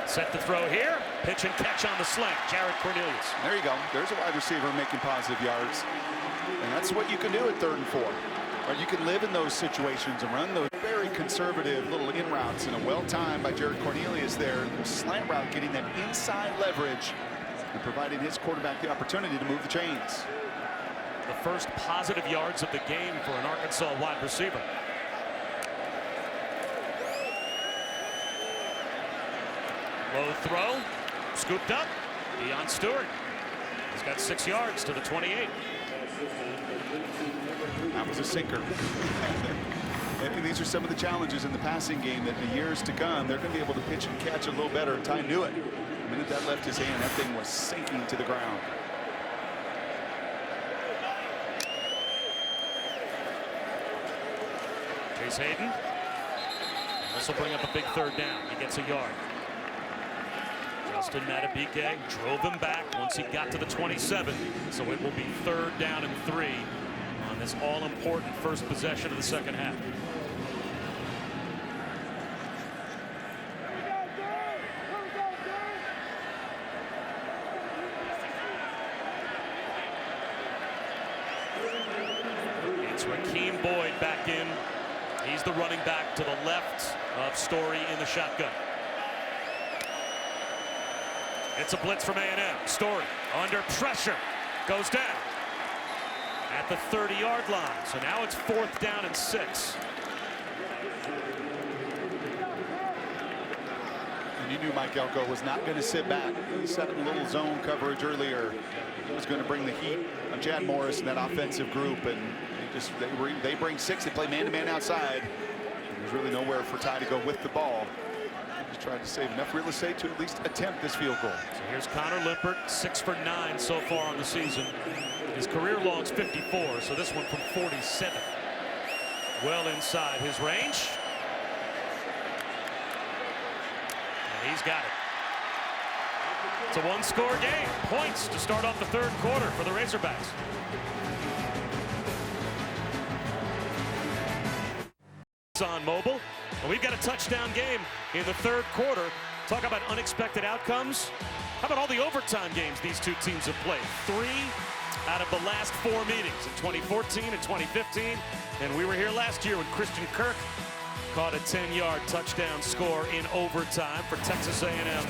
Set to throw here. Pitch and catch on the slant. Jared Cornelius. There you go. There's a wide receiver making positive yards. And that's what you can do at 3rd and 4. Right? You can live in those situations and run those very conservative little in routes, and a well-timed by Jared Cornelius there. Slant route, getting that inside leverage and providing his quarterback the opportunity to move the chains. The first positive yards of the game for an Arkansas wide receiver. Low throw, scooped up, Deion Stewart. He's got 6 yards to the 28. That was a sinker. And these are some of the challenges in the passing game that in the years to come, they're going to be able to pitch and catch a little better, and Ty knew it. The minute that left his hand, that thing was sinking to the ground. Chase Hayden. This will bring up a big 3rd down. He gets a yard. Justin Matabike drove him back once he got to the 27. So it will be 3rd down and 3 on this all-important first possession of the second half. It's Rakeem Boyd back in. He's the running back to the left of Storey in the shotgun. It's a blitz from A&M. Storey under pressure goes down at the 30-yard line. So now it's 4th down and 6. And you knew Mike Elko was not going to sit back. He set a little zone coverage earlier. He was going to bring the heat of Chad Morris and that offensive group, and they bring 6. They play man-to-man outside. There's really nowhere for Ty to go with the ball. Just trying to save enough real estate to at least attempt this field goal. So here's Connor Limpert, 6 for 9 so far on the season. His career log's 54, so this one from 47. Well inside his range. And he's got it. It's a 1-score game. Points to start off the 3rd quarter for the Razorbacks. On mobile. Well, we've got a touchdown game in the 3rd quarter. Talk about unexpected outcomes. How about all the overtime games these two teams have played? 3 out of the last 4 meetings in 2014 and 2015. And we were here last year when Christian Kirk caught a 10-yard touchdown score in overtime for Texas A&M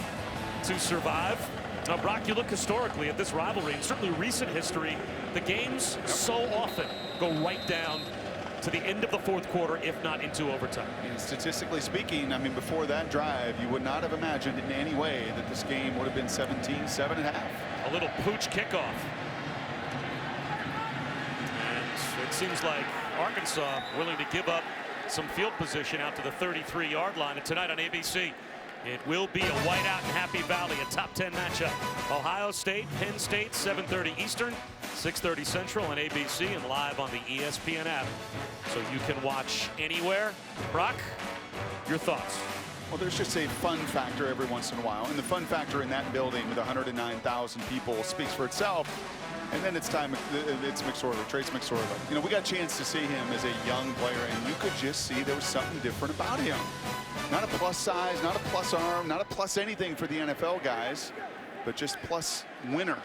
to survive. Now, Brock, you look historically at this rivalry, and certainly recent history, the games so often go right down to the end of the 4th quarter, if not into overtime. And statistically speaking, I mean, before that drive, you would not have imagined in any way that this game would have been 17-7.5. A little pooch kickoff. And it seems like Arkansas willing to give up some field position out to the 33-yard line. And tonight on ABC, it will be a whiteout in Happy Valley, a top 10 matchup. Ohio State, Penn State, 7:30 Eastern, 6:30 Central on ABC, and live on the ESPN app. So you can watch anywhere. Brock, your thoughts? Well, there's just a fun factor every once in a while. And the fun factor in that building with 109,000 people speaks for itself. And then it's McSorley, Trace McSorley. You know, we got a chance to see him as a young player, and you could just see there was something different about him. Not a plus size, not a plus arm, not a plus anything for the NFL guys, but just plus winner.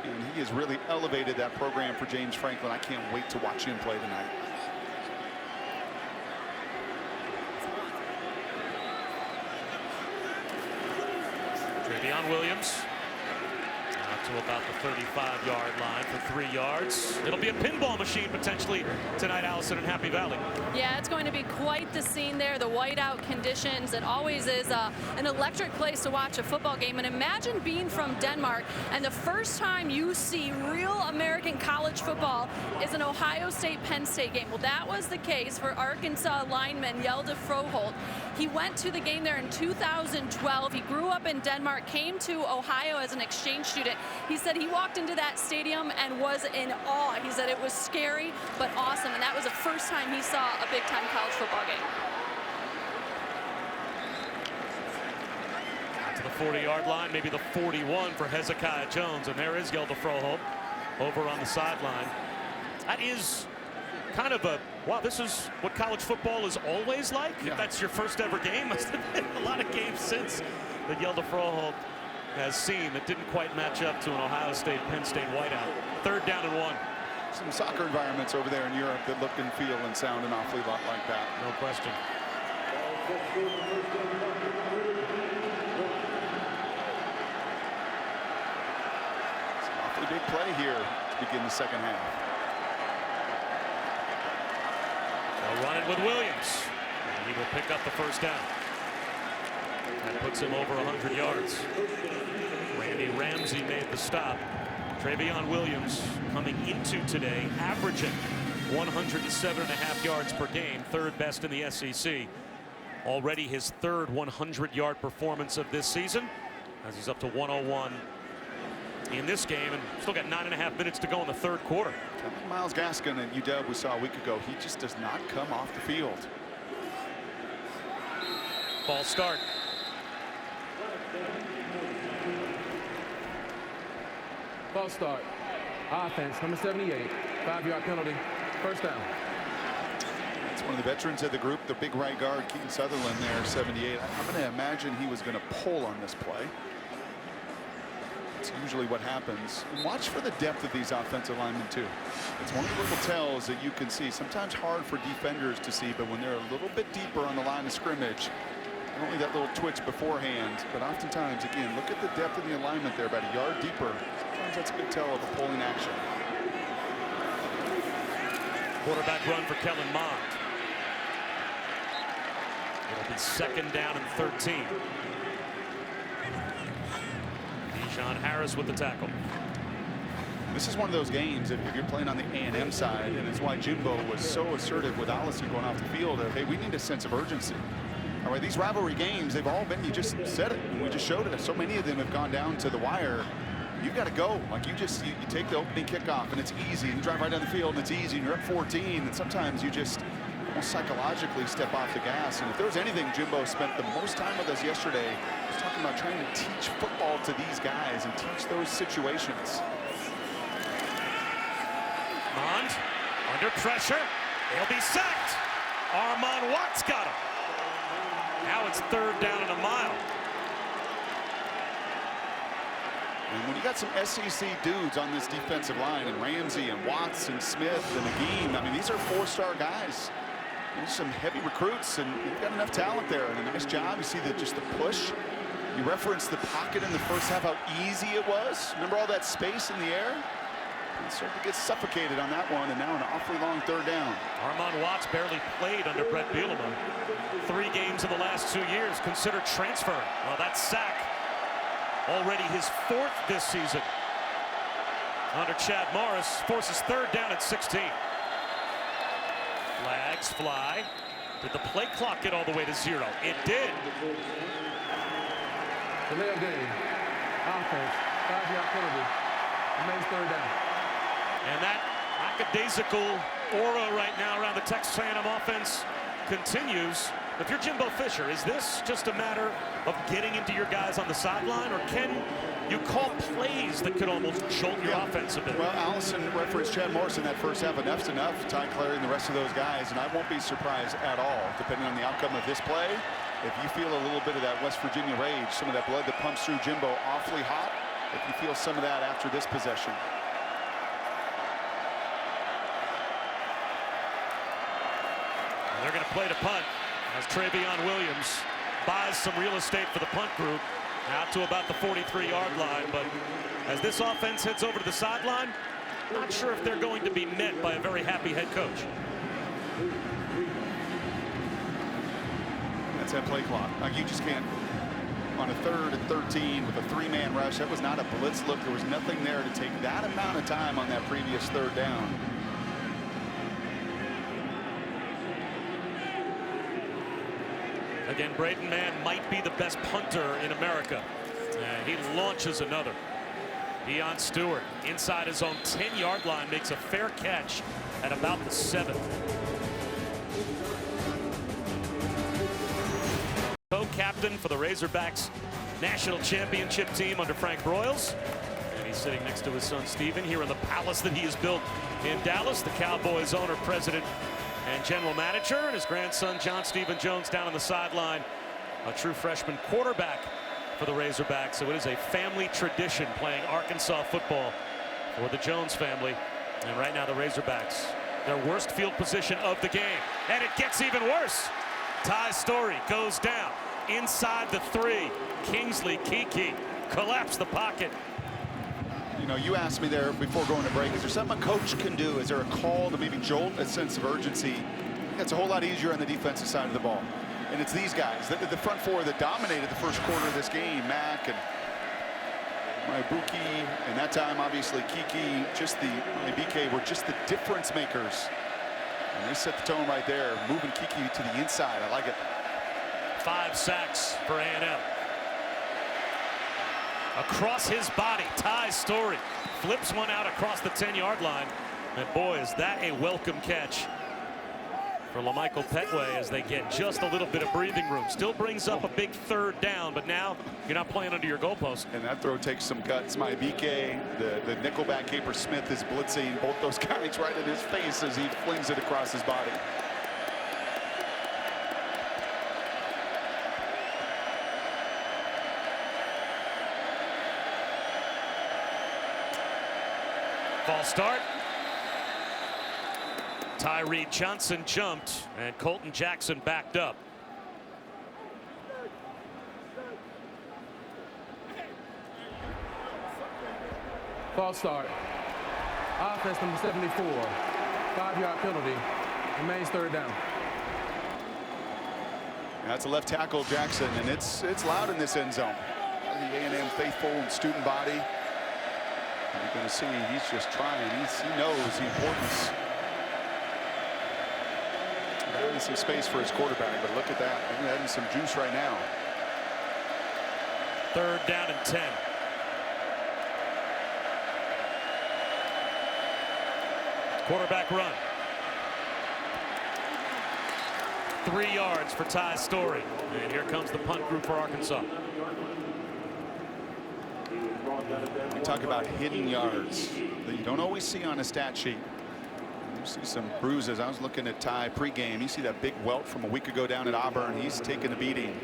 And he has really elevated that program for James Franklin. I can't wait to watch him play tonight. Travion Williams out to about the 35-yard line for 3 yards. It'll be a pinball machine potentially tonight, Allison, in Happy Valley. Yeah, it's going to be quite the scene there. The whiteout conditions. It always is an electric place to watch a football game. And imagine being from Denmark and the first time you see real American college football is an Ohio State-Penn State game. Well, that was the case for Arkansas lineman Hjalte Froholt. He went to the game there in 2012. He grew up in Denmark, came to Ohio as an exchange student. He said he walked into that stadium and was in awe. He said it was scary but awesome, and that was the first time he saw a big-time college football game. Out to the 40-yard line, maybe the 41 for Hezekiah Jones, and there is Hjalte Froholt over on the sideline. That is kind of a, wow, this is what college football is always like. Yeah. If that's your first ever game, must have been a lot of games since that Hjalte Froholt has seen that didn't quite match up to an Ohio State, Penn State whiteout. 3rd down and 1. Some soccer environments over there in Europe that look and feel and sound an awfully lot like that. No question. It's an awfully big play here to begin the second half. They'll run it with Williams. And he will pick up the first down. That puts him over 100 yards. Randy Ramsey made the stop. Travion Williams coming into today averaging 107.5 yards per game, 3rd best in the SEC. Already his 3rd 100-yard performance of this season, as he's up to 101 in this game, and still got 9.5 minutes to go in the 3rd quarter. Miles Gaskin at UW we saw a week ago, he just does not come off the field. Ball start. False start. Offense, number 78. 5-yard penalty. First down. It's one of the veterans of the group, the big right guard, Keaton Sutherland there, 78. I'm going to imagine he was going to pull on this play. It's usually what happens. And watch for the depth of these offensive linemen, too. It's one of the little tells that you can see. Sometimes hard for defenders to see, but when they're a little bit deeper on the line of scrimmage, not only that little twitch beforehand, but oftentimes, again, look at the depth of the alignment there, about a yard deeper. Sometimes that's a good tell of a pulling action. Quarterback run for Kellen Mond. It'll be 2nd down and 13. Deshaun Harris with the tackle. This is one of those games, if you're playing on the A&M side, and it's why Jimbo was so assertive with Allison going off the field of, hey, we need a sense of urgency. All right, these rivalry games, they've all been, you just said it, and we just showed it. So many of them have gone down to the wire. You've got to go. Like you take the opening kickoff, and it's easy. You drive right down the field, and it's easy, and you're up 14. And sometimes you just almost psychologically step off the gas. And if there was anything Jimbo spent the most time with us yesterday, he was talking about trying to teach football to these guys and teach those situations. Mond under pressure. He'll be sacked. Armon Watts got him. Now it's 3rd down and a mile. And when you got some SEC dudes on this defensive line, and Ramsey and Watts and Smith and Aggies, I mean, these are 4-star guys. There's some heavy recruits, and you've got enough talent there. And a nice job. You see just the push. You referenced the pocket in the first half, how easy it was. Remember all that space in the air? It started to get suffocated on that one, and now an awfully long 3rd down. Armon Watts barely played under Brett Bielema. 3 games in the last 2 years considered transferring. Well, that sack already his 4th this season under Chad Morris, forces 3rd down at 16. Flags fly. Did the play clock get all the way to 0? It did. Delay of game. Offense, 5-yard penalty. Remains 3rd down. And that lackadaisical aura right now around the Texas A&M offense continues. If you're Jimbo Fisher, is this just a matter of getting into your guys on the sideline, or can you call plays that could almost jolt your offense a bit? Well, Allison referenced Chad Morris in that first half. Enough's enough. Ty Clary and the rest of those guys, and I won't be surprised at all, depending on the outcome of this play. If you feel a little bit of that West Virginia rage, some of that blood that pumps through Jimbo awfully hot, if you feel some of that after this possession. And they're going to play to punt as Travion Williams buys some real estate for the punt group out to about the 43-yard line. But as this offense heads over to the sideline, not sure if they're going to be met by a very happy head coach. That's that play clock. Like, you just can't, on a 3rd and 13 with a 3-man rush, that was not a blitz look. There was nothing there to take that amount of time on that previous 3rd down. Again, Braden Mann might be the best punter in America. And he launches another. Deion Stewart inside his own 10-yard line makes a fair catch at about the 7th. Co-captain for the Razorbacks national championship team under Frank Broyles. And he's sitting next to his son Steven here in the palace that he has built in Dallas. The Cowboys owner, president, and general manager, and his grandson John Stephen Jones down on the sideline, a true freshman quarterback for the Razorbacks. So it is a family tradition playing Arkansas football for the Jones family. And right now the Razorbacks, their worst field position of the game, and it gets even worse. Ty Storey goes down inside the 3. Kingsley Keke collapsed the pocket. You know, you asked me there before going to break, is there something a coach can do? Is there a call to maybe jolt a sense of urgency? It's a whole lot easier on the defensive side of the ball. And it's these guys, the front 4 that dominated the first quarter of this game. Mack and Maibuki, and that time, obviously, Keke, just the BK were just the difference makers. And they set the tone right there, moving Keke to the inside. I like it. 5 sacks for A&M. Across his body, Ty Storey flips one out across the 10-yard line. And boy, is that a welcome catch for LaMichael Petway as they get just a little bit of breathing room. Still brings up a big 3rd down, but now you're not playing under your goalpost. And that throw takes some guts. Maibike, the nickelback Caper Smith is blitzing both those guys right in his face as he flings it across his body. False start. Tyree Johnson jumped and Colton Jackson backed up. False start. Offense number 74. 5-yard penalty. Remains 3rd down. That's a left tackle, Jackson, and it's loud in this end zone. The A&M faithful and student body. You're going to see he's just trying. He knows the importance. Having some space for his quarterback, but look at that. He's having some juice right now. 3rd down and 10. Quarterback run. 3 yards for Ty Storey. And here comes the punt group for Arkansas. We talk about hidden yards that you don't always see on a stat sheet. You see some bruises. I was looking at Ty pregame. You see that big welt from a week ago down at Auburn. He's taken a beating.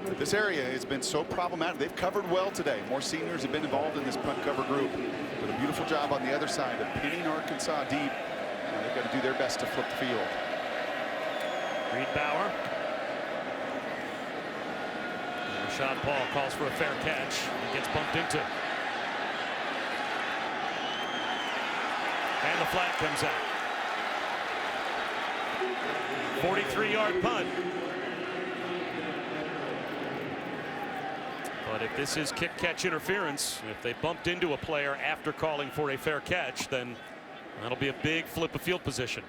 But this area has been so problematic. They've covered well today. More seniors have been involved in this punt cover group. Did a beautiful job on the other side of pinning Arkansas deep. They've got to do their best to flip the field. Reed Bauer. Rashad Paul calls for a fair catch. He gets bumped into. And the flag comes out. 43-yard punt. But if this is kick-catch interference, if they bumped into a player after calling for a fair catch, then that'll be a big flip of field position.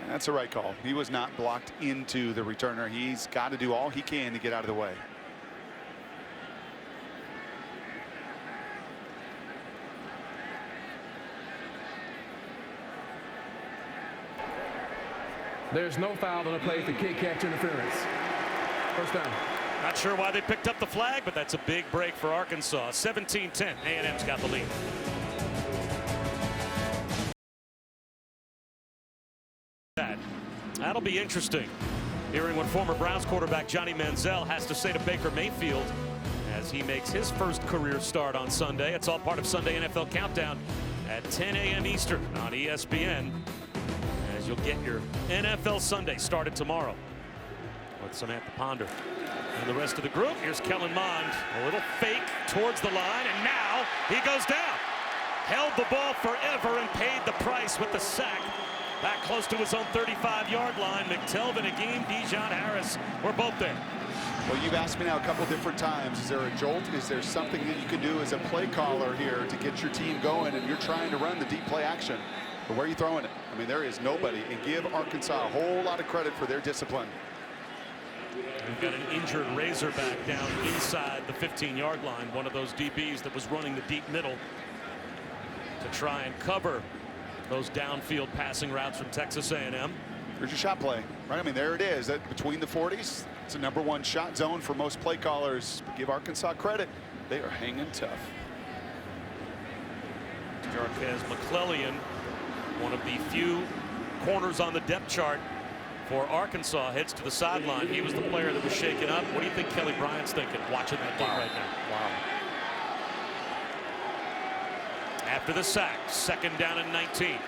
And that's the right call. He was not blocked into the returner. He's got to do all he can to get out of the way. There's no foul on the play for kick-catch interference. 1st down. Not sure why they picked up the flag, but that's a big break for Arkansas. 17-10. A&M's got the lead. That'll be interesting. Hearing what former Browns quarterback Johnny Manziel has to say to Baker Mayfield as as he makes his first career start on Sunday. It's all part of Sunday NFL Countdown at 10 a.m. Eastern on ESPN, as you'll get your NFL Sunday started tomorrow with Samantha Ponder and the rest of the group. Here's Kellen Mond, a little fake towards the line, and now he goes down. Held the ball forever and paid the price with the sack. Back close to his own 35-yard line. McTelvin, Agim, Dijon Harris were both there. Well, you've asked me now a couple different times, is there a jolt? Is there something that you can do as a play caller here to get your team going, and you're trying to run the deep play action? But where are you throwing it? I mean, there is nobody. And give Arkansas a whole lot of credit for their discipline. We've got an injured Razorback down inside the 15-yard line. One of those DBs that was running the deep middle to try and cover those downfield passing routes from Texas A&M. There's your shot play, right? I mean, there it is. That between the 40s, it's a #1 shot zone for most play callers. But give Arkansas credit. They are hanging tough. Jarquez McClellan, one of the few corners on the depth chart for Arkansas, heads to the sideline. He was the player that was shaken up. What do you think Kelly Bryant's thinking watching that game right now? Wow. After the sack, 2nd down and 19.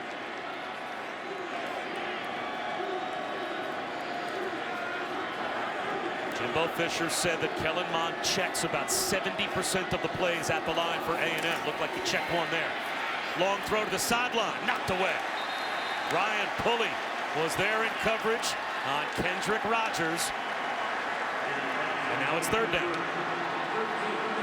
Jimbo Fisher said that Kellen Mond checks about 70% of the plays at the line for A&M. Looked like he checked one there. Long throw to the sideline, knocked away. Ryan Pulley was there in coverage on Kendrick Rogers. And now it's 3rd down.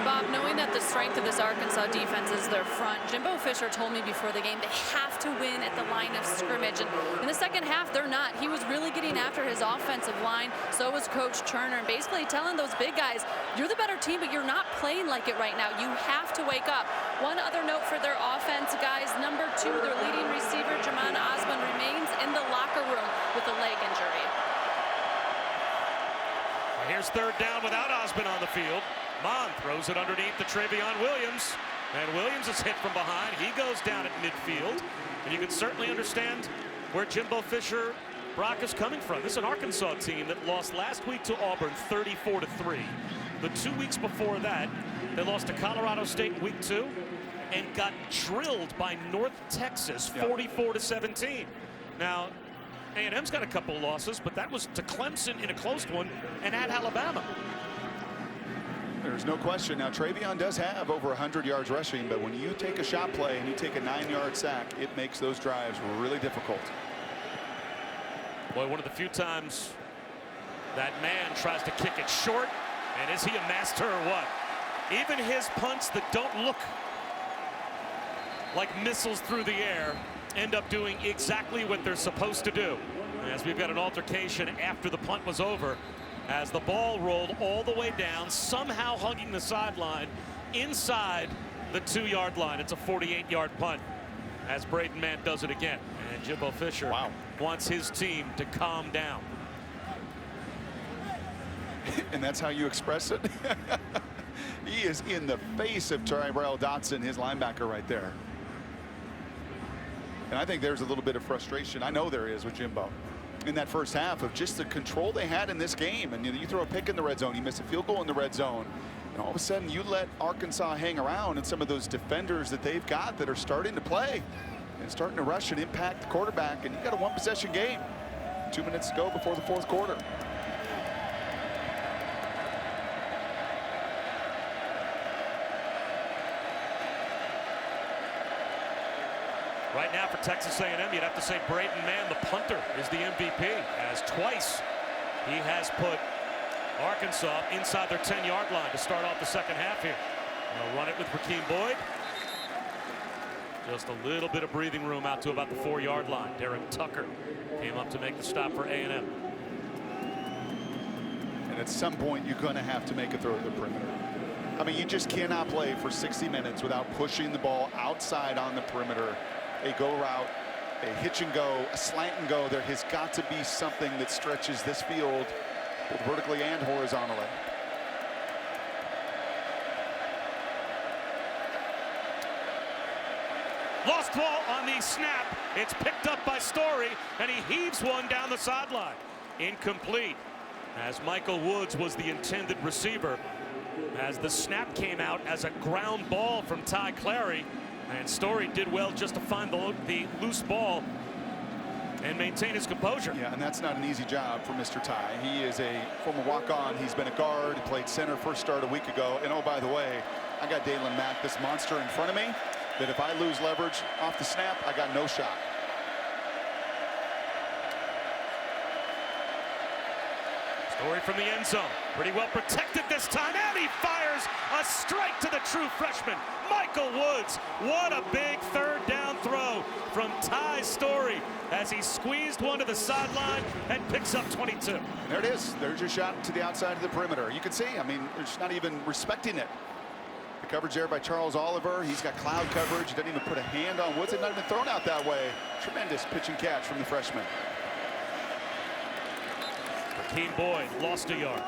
Bob, knowing that the strength of this Arkansas defense is their front, Jimbo Fisher told me before the game they have to win at the line of scrimmage. And in the second half, they're not. He was really getting after his offensive line. So was Coach Turner, and basically telling those big guys, you're the better team, but you're not playing like it right now. You have to wake up. One other note for their offense, guys, #2, their leading receiver, Jamon Osborne, remains in the locker room with a leg injury. Here's 3rd down without Osborne on the field. Mond throws it underneath to Travion Williams, and Williams is hit from behind. He goes down at midfield, and you can certainly understand where Jimbo Fisher Brock is coming from. This is an Arkansas team that lost last week to Auburn 34-3. The 2 weeks before that, they lost to Colorado State in week 2 and got drilled by North Texas 44-17. Now, A&M's got a couple of losses, but that was to Clemson in a close one and at Alabama. There's no question. Now, Travion does have over 100 yards rushing, but when you take a shot play and you take a 9-yard sack, it makes those drives really difficult. Boy, one of the few times that man tries to kick it short, and is he a master or what? Even his punts that don't look like missiles through the air end up doing exactly what they're supposed to do. As we've got an altercation after the punt was over, as the ball rolled all the way down, somehow hugging the sideline inside the 2-yard line. It's a 48-yard punt as Braden Mant does it again. And Jimbo Fisher wants his team to calm down. And that's how you express it? He is in the face of Tyrell Dotson, his linebacker right there. And I think there's a little bit of frustration. I know there is with Jimbo in that first half of just the control they had in this game. And you throw a pick in the red zone, you miss a field goal in the red zone, and all of a sudden you let Arkansas hang around, and some of those defenders that they've got that are starting to play and starting to rush and impact the quarterback, and you got a 1-possession game. 2 minutes to go before the 4th quarter. Right now for Texas A&M, you'd have to say Braden Mann, the punter, is the MVP, as twice he has put Arkansas inside their 10-yard line to start off the second half here. They'll run it with Rakeem Boyd. Just a little bit of breathing room out to about the 4-yard line. Derek Tucker came up to make the stop for A&M. And at some point, you're going to have to make a throw to the perimeter. I mean, you just cannot play for 60 minutes without pushing the ball outside on the perimeter. A go route, a hitch and go, a slant and go. There has got to be something that stretches this field both vertically and horizontally. Lost ball on the snap. It's picked up by Story, and he heaves one down the sideline. Incomplete, as Michael Woods was the intended receiver as the snap came out as a ground ball from Ty Clary, and Story did well just to find the loose ball and maintain his composure. Yeah, and that's not an easy job for Mr. Ty. He is a former walk-on. He's been a guard. He played center, first start a week ago. And oh, by the way, I got Dalen Mack, this monster in front of me, that if I lose leverage off the snap, I got no shot. Story from the end zone. Pretty well protected this time, and he fires a strike to the true freshman, Michael Woods. What a big third down throw from Ty Story as he squeezed one to the sideline and picks up 22. And there it is. There's your shot to the outside of the perimeter. You can see, I mean, they're just not even respecting it. The coverage there by Charles Oliver. He's got cloud coverage. He doesn't even put a hand on Woods. It's not even thrown out that way. Tremendous pitch and catch from the freshman. Keen Boyd lost a yard.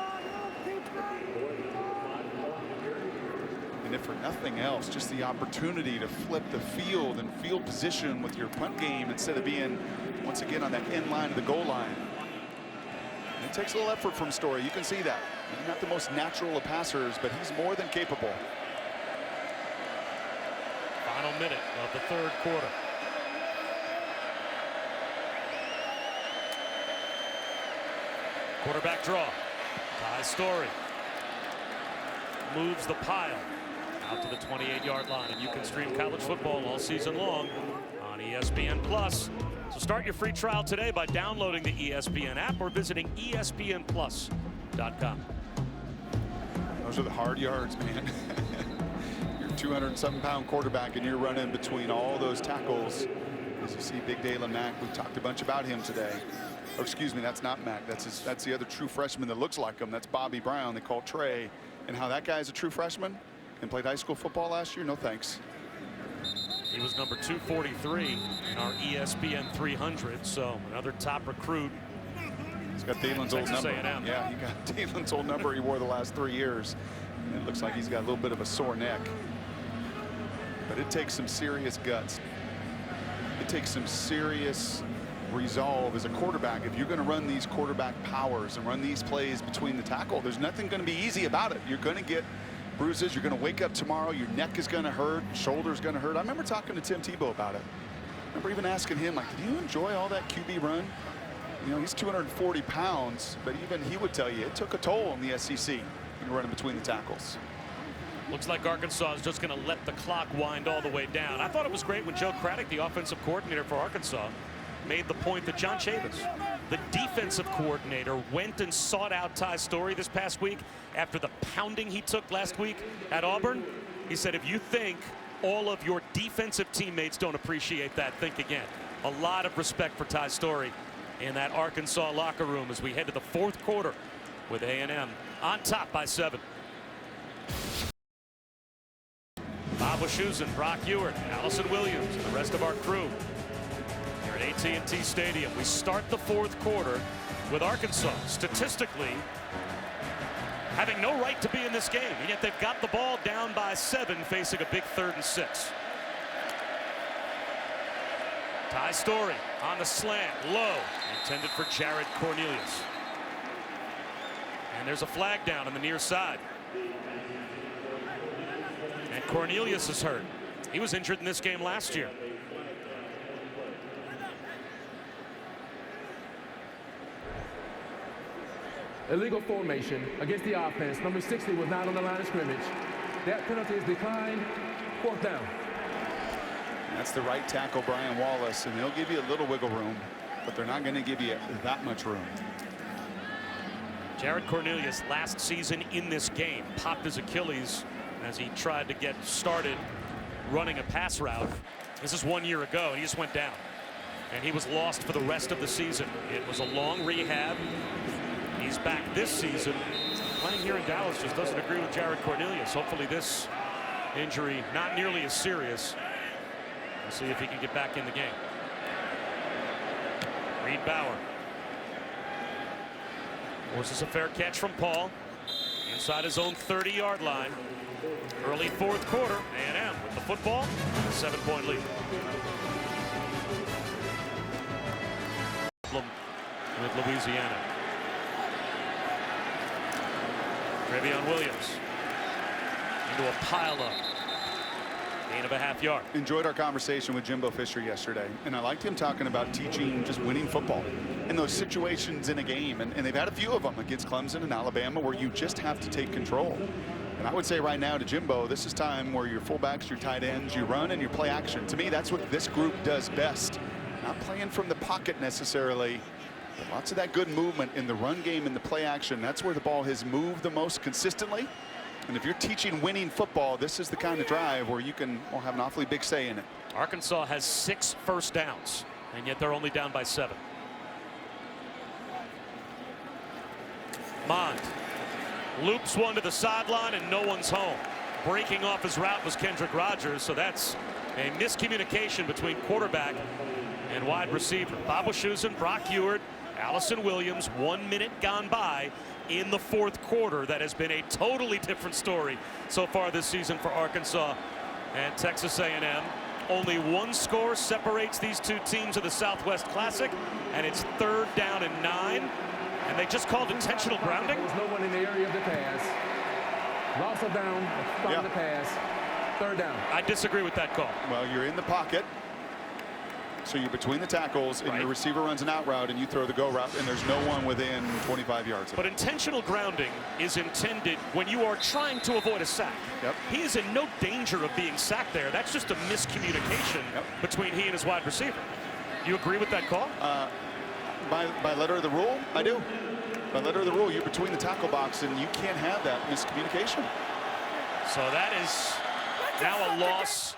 And if for nothing else, just the opportunity to flip the field and field position with your punt game instead of being once again on that end line of the goal line. And it takes a little effort from Story. You can see that. He's not the most natural of passers, but he's more than capable. Final minute of the third quarter. Quarterback draw. Ty Story moves the pile out to the 28-yard line, and you can stream college football all season long on ESPN Plus. So start your free trial today by downloading the ESPN app or visiting ESPNplus.com. Those are the hard yards, man. You're 200-something-pound quarterback, and you're running between all those tackles. As you see, big Dalen Mack. We've talked a bunch about him today. Oh, excuse me, that's not Mack. That's the other true freshman that looks like him. That's Bobby Brown. They call Trey. And how that guy's a true freshman and played high school football last year? No thanks. He was number 243 in our ESPN 300, so another top recruit. He's got Dalen's old number. A&M. Yeah, he got Dalen's old number he wore the last 3 years. And it looks like he's got a little bit of a sore neck. But it takes some serious guts. It takes some serious resolve as a quarterback. If you're going to run these quarterback powers and run these plays between the tackle, there's nothing going to be easy about it. You're going to get bruises. You're going to wake up tomorrow. Your neck is going to hurt. Shoulder's going to hurt. I remember talking to Tim Tebow about it. I remember even asking him, like, did you enjoy all that QB run? You know, he's 240 pounds, but even he would tell you it took a toll on the SEC when you're running between the tackles. Looks like Arkansas is just going to let the clock wind all the way down. I thought it was great when Joe Craddock, the offensive coordinator for Arkansas, made the point that John Chavis, the defensive coordinator, went and sought out Ty Story this past week after the pounding he took last week at Auburn. He said, if you think all of your defensive teammates don't appreciate that, think again. A lot of respect for Ty Story in that Arkansas locker room as we head to the fourth quarter with A&M on top by 7. Bob Wischusen, Brock Ewert, Allison Williams, and the rest of our crew here at AT&T Stadium. We start the fourth quarter with Arkansas statistically having no right to be in this game, and yet they've got the ball down by 7, facing a big 3rd and 6. Ty Story on the slant, low, intended for Jared Cornelius. And there's a flag down on the near side. And Cornelius is hurt. He was injured in this game last year. Illegal formation against the offense. Number 60 was not on the line of scrimmage. That penalty is declined. 4th down. That's the right tackle, Brian Wallace, and they'll give you a little wiggle room, but they're not going to give you that much room. Jared Cornelius last season in this game popped his Achilles as he tried to get started running a pass route. This is 1 year ago, and he just went down. And he was lost for the rest of the season. It was a long rehab. He's back this season. Playing here in Dallas just doesn't agree with Jared Cornelius. Hopefully this injury not nearly as serious. We'll see if he can get back in the game. Reed Bauer forces a fair catch from Paul inside his own 30-yard line. Early fourth quarter, A&M with the football, a 7-point lead. With Louisiana. Trevion Williams into a pile of gain of a half-yard. Enjoyed our conversation with Jimbo Fisher yesterday, and I liked him talking about teaching just winning football in those situations in a game, and they've had a few of them against Clemson and Alabama where you just have to take control. And I would say right now to Jimbo, this is time where your fullbacks, your tight ends, you run and you play action. To me, that's what this group does best. Not playing from the pocket necessarily, but lots of that good movement in the run game and the play action. That's where the ball has moved the most consistently. And if you're teaching winning football, this is the kind of drive where you can have an awfully big say in it. Arkansas has 6 first downs, and yet they're only down by 7. Mond loops one to the sideline, and no one's home. Breaking off his route was Kendrick Rogers, so that's a miscommunication between quarterback and wide receiver. Bob Wischusen, Brock Ewart, Allison Williams, 1 minute gone by in the 4th quarter. That has been a totally different story so far this season for Arkansas and Texas A&M. Only 1 score separates these two teams of the Southwest Classic, and it's 3rd down and 9. And they just called intentional grounding. There was no one in the area of the pass. Loss of down from the pass. 3rd down. I disagree with that call. Well, you're in the pocket, so you're between the tackles, and your receiver runs an out route, and you throw the go route, and there's no one within 25 yards. But intentional grounding is intended when you are trying to avoid a sack. He is in no danger of being sacked there. That's just a miscommunication between he and his wide receiver. You agree with that call? By letter of the rule, I do. By letter of the rule, you're between the tackle box, and you can't have that miscommunication. So that is now a loss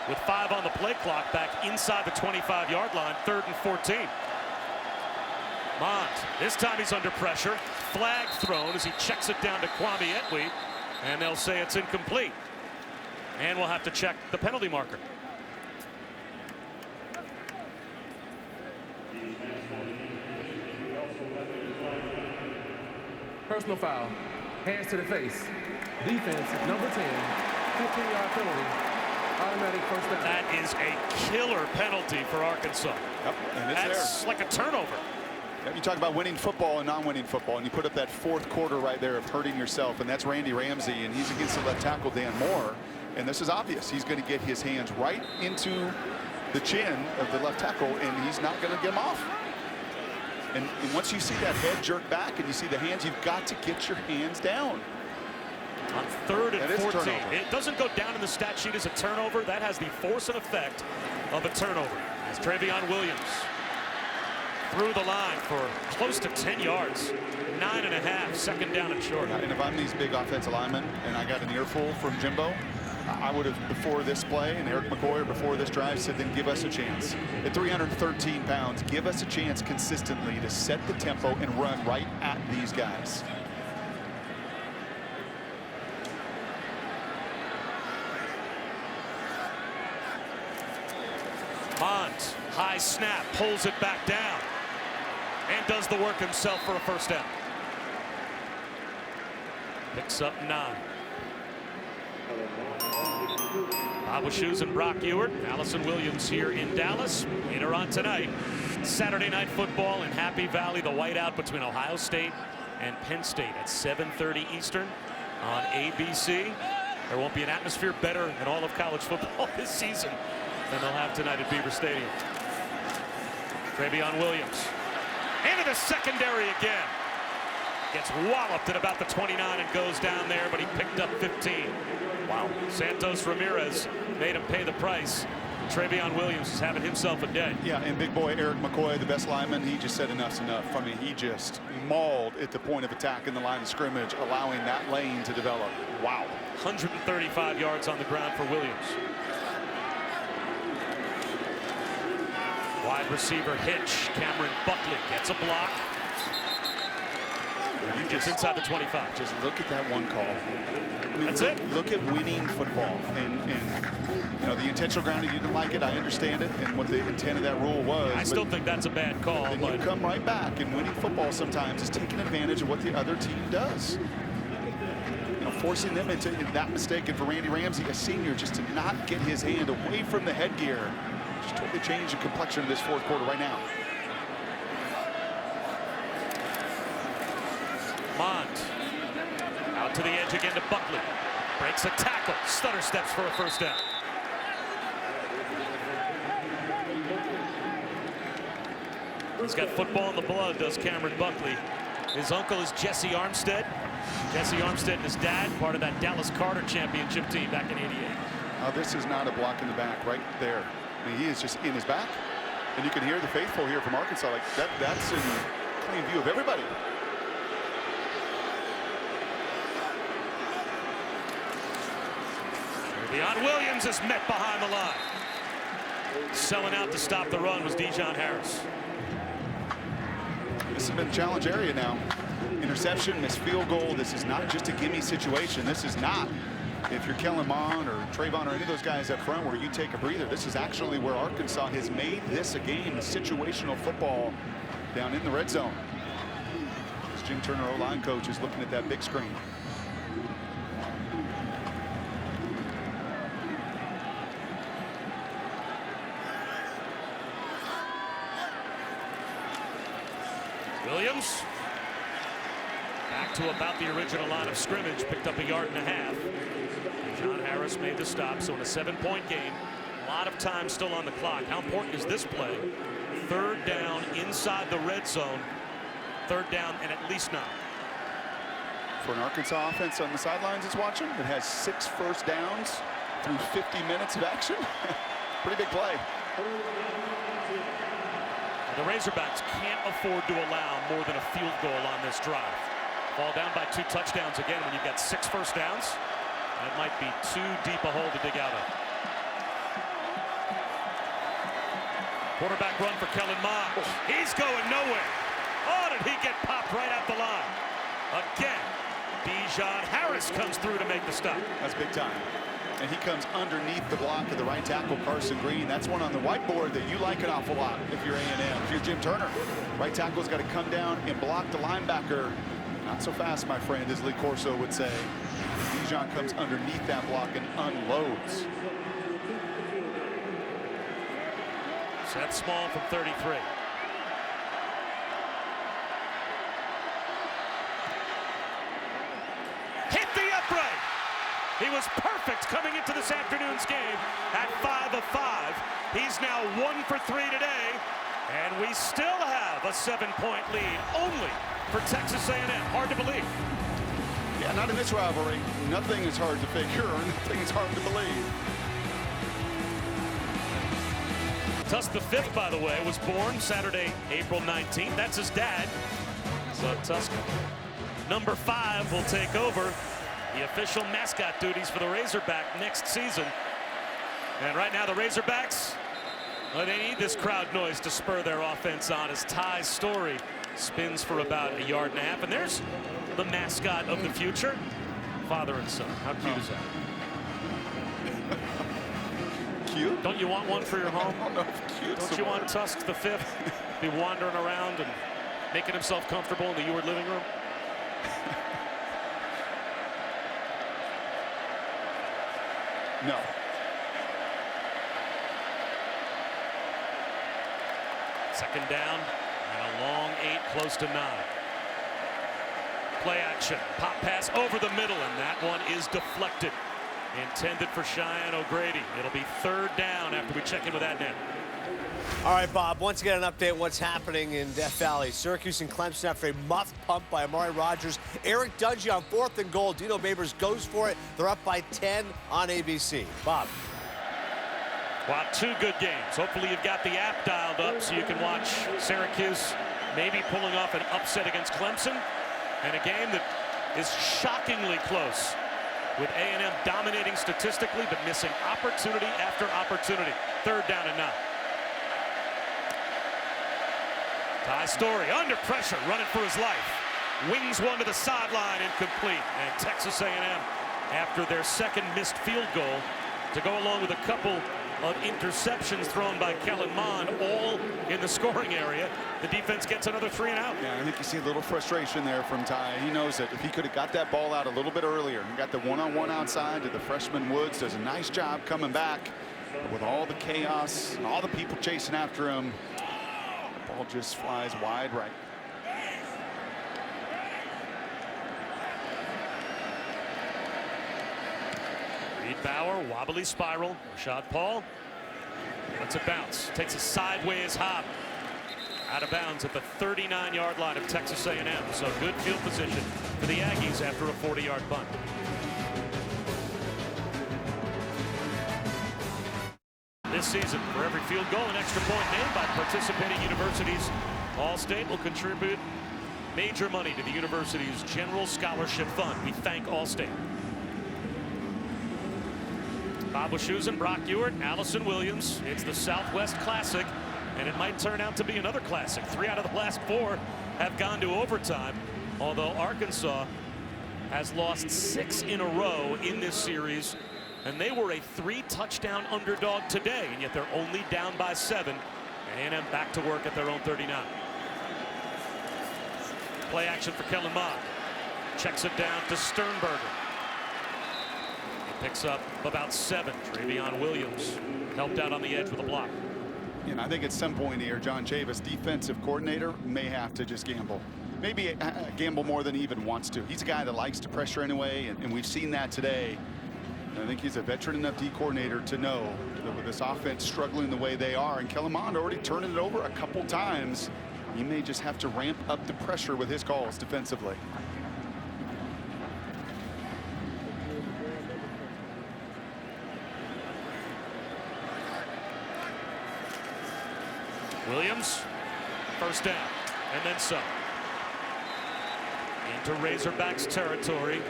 with 5 on the play clock, back inside the 25-yard line, 3rd and 14. Mond, this time he's under pressure. Flag thrown as he checks it down to Kwame Etwe, and they'll say it's incomplete. And we'll have to check the penalty marker. Personal foul. Hands to the face. Defense, number 10. 15-yard penalty. Automatic first down. That is a killer penalty for Arkansas. And it's That's like a turnover. You talk about winning football and non-winning football, and you put up that 4th quarter right there of hurting yourself, and that's Randy Ramsey, and he's against the left tackle, Dan Moore. And this is obvious. He's going to get his hands right into the chin of the left tackle, and he's not going to get him off. And once you see that head jerk back and you see the hands, you've got to get your hands down. On 3rd and 14. It doesn't go down in the stat sheet as a turnover. That has the force and effect of a turnover. As Travion Williams through the line for close to 10 yards. 9.5, 2nd down and short. And if I'm these big offensive linemen and I got an earful from Jimbo, I would have, before this play, and Eric McCoy, before this drive, said, then give us a chance. At 313 pounds, give us a chance consistently to set the tempo and run right at these guys. Mond, high snap, pulls it back down, and does the work himself for a 1st down. Picks up 9. Bob Wischusen and Brock Ewart, Allison Williams here in Dallas. Later on tonight, Saturday Night Football in Happy Valley, the whiteout between Ohio State and Penn State at 7:30 Eastern on ABC. There won't be an atmosphere better in all of college football this season than they'll have tonight at Beaver Stadium. Travion Williams into the secondary again. Gets walloped at about the 29 and goes down there, but he picked up 15. Wow. Santos Ramirez made him pay the price. Travion Williams is having himself a day. Yeah, and big boy Eric McCoy, the best lineman, he just said enough's enough. I mean, he just mauled at the point of attack in the line of scrimmage, allowing that lane to develop. Wow. 135 yards on the ground for Williams. Wide receiver hitch. Cameron Buckley gets a block. He gets inside the 25. Just look at that one call. I mean, That's it. Look at winning football. And you know, the intentional grounding, you didn't like it. I understand it and what the intent of that rule was. I still think that's a bad call. Then you come right back. And winning football sometimes is taking advantage of what the other team does. You know, forcing them into that mistake. And for Randy Ramsey, a senior, just to not get his hand away from the headgear. Just totally changed the complexion of this 4th quarter right now. Mond to the edge again to Buckley. Breaks a tackle. Stutter steps for a first down. He's got football in the blood, does Cameron Buckley. His uncle is Jesse Armstead. Jesse Armstead and his dad, part of that Dallas Carter championship team back in '88. Now, this is not a block in the back right there. I mean, he is just in his back. And you can hear the faithful here from Arkansas. Like that's in clean view of everybody. Beyond Williams is met behind the line. Selling out to stop the run was Dijon Harris. This has been a challenge area now. Interception, missed field goal. This is not just a gimme situation. This is not, if you're Kellen Mond or Trayvon or any of those guys up front, where you take a breather. This is actually where Arkansas has made this a game, situational football down in the red zone. As Jim Turner, O-line coach, is looking at that big screen. Williams back to about the original line of scrimmage, picked up a yard and a half. John Harris made the stop, so in a 7-point game, a lot of time still on the clock. How important is this play? Third down inside the red zone. Third down and at least 9. For an Arkansas offense on the sidelines is watching, it has 6 first downs through 50 minutes of action. Pretty big play. The Razorbacks can't afford to allow more than a field goal on this drive. Fall down by 2 touchdowns again when you've got 6 first downs. That might be too deep a hole to dig out of. Quarterback run for Kellen Mond. He's going nowhere. Oh, did he get popped right out the line? Again, Dijon Harris comes through to make the stop. That's big time. And he comes underneath the block of the right tackle, Carson Green. That's one on the whiteboard that you like an awful lot if you're A&M. If you're Jim Turner, right tackle's got to come down and block the linebacker. Not so fast, my friend, as Lee Corso would say. Dijon comes underneath that block and unloads. Set small from 33. Hit the upright. He was perfect coming into this afternoon's game at 5 of 5. He's now 1 for 3 today, and we still have a 7-point lead only for Texas A&M. Hard to believe. Yeah, not in this rivalry. Nothing is hard to figure, nothing is hard to believe. Tusk the fifth, by the way, was born Saturday, April 19th. That's his dad. So Tusk, number 5, will take over the official mascot duties for the Razorback next season. And right now the Razorbacks, well, they need this crowd noise to spur their offense on as Ty Story spins for about a yard and a half. And there's the mascot of the future, father and son. How cute is that? Cute? Don't you want one for your home? I don't know if cute. Don't you want Tusk the fifth be wandering around and making himself comfortable in the Ewart living room? No. Second down and a long 8, close to 9. Play action, pop pass over the middle, and that one is deflected. Intended for Cheyenne O'Grady. It'll be third down after we check in with that net. All right, Bob, once again, an update on what's happening in Death Valley. Syracuse and Clemson after a muff pump by Amari Rogers. Eric Dungy on 4th and goal. Dino Babers goes for it. They're up by 10 on ABC. Bob. Wow, 2 good games. Hopefully you've got the app dialed up so you can watch Syracuse maybe pulling off an upset against Clemson, and a game that is shockingly close, with A&M dominating statistically but missing opportunity after opportunity. Third down and 9. Ty Story under pressure, running for his life. Wings one to the sideline, incomplete. And Texas A&M, after their second missed field goal, to go along with a couple of interceptions thrown by Kellen Mond, all in the scoring area, the defense gets another 3 and out. Yeah, I think you see a little frustration there from Ty. He knows that if he could have got that ball out a little bit earlier, he got the one-on-one outside to the freshman Woods, does a nice job coming back. But with all the chaos and all the people chasing after him, the ball just flies wide right. Reed Bauer, wobbly spiral. Rashad Paul lets it bounce. Takes a sideways hop. Out of bounds at the 39-yard line of Texas A&M. So good field position for the Aggies after a 40-yard punt. This season, for every field goal and extra point made by participating universities, All-State will contribute major money to the university's general scholarship fund. We thank All-State. Bob Wischusen, Brock Ewart, Allison Williams. It's the Southwest Classic, and it might turn out to be another classic. 3 out of the last 4 have gone to overtime, although Arkansas has lost 6 in a row in this series, and they were a 3-touchdown underdog today, and yet they're only down by 7. A&M back to work at their own 39. Play action for Kellen Mond. Checks it down to Sternberger. He picks up about 7. Travion Williams helped out on the edge with a block. And I think at some point here, John Chavis, defensive coordinator, may have to just gamble. Maybe gamble more than he even wants to. He's a guy that likes to pressure anyway, and we've seen that today. And I think he's a veteran enough D coordinator to know that with this offense struggling the way they are, and Kellen Mond already turning it over a couple times, he may just have to ramp up the pressure with his calls defensively. Williams, first down, and then some. Into Razorbacks territory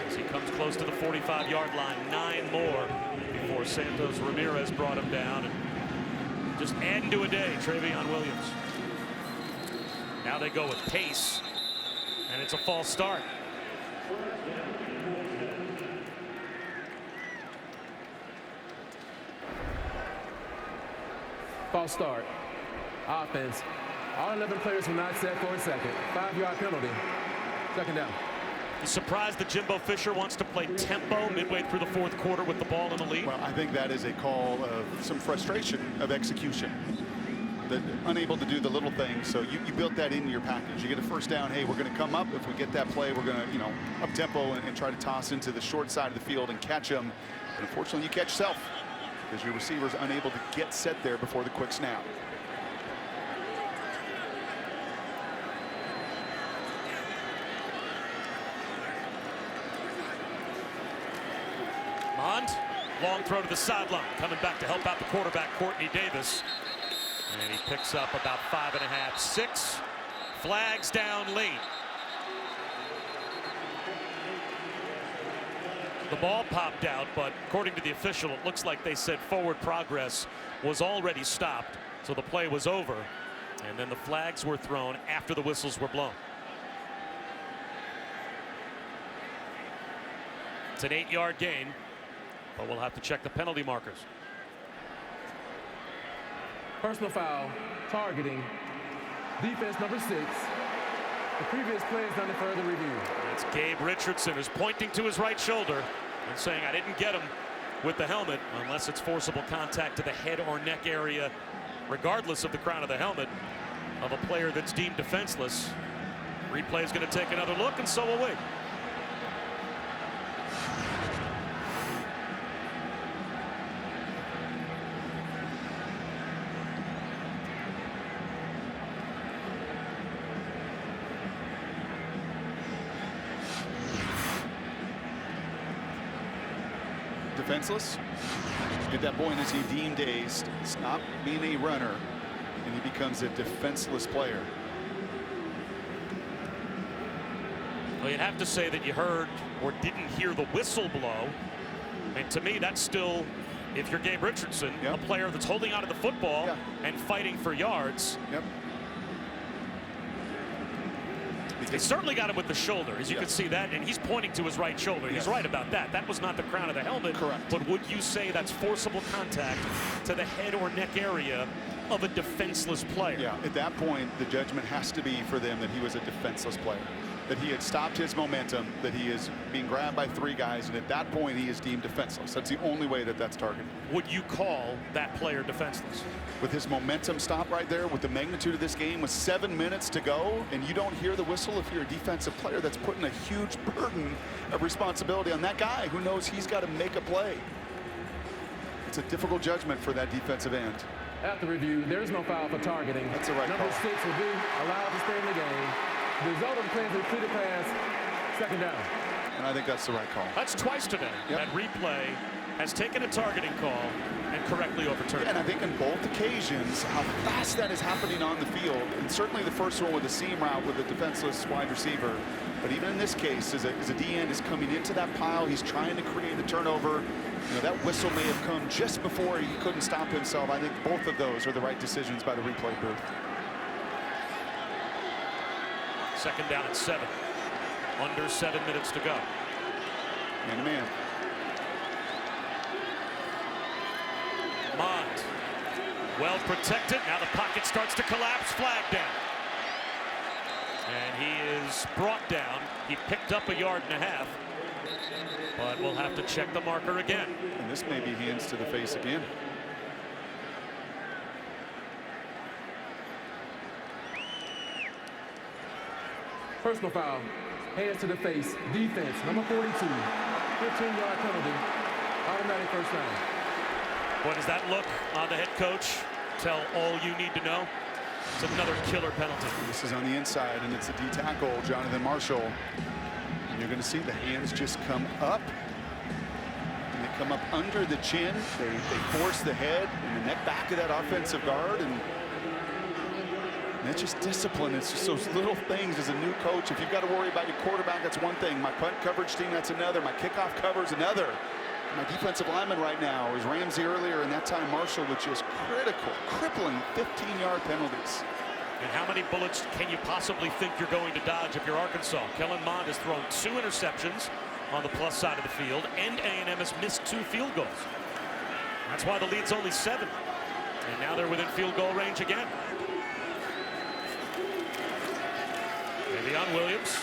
as he comes close to the 45-yard line. 9 more before Santos Ramirez brought him down. And just adding to a day, Travion Williams. Now they go with pace, and it's a false start. False start. Offense. All 11 players were not set for a second. 5-yard penalty. Second down. You surprised that Jimbo Fisher wants to play tempo midway through the 4th quarter with the ball in the lead? Well, I think that is a call of some frustration of execution. That unable to do the little things, so you built that into your package. You get a first down, hey, we're going to come up. If we get that play, we're going to, up tempo and try to toss into the short side of the field and catch them. But unfortunately, you catch yourself because your receiver's unable to get set there before the quick snap. Mond, long throw to the sideline, coming back to help out the quarterback, Courtney Davis. And he picks up about 5.5, 6. Flags down late. The ball popped out, but according to the official, it looks like they said forward progress was already stopped, so the play was over. And then the flags were thrown after the whistles were blown. It's an 8-yard gain, but we'll have to check the penalty markers. Personal foul, targeting, defense number 6. The previous play is under further review. It's Gabe Richardson who's pointing to his right shoulder and saying, I didn't get him with the helmet, unless it's forcible contact to the head or neck area, regardless of the crown of the helmet, of a player that's deemed defenseless. Replay is going to take another look, and so will we. Defenseless. At that point, is he deemed a stop being a runner, and he becomes a defenseless player? Well, you'd have to say that you heard or didn't hear the whistle blow. And to me, that's still, if you're Gabe Richardson, a player that's holding onto the football and fighting for yards. He certainly got him with the shoulder, as you can see that, and he's pointing to his right shoulder. He's right about that. That was not the crown of the helmet. Correct. But would you say that's forcible contact to the head or neck area of a defenseless player? Yeah, at that point, the judgment has to be for them that he was a defenseless player. that he had stopped his momentum, that he is being grabbed by 3 guys, and at that point he is deemed defenseless. That's the only way that that's targeted. Would you call that player defenseless? With his momentum stop right there, with the magnitude of this game, with 7 minutes to go, and you don't hear the whistle, if you're a defensive player, that's putting a huge burden of responsibility on that guy who knows he's got to make a play. It's a difficult judgment for that defensive end. At the review, there's no foul for targeting. That's the right Number call. 6 will be allowed to stay in the game. The result of the play is a completed pass, second down. And I think that's the right call. That's twice today. Yep. That replay has taken a targeting call and correctly overturned. Yeah, and I think in both occasions, how fast that is happening on the field, and certainly the first one with a seam route with a defenseless wide receiver. But even in this case, as a D end is coming into that pile, he's trying to create a turnover. You know, that whistle may have come just before he couldn't stop himself. I think both of those are the right decisions by the replay booth. Second down at 7. Under 7 minutes to go. Man-to-man. Mond. Well protected. Now the pocket starts to collapse. Flag down. And he is brought down. He picked up 1.5 yards. But we'll have to check the marker again. And this may be hands to the face again. Personal foul, hands to the face, defense, number 42, 15-yard penalty, automatic first down. What does that look on the head coach? Tell all you need to know. It's another killer penalty. This is on the inside, and it's a D tackle, Jonathan Marshall. And you're going to see the hands just come up. And they come up under the chin. They force the head and the neck back of that offensive guard. And that's just discipline. It's just those little things as a new coach. If you've got to worry about your quarterback, that's one thing. My punt coverage team, that's another. My kickoff cover is another. My defensive lineman right now is Ramsey earlier, and that time Marshall with just critical, crippling 15-yard penalties. And how many bullets can you possibly think you're going to dodge if you're Arkansas? Kellen Mond has thrown 2 interceptions on the plus side of the field, and A&M has missed 2 field goals. That's why the lead's only 7. And now they're within field goal range again. Travion Williams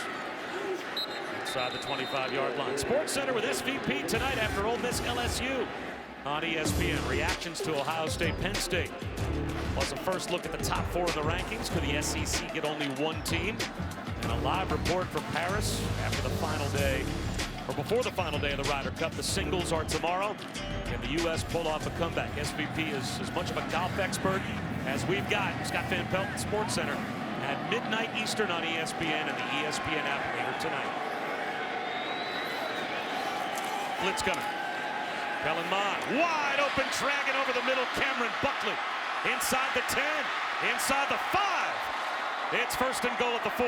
inside the 25-yard line. Sports Center with SVP tonight after Ole Miss LSU on ESPN. Reactions to Ohio State, Penn State. Plus a first look at the top 4 in the rankings. Could the SEC get only 1 team? And a live report from Paris after the final day, or before the final day of the Ryder Cup. The singles are tomorrow. Can the U.S. pull off a comeback? SVP is as much of a golf expert as we've got. Scott Van Pelt at Sports Center at midnight Eastern on ESPN and the ESPN app later tonight. Blitz coming. Kellen Mond, wide open, dragging over the middle. Cameron Buckley inside the 10, inside the 5. It's first and goal at the 4.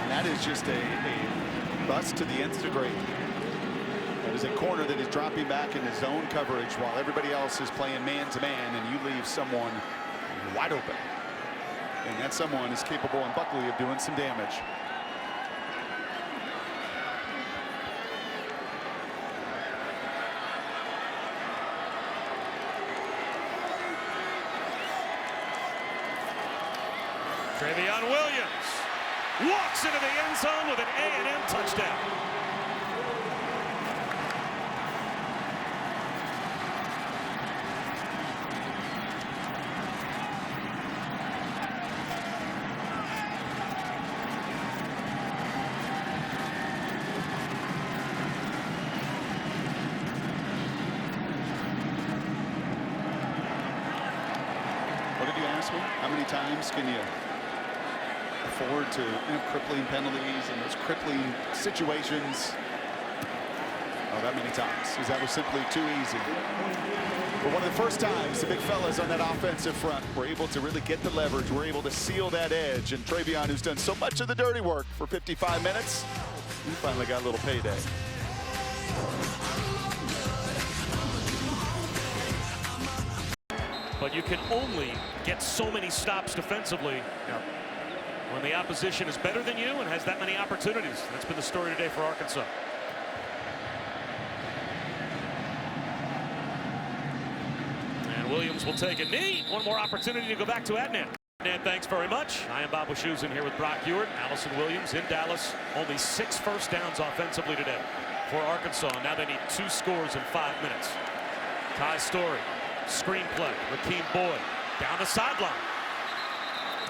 And that is just a bust to the nth degree. That is a corner that is dropping back into zone coverage while everybody else is playing man-to-man, and you leave someone wide open. And that someone is capable in Buckley of doing some damage. Travion Williams walks into the end zone with an A&M touchdown. What did you ask me? How many times can you afford to have crippling penalties and those crippling situations? Oh, that many times, because that was simply too easy. But one of the first times the big fellas on that offensive front were able to really get the leverage, were able to seal that edge, and Travion, who's done so much of the dirty work for 55 minutes, he finally got a little payday. But you can only get so many stops defensively when the opposition is better than you and has that many opportunities. That's been the story today for Arkansas. And Williams will take a knee. One more opportunity to go back to Adnan. And thanks very much. I am Bob Wischusen here with Brock Ewart. Allison Williams in Dallas. Only 6 first downs offensively today for Arkansas. Now they need 2 scores in 5 minutes. Ty Story, screenplay. Rakeem Boyd down the sideline.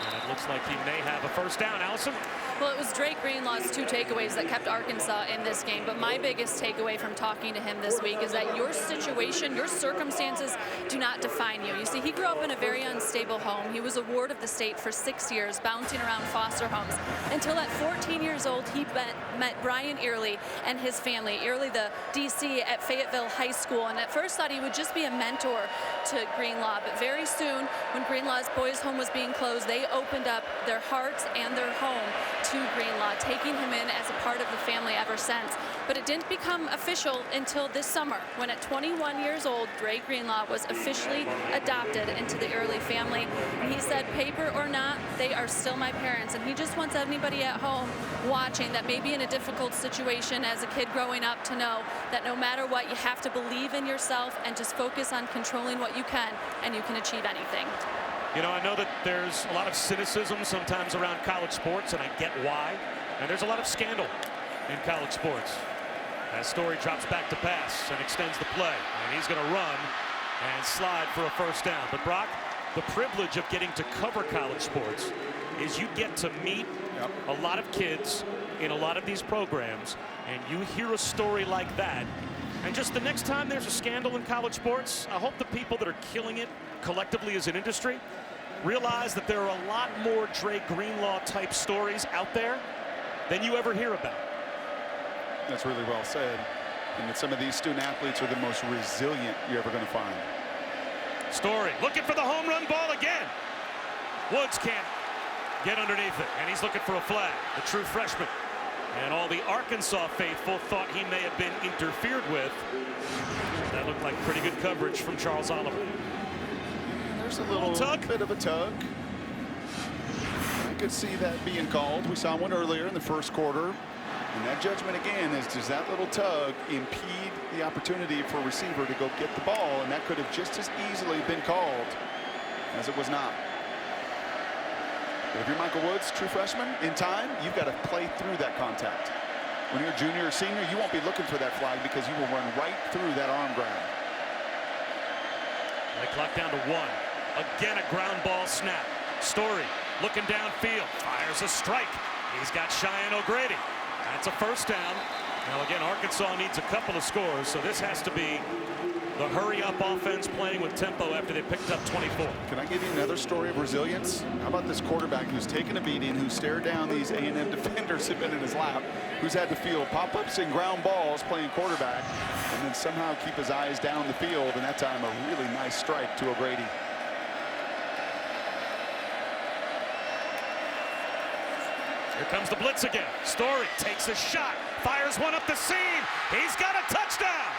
And it looks like he may have a first down. Allison? Well, it was Drake Greenlaw's 2 takeaways that kept Arkansas in this game. But my biggest takeaway from talking to him this week is that your situation, your circumstances do not define you. You see, he grew up in a very unstable home. He was a ward of the state for 6 years, bouncing around foster homes. Until at 14 years old, he met Brian Early and his family. Early, the DC at Fayetteville High School. And at first thought he would just be a mentor to Greenlaw. But very soon, when Greenlaw's boys' home was being closed, they opened up their hearts and their home to Greenlaw, taking him in as a part of the family ever since. But it didn't become official until this summer, when at 21 years old, Drake Greenlaw was officially adopted into the Early family. And he said, paper or not, they are still my parents. And he just wants anybody at home watching that may be in a difficult situation as a kid growing up to know that no matter what, you have to believe in yourself and just focus on controlling what you can, and you can achieve anything. You know, I know that there's a lot of cynicism sometimes around college sports, and I get why. And there's a lot of scandal in college sports. As Story drops back to pass and extends the play, and he's going to run and slide for a first down. But Brock, the privilege of getting to cover college sports is you get to meet a lot of kids in a lot of these programs, and you hear a story like that. And just the next time there's a scandal in college sports, I hope the people that are killing it collectively as an industry realize that there are a lot more Drake Greenlaw type stories out there than you ever hear about. That's really well said. And that some of these student athletes are the most resilient you're ever going to find. Story looking for the home run ball again. Woods can't get underneath it, and he's looking for a flag. The true freshman. And all the Arkansas faithful thought he may have been interfered with. That looked like pretty good coverage from Charles Oliver. There's a little bit of a tug. I could see that being called. We saw one earlier in the first quarter. And that judgment again is, does that little tug impede the opportunity for a receiver to go get the ball? And that could have just as easily been called as it was not. But if you're Michael Woods, true freshman, in time, you've got to play through that contact. When you're a junior or senior, you won't be looking for that flag because you will run right through that arm grab. They clock down to 1. Again, a ground ball snap. Story looking downfield, fires a strike. He's got Cheyenne O'Grady. That's a first down. Now again, Arkansas needs a couple of scores, so this has to be the hurry-up offense playing with tempo after they picked up 24. Can I give you another story of resilience? How about this quarterback who's taken a beating, who stared down these A&M defenders who've been in his lap, who's had to field pop-ups and ground balls playing quarterback, and then somehow keep his eyes down the field, and that time a really nice strike to O'Grady. Here comes the blitz again. Story takes a shot, fires one up the seam. He's got a touchdown.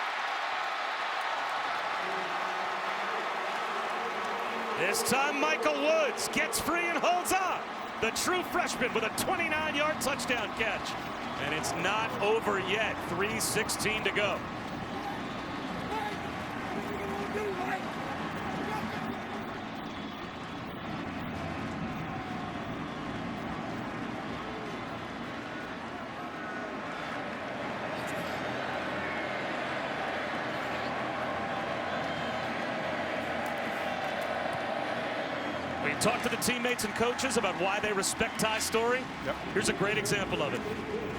This time Michael Woods gets free and holds on. The true freshman with a 29-yard touchdown catch. And it's not over yet. 3:16 to go. We talked to the teammates and coaches about why they respect Ty Story. Here's a great example of it.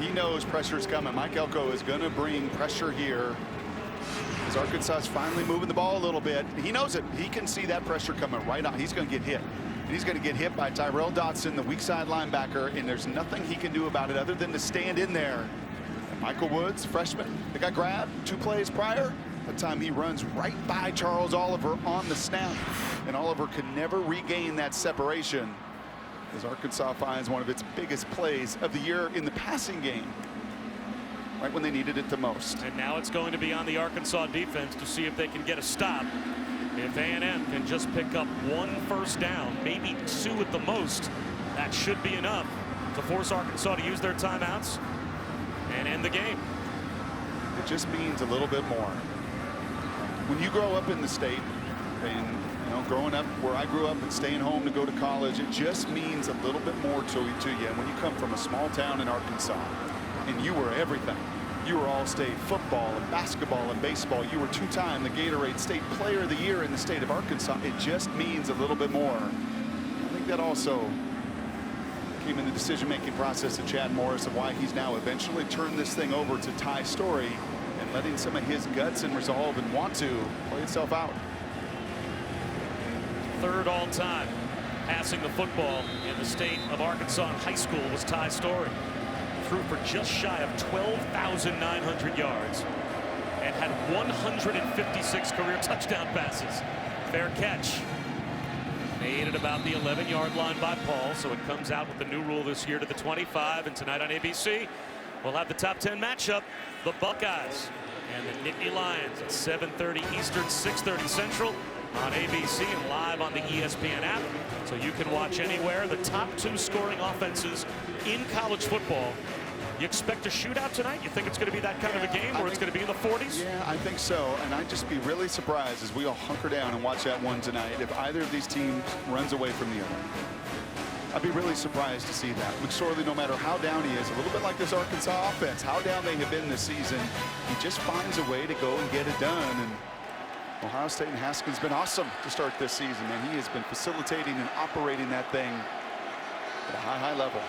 He knows pressure's coming. Mike Elko is going to bring pressure here. As Arkansas is finally moving the ball a little bit. He knows it. He can see that pressure coming right on. He's going to get hit. And he's going to get hit by Tyrell Dotson, the weak side linebacker, and there's nothing he can do about it other than to stand in there. And Michael Woods, freshman, that got grabbed 2 plays prior. That time he runs right by Charles Oliver on the snap, and Oliver could never regain that separation as Arkansas finds one of its biggest plays of the year in the passing game, right when they needed it the most. And now it's going to be on the Arkansas defense to see if they can get a stop. If A&M can just pick up 1 first down, maybe 2 at the most, that should be enough to force Arkansas to use their timeouts and end the game. It just means a little bit more. When you grow up in the state and know, growing up where I grew up and staying home to go to college, it just means a little bit more to you. And when you come from a small town in Arkansas and you were everything, you were all-state football and basketball and baseball. You were two-time the Gatorade State Player of the Year in the state of Arkansas. It just means a little bit more. I think that also came in the decision-making process of Chad Morris of why he's now eventually turned this thing over to Ty Story and letting some of his guts and resolve and want to play itself out. Third all-time passing the football in the state of Arkansas in high school was Ty Story. Threw for just shy of 12,900 yards and had 156 career touchdown passes. Fair catch. Made at about the 11-yard line by Paul, so it comes out with the new rule this year to the 25. And tonight on ABC, we'll have the top 10 matchup, the Buckeyes and the Nittany Lions at 7:30 Eastern, 6:30 Central on ABC and live on the ESPN app, so you can watch anywhere. The top 2 scoring offenses in college football. You expect a shootout tonight? You think it's going to be that kind of a game where it's going to be in the 40s? Yeah, I think so. And I'd just be really surprised as we all hunker down and watch that one tonight if either of these teams runs away from the other. I'd be really surprised to see that. McSorley, no matter how down he is, a little bit like this Arkansas offense, how down they have been this season, he just finds a way to go and get it done. And Ohio State and Haskins been awesome to start this season, and he has been facilitating and operating that thing at a high level.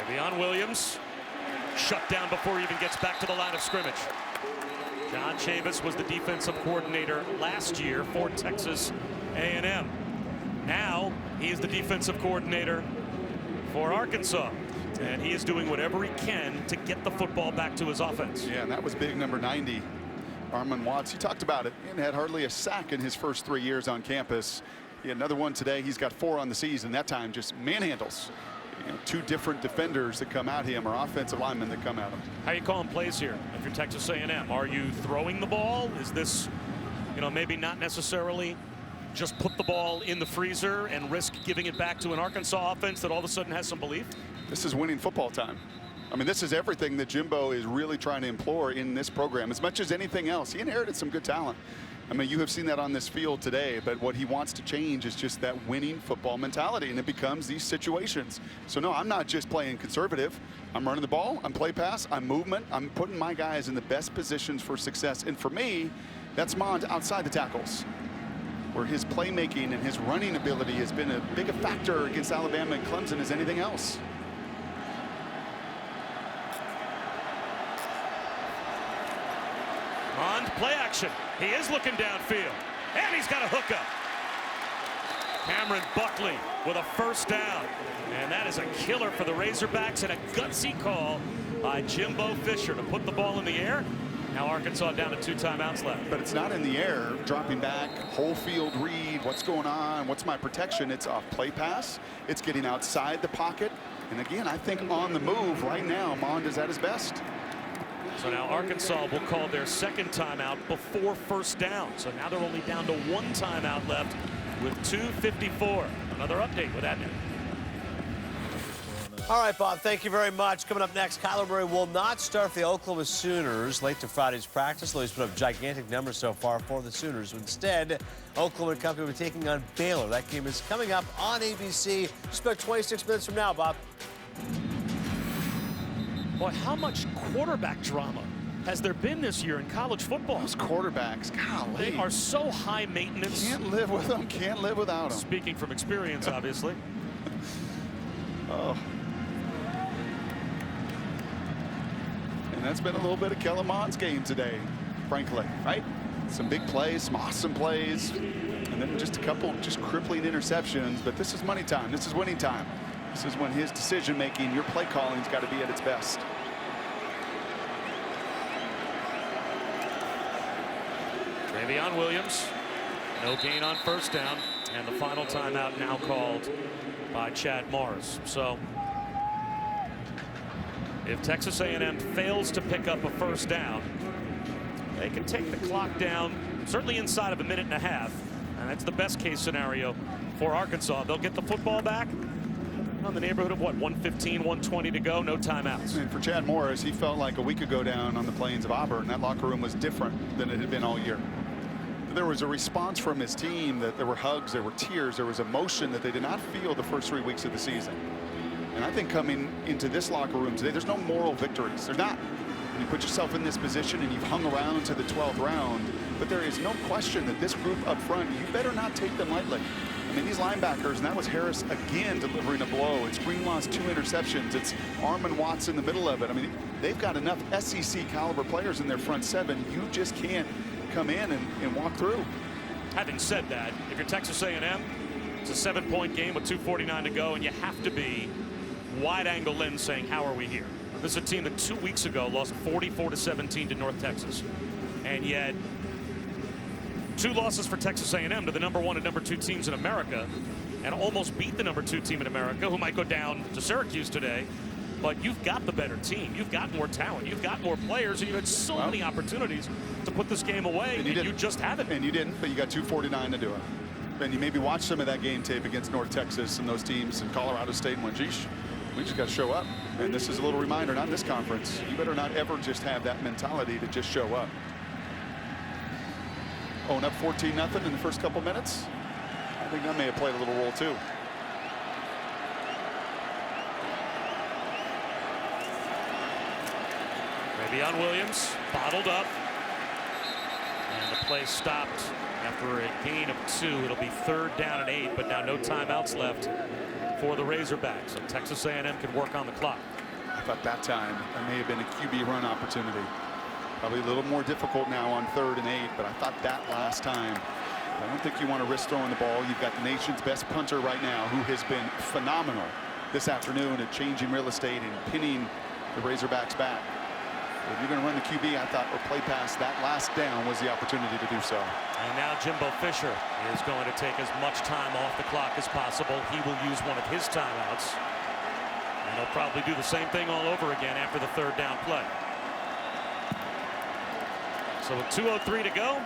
Trevion Williams shut down before he even gets back to the line of scrimmage. John Chavis was the defensive coordinator last year for Texas A&M. Now he is the defensive coordinator for Arkansas, and he is doing whatever he can to get the football back to his offense. Yeah, and that was big number 90, Armon Watts. He talked about it and had hardly a sack in his first 3 years on campus. He had another one today. He's got 4 on the season. That time just manhandles. You know, 2 different defenders that come at him, or offensive linemen that come at him. How are you calling plays here if you're Texas A&M? Are you throwing the ball? Is this, you know, maybe not necessarily just put the ball in the freezer and risk giving it back to an Arkansas offense that all of a sudden has some belief? This is winning football time. I mean, this is everything that Jimbo is really trying to implore in this program. As much as anything else, he inherited some good talent. I mean, you have seen that on this field today, but what he wants to change is just that winning football mentality, and it becomes these situations. So no, I'm not just playing conservative. I'm running the ball, I'm play pass, I'm movement, I'm putting my guys in the best positions for success. And for me, that's Mond outside the tackles, where his playmaking and his running ability has been as big a factor against Alabama and Clemson as anything else. On play action. He is looking downfield. And he's got a hookup. Cameron Buckley with a first down. And that is a killer for the Razorbacks, and a gutsy call by Jimbo Fisher to put the ball in the air. Now Arkansas down to 2 timeouts left. But it's not in the air, dropping back, whole field read, what's going on, what's my protection. It's off play pass. It's getting outside the pocket. And again, I think on the move right now, Mond is at his best. So now Arkansas will call their second timeout before first down. So now they're only down to 1 timeout left with 2:54. Another update with Adnan. All right, Bob, thank you very much. Coming up next, Kyler Murray will not start for the Oklahoma Sooners late to Friday's practice, though he's put up gigantic numbers so far for the Sooners. Instead, Oklahoma and company will be taking on Baylor. That game is coming up on ABC just about 26 minutes from now, Bob. Boy, how much quarterback drama has there been this year in college football? Those quarterbacks, golly. They are so high maintenance. Can't live with them, can't live without them. Speaking from experience, obviously. Oh. And that's been a little bit of Kellen Mond's game today, frankly, right? Some big plays, some awesome plays, and then just a couple just crippling interceptions. But this is money time. This is winning time. This is when his decision-making, your play calling's got to be at its best. Trevion Williams, no gain on first down, and the final timeout now called by Chad Morris. So if Texas A&M fails to pick up a first down, they can take the clock down certainly inside of a minute and a half, and that's the best case scenario for Arkansas. They'll get the football back, on the neighborhood of what, 115, 120 to go, no timeouts. And for Chad Morris, he felt like a week ago down on the plains of Auburn, that locker room was different than it had been all year. There was a response from his team that there were hugs, there were tears, there was emotion that they did not feel the first 3 weeks of the season. And I think coming into this locker room today, there's no moral victories. There's not. And you put yourself in this position and you've hung around to the 12th round, but there is no question that this group up front, you better not take them lightly. I mean, these linebackers, and that was Harris again delivering a blow. It's Greenlaw's 2 interceptions. It's Armon Watts in the middle of it. I mean, they've got enough SEC caliber players in their front 7. You just can't come in and walk through. Having said that, if you're Texas A&M, it's a 7-point game with 2:49 to go, and you have to be wide-angle lens saying, how are we here? This is a team that 2 weeks ago lost 44-17 to North Texas, and yet 2 losses for Texas A&M to the #1 and #2 teams in America, and almost beat the #2 team in America, who might go down to Syracuse today. But you've got the better team. You've got more talent. You've got more players, and you had so many opportunities to put this game away, and you just haven't. And you didn't, but you got 2:49 to do it. And you maybe watch some of that game tape against North Texas and those teams in Colorado State and went, geez, we just got to show up. And this is a little reminder, not in this conference. You better not ever just have that mentality to just show up. Oh, and up 14-0 in the first couple minutes. I think that may have played a little role too. Maybe on Williams, bottled up. And the play stopped after a gain of 2. It'll be 3rd down and 8, but now no timeouts left for the Razorbacks. So Texas A&M can work on the clock. I thought that time there may have been a QB run opportunity. Probably a little more difficult now on 3rd and 8, but I thought that last time. I don't think you want to risk throwing the ball. You've got the nation's best punter right now, who has been phenomenal this afternoon at changing real estate and pinning the Razorbacks back. If you're going to run the QB, I thought, or play pass, that last down was the opportunity to do so. And now Jimbo Fisher is going to take as much time off the clock as possible. He will use one of his timeouts. And he'll probably do the same thing all over again after the 3rd down play. So with 2:03 to go,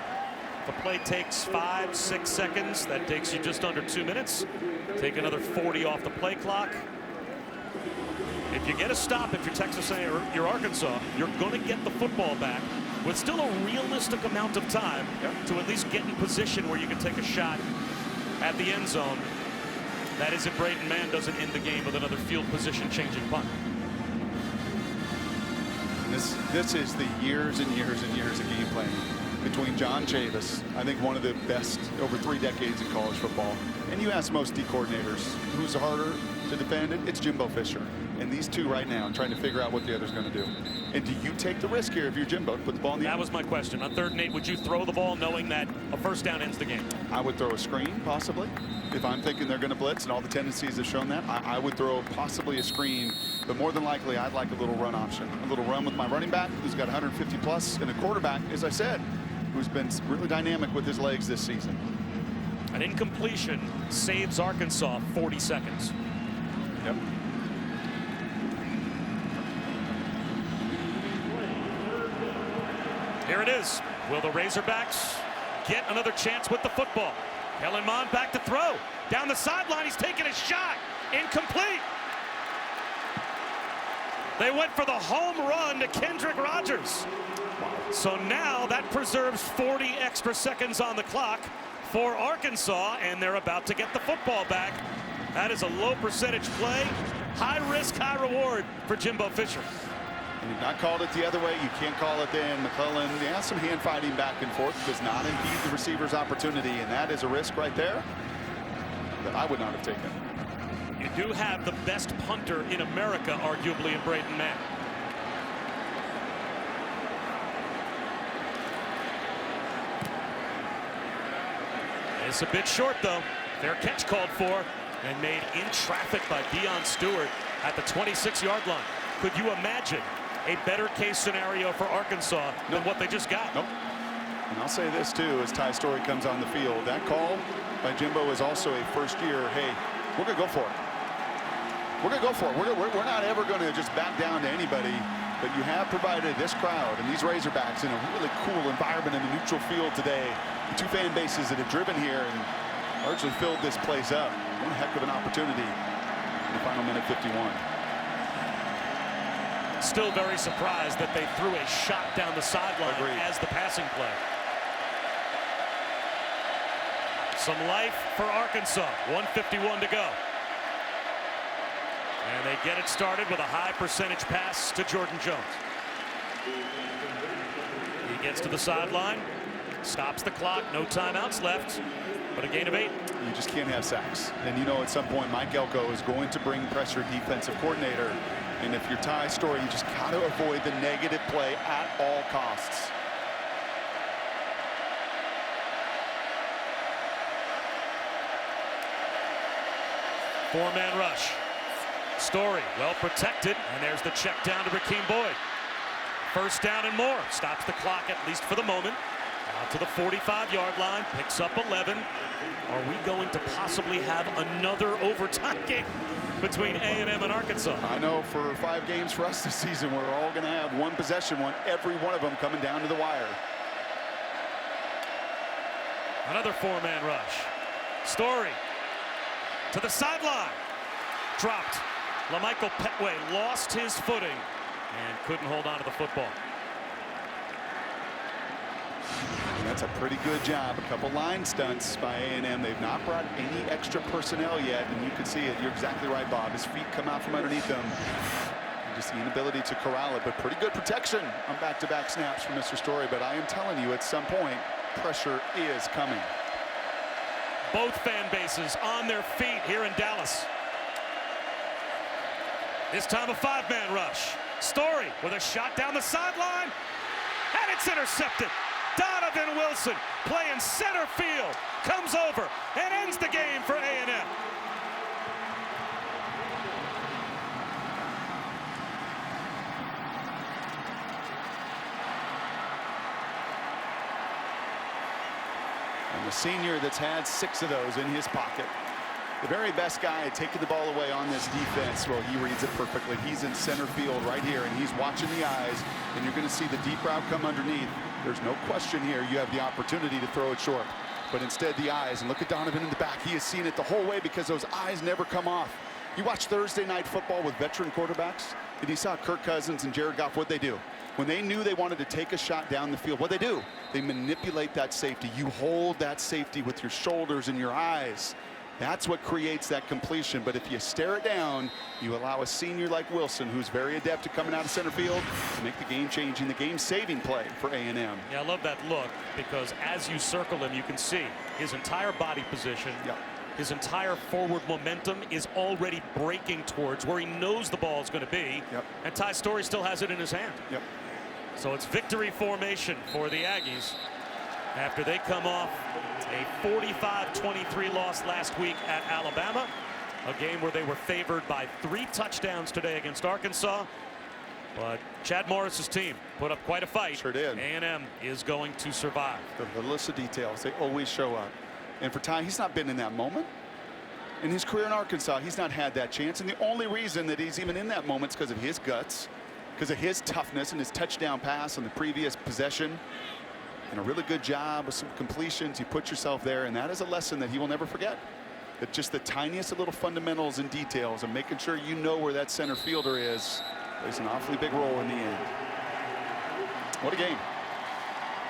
the play takes 5-6 seconds. That takes you just under 2 minutes. Take another 40 off the play clock. If you get a stop, if you're Texas A or you're Arkansas, you're going to get the football back with still a realistic amount of time to at least get in position where you can take a shot at the end zone. That is if Braden Mann doesn't end the game with another field position changing punt. This is the years and years and years of game planning between John Chavis, I think one of the best over 3 decades in college football. And you ask most D coordinators, who's harder to defend it? It's Jimbo Fisher. And these two right now trying to figure out what the other's going to do. And do you take the risk here if you're Jimbo to put the ball in the end? That was my question. On 3rd and 8, would you throw the ball knowing that a 1st down ends the game? I would throw a screen, possibly. If I'm thinking they're going to blitz, and all the tendencies have shown that, I would throw possibly a screen. But more than likely, I'd like a little run option. A little run with my running back, who's got 150 plus, and a quarterback, as I said, who's been really dynamic with his legs this season. An incompletion saves Arkansas 40 seconds. Yep. Here it is. Will the Razorbacks get another chance with the football? Kellen Mond back to throw. Down the sideline, he's taking a shot. Incomplete. They went for the home run to Kendrick Rogers. So now that preserves 40 extra seconds on the clock for Arkansas, and they're about to get the football back. That is a low percentage play. High risk, high reward for Jimbo Fisher. And you've not called it the other way. You can't call it then. McClellan, they have some hand fighting back and forth. Does not impede the receiver's opportunity, and that is a risk right there that I would not have taken. You do have the best punter in America, arguably, in Braden Mann. It's a bit short, though. Fair catch called for and made in traffic by Deion Stewart at the 26-yard line. Could you imagine a better case scenario for Arkansas than what they just got? Nope. And I'll say this, too, as Ty Story comes on the field. That call by Jimbo is also a first-year, hey, we're going to go for it. We're going to go for it. We're not ever going to just back down to anybody. But you have provided this crowd and these Razorbacks in a really cool environment in the neutral field today. The 2 fan bases that have driven here and largely filled this place up. One heck of an opportunity in the final minute 51. Still very surprised that they threw a shot down the sideline as the passing play. Some life for Arkansas. 1:51 to go. And they get it started with a high percentage pass to Jordan Jones. He gets to the sideline, stops the clock, no timeouts left, but a gain of 8. You just can't have sacks. And you know at some point Mike Elko is going to bring pressure defensive coordinator. And if you're Ty Storey, you just got to avoid the negative play at all costs. Four-man rush. Storey well protected, and there's the check down to Rakeem Boyd. First down and more. Stops the clock, at least for the moment. Out to the 45-yard line, picks up 11. Are we going to possibly have another overtime game between A&M and Arkansas? I know for 5 games for us this season, we're all going to have one possession, every one of them coming down to the wire. Another four-man rush. Storey to the sideline. Dropped. LaMichael Petway lost his footing and couldn't hold on to the football. And that's a pretty good job. A couple line stunts by A&M. They've not brought any extra personnel yet, and you can see it. You're exactly right, Bob. His feet come out from underneath him. And just the inability to corral it, but pretty good protection on back-to-back snaps from Mr. Storey. But I am telling you, at some point, pressure is coming. Both fan bases on their feet here in Dallas. This time a 5-man rush. Storey with a shot down the sideline, and it's intercepted. Donovan Wilson playing center field, comes over and ends the game for A&M. And the senior that's had 6 of those in his pocket. The very best guy taking the ball away on this defense. Well, he reads it perfectly. He's in center field right here, and he's watching the eyes, and you're going to see the deep route come underneath. There's no question here you have the opportunity to throw it short, but instead the eyes, and look at Donovan in the back. He has seen it the whole way because those eyes never come off. You watch Thursday night football with veteran quarterbacks, and you saw Kirk Cousins and Jared Goff. What'd they do? When they knew they wanted to take a shot down the field, what'd they do? They manipulate that safety. You hold that safety with your shoulders and your eyes. That's what creates that completion. But if you stare it down, you allow a senior like Wilson, who's very adept at coming out of center field, to make the game-changing, the game-saving play for A&M. Yeah, I love that look, because as you circle him, you can see his entire body position, his entire forward momentum is already breaking towards where he knows the ball is going to be, and Ty Storey still has it in his hand. So it's victory formation for the Aggies after they come off a 45-23 loss last week at Alabama, a game where they were favored by 3 touchdowns today against Arkansas. But Chad Morris's team put up quite a fight. Sure did. A&M is going to survive. The littlest of details, they always show up. And for Ty, he's not been in that moment. In his career in Arkansas, he's not had that chance. And the only reason that he's even in that moment is because of his guts, because of his toughness and his touchdown pass on the previous possession. And a really good job with some completions. You put yourself there, and that is a lesson that he will never forget. That just the tiniest of little fundamentals and details and making sure you know where that center fielder is plays an awfully big role in the end. What a game.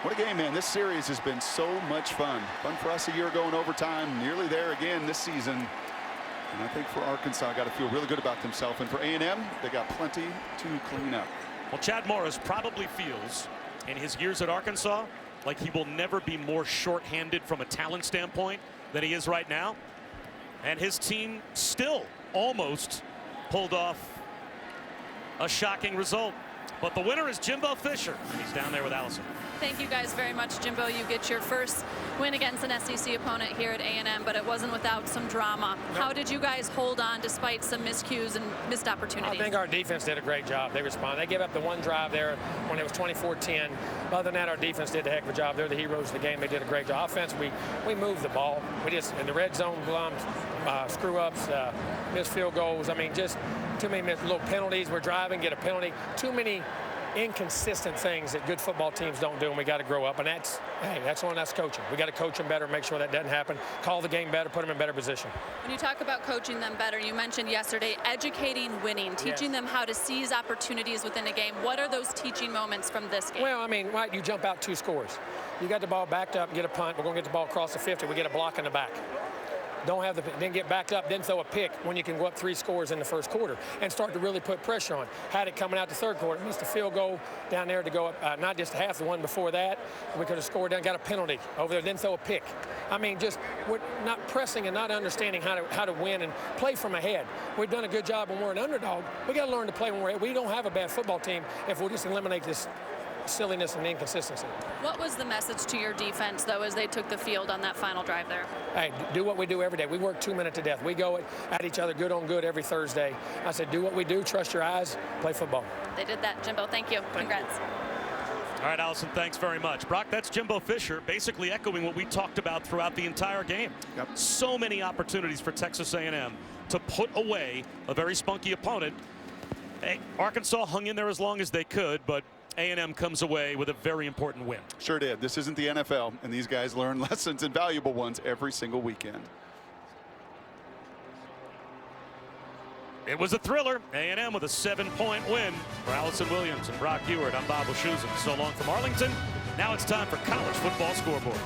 What a game, man. This series has been so much fun. Fun for us a year ago in overtime, nearly there again this season. And I think for Arkansas, got to feel really good about themselves. And for A&M, they got plenty to clean up. Well, Chad Morris probably feels in his years at Arkansas like he will never be more shorthanded from a talent standpoint than he is right now. And his team still almost pulled off a shocking result. But the winner is Jimbo Fisher. He's down there with Allison. Thank you guys very much, Jimbo. You get your first win against an SEC opponent here at A&M, but it wasn't without some drama. How did you guys hold on despite some miscues and missed opportunities? I think our defense did a great job. They responded. They gave up the one drive there when it was 24-10. Other than that, our defense did a heck of a job. They're the heroes of the game. They did a great job. Offense, we moved the ball. We just, in the red zone, screw-ups, missed field goals. I mean, just too many little penalties. We're driving, get a penalty. Too many inconsistent things that good football teams don't do, and we got to grow up. And that's on us coaching. We got to coach them better, make sure that doesn't happen. Call the game better, put them in better position. When you talk about coaching them better, you mentioned yesterday educating winning, teaching them how to seize opportunities within a game. What are those teaching moments from this game? Well, I mean, right, you jump out 2 scores. You got the ball backed up, get a punt. We're going to get the ball across the 50. We get a block in the back. Then get backed up, then throw a pick when you can go up 3 scores in the first quarter and start to really put pressure on. Had it coming out the third quarter, missed a field goal down there to go up, not just half the one before that. We could have scored down, got a penalty over there, then throw a pick. I mean, just we're not pressing and not understanding how to win and play from ahead. We've done a good job when we're an underdog. We got to learn to play when we're ahead. We don't have a bad football team if we'll just eliminate this silliness and inconsistency. What was the message to your defense, though, as they took the field on that final drive there? Hey, do what we do every day. We work 2 minutes to death. We go at each other good on good every Thursday. I said, do what we do, trust your eyes, play football. They did that. Jimbo, thank you. Congrats. All right, Allison, thanks very much. Brock, that's Jimbo Fisher basically echoing what we talked about throughout the entire game. Yep. So many opportunities for Texas A&M to put away a very spunky opponent. Hey, Arkansas hung in there as long as they could, but A&M comes away with a very important win. Sure did. This isn't the NFL, and these guys learn lessons and valuable ones every single weekend. It was a thriller. A&M with a 7-point win. For Allison Williams and Brock Ewart, I'm Bob Wischusen. So long from Arlington. Now it's time for College Football Scoreboard.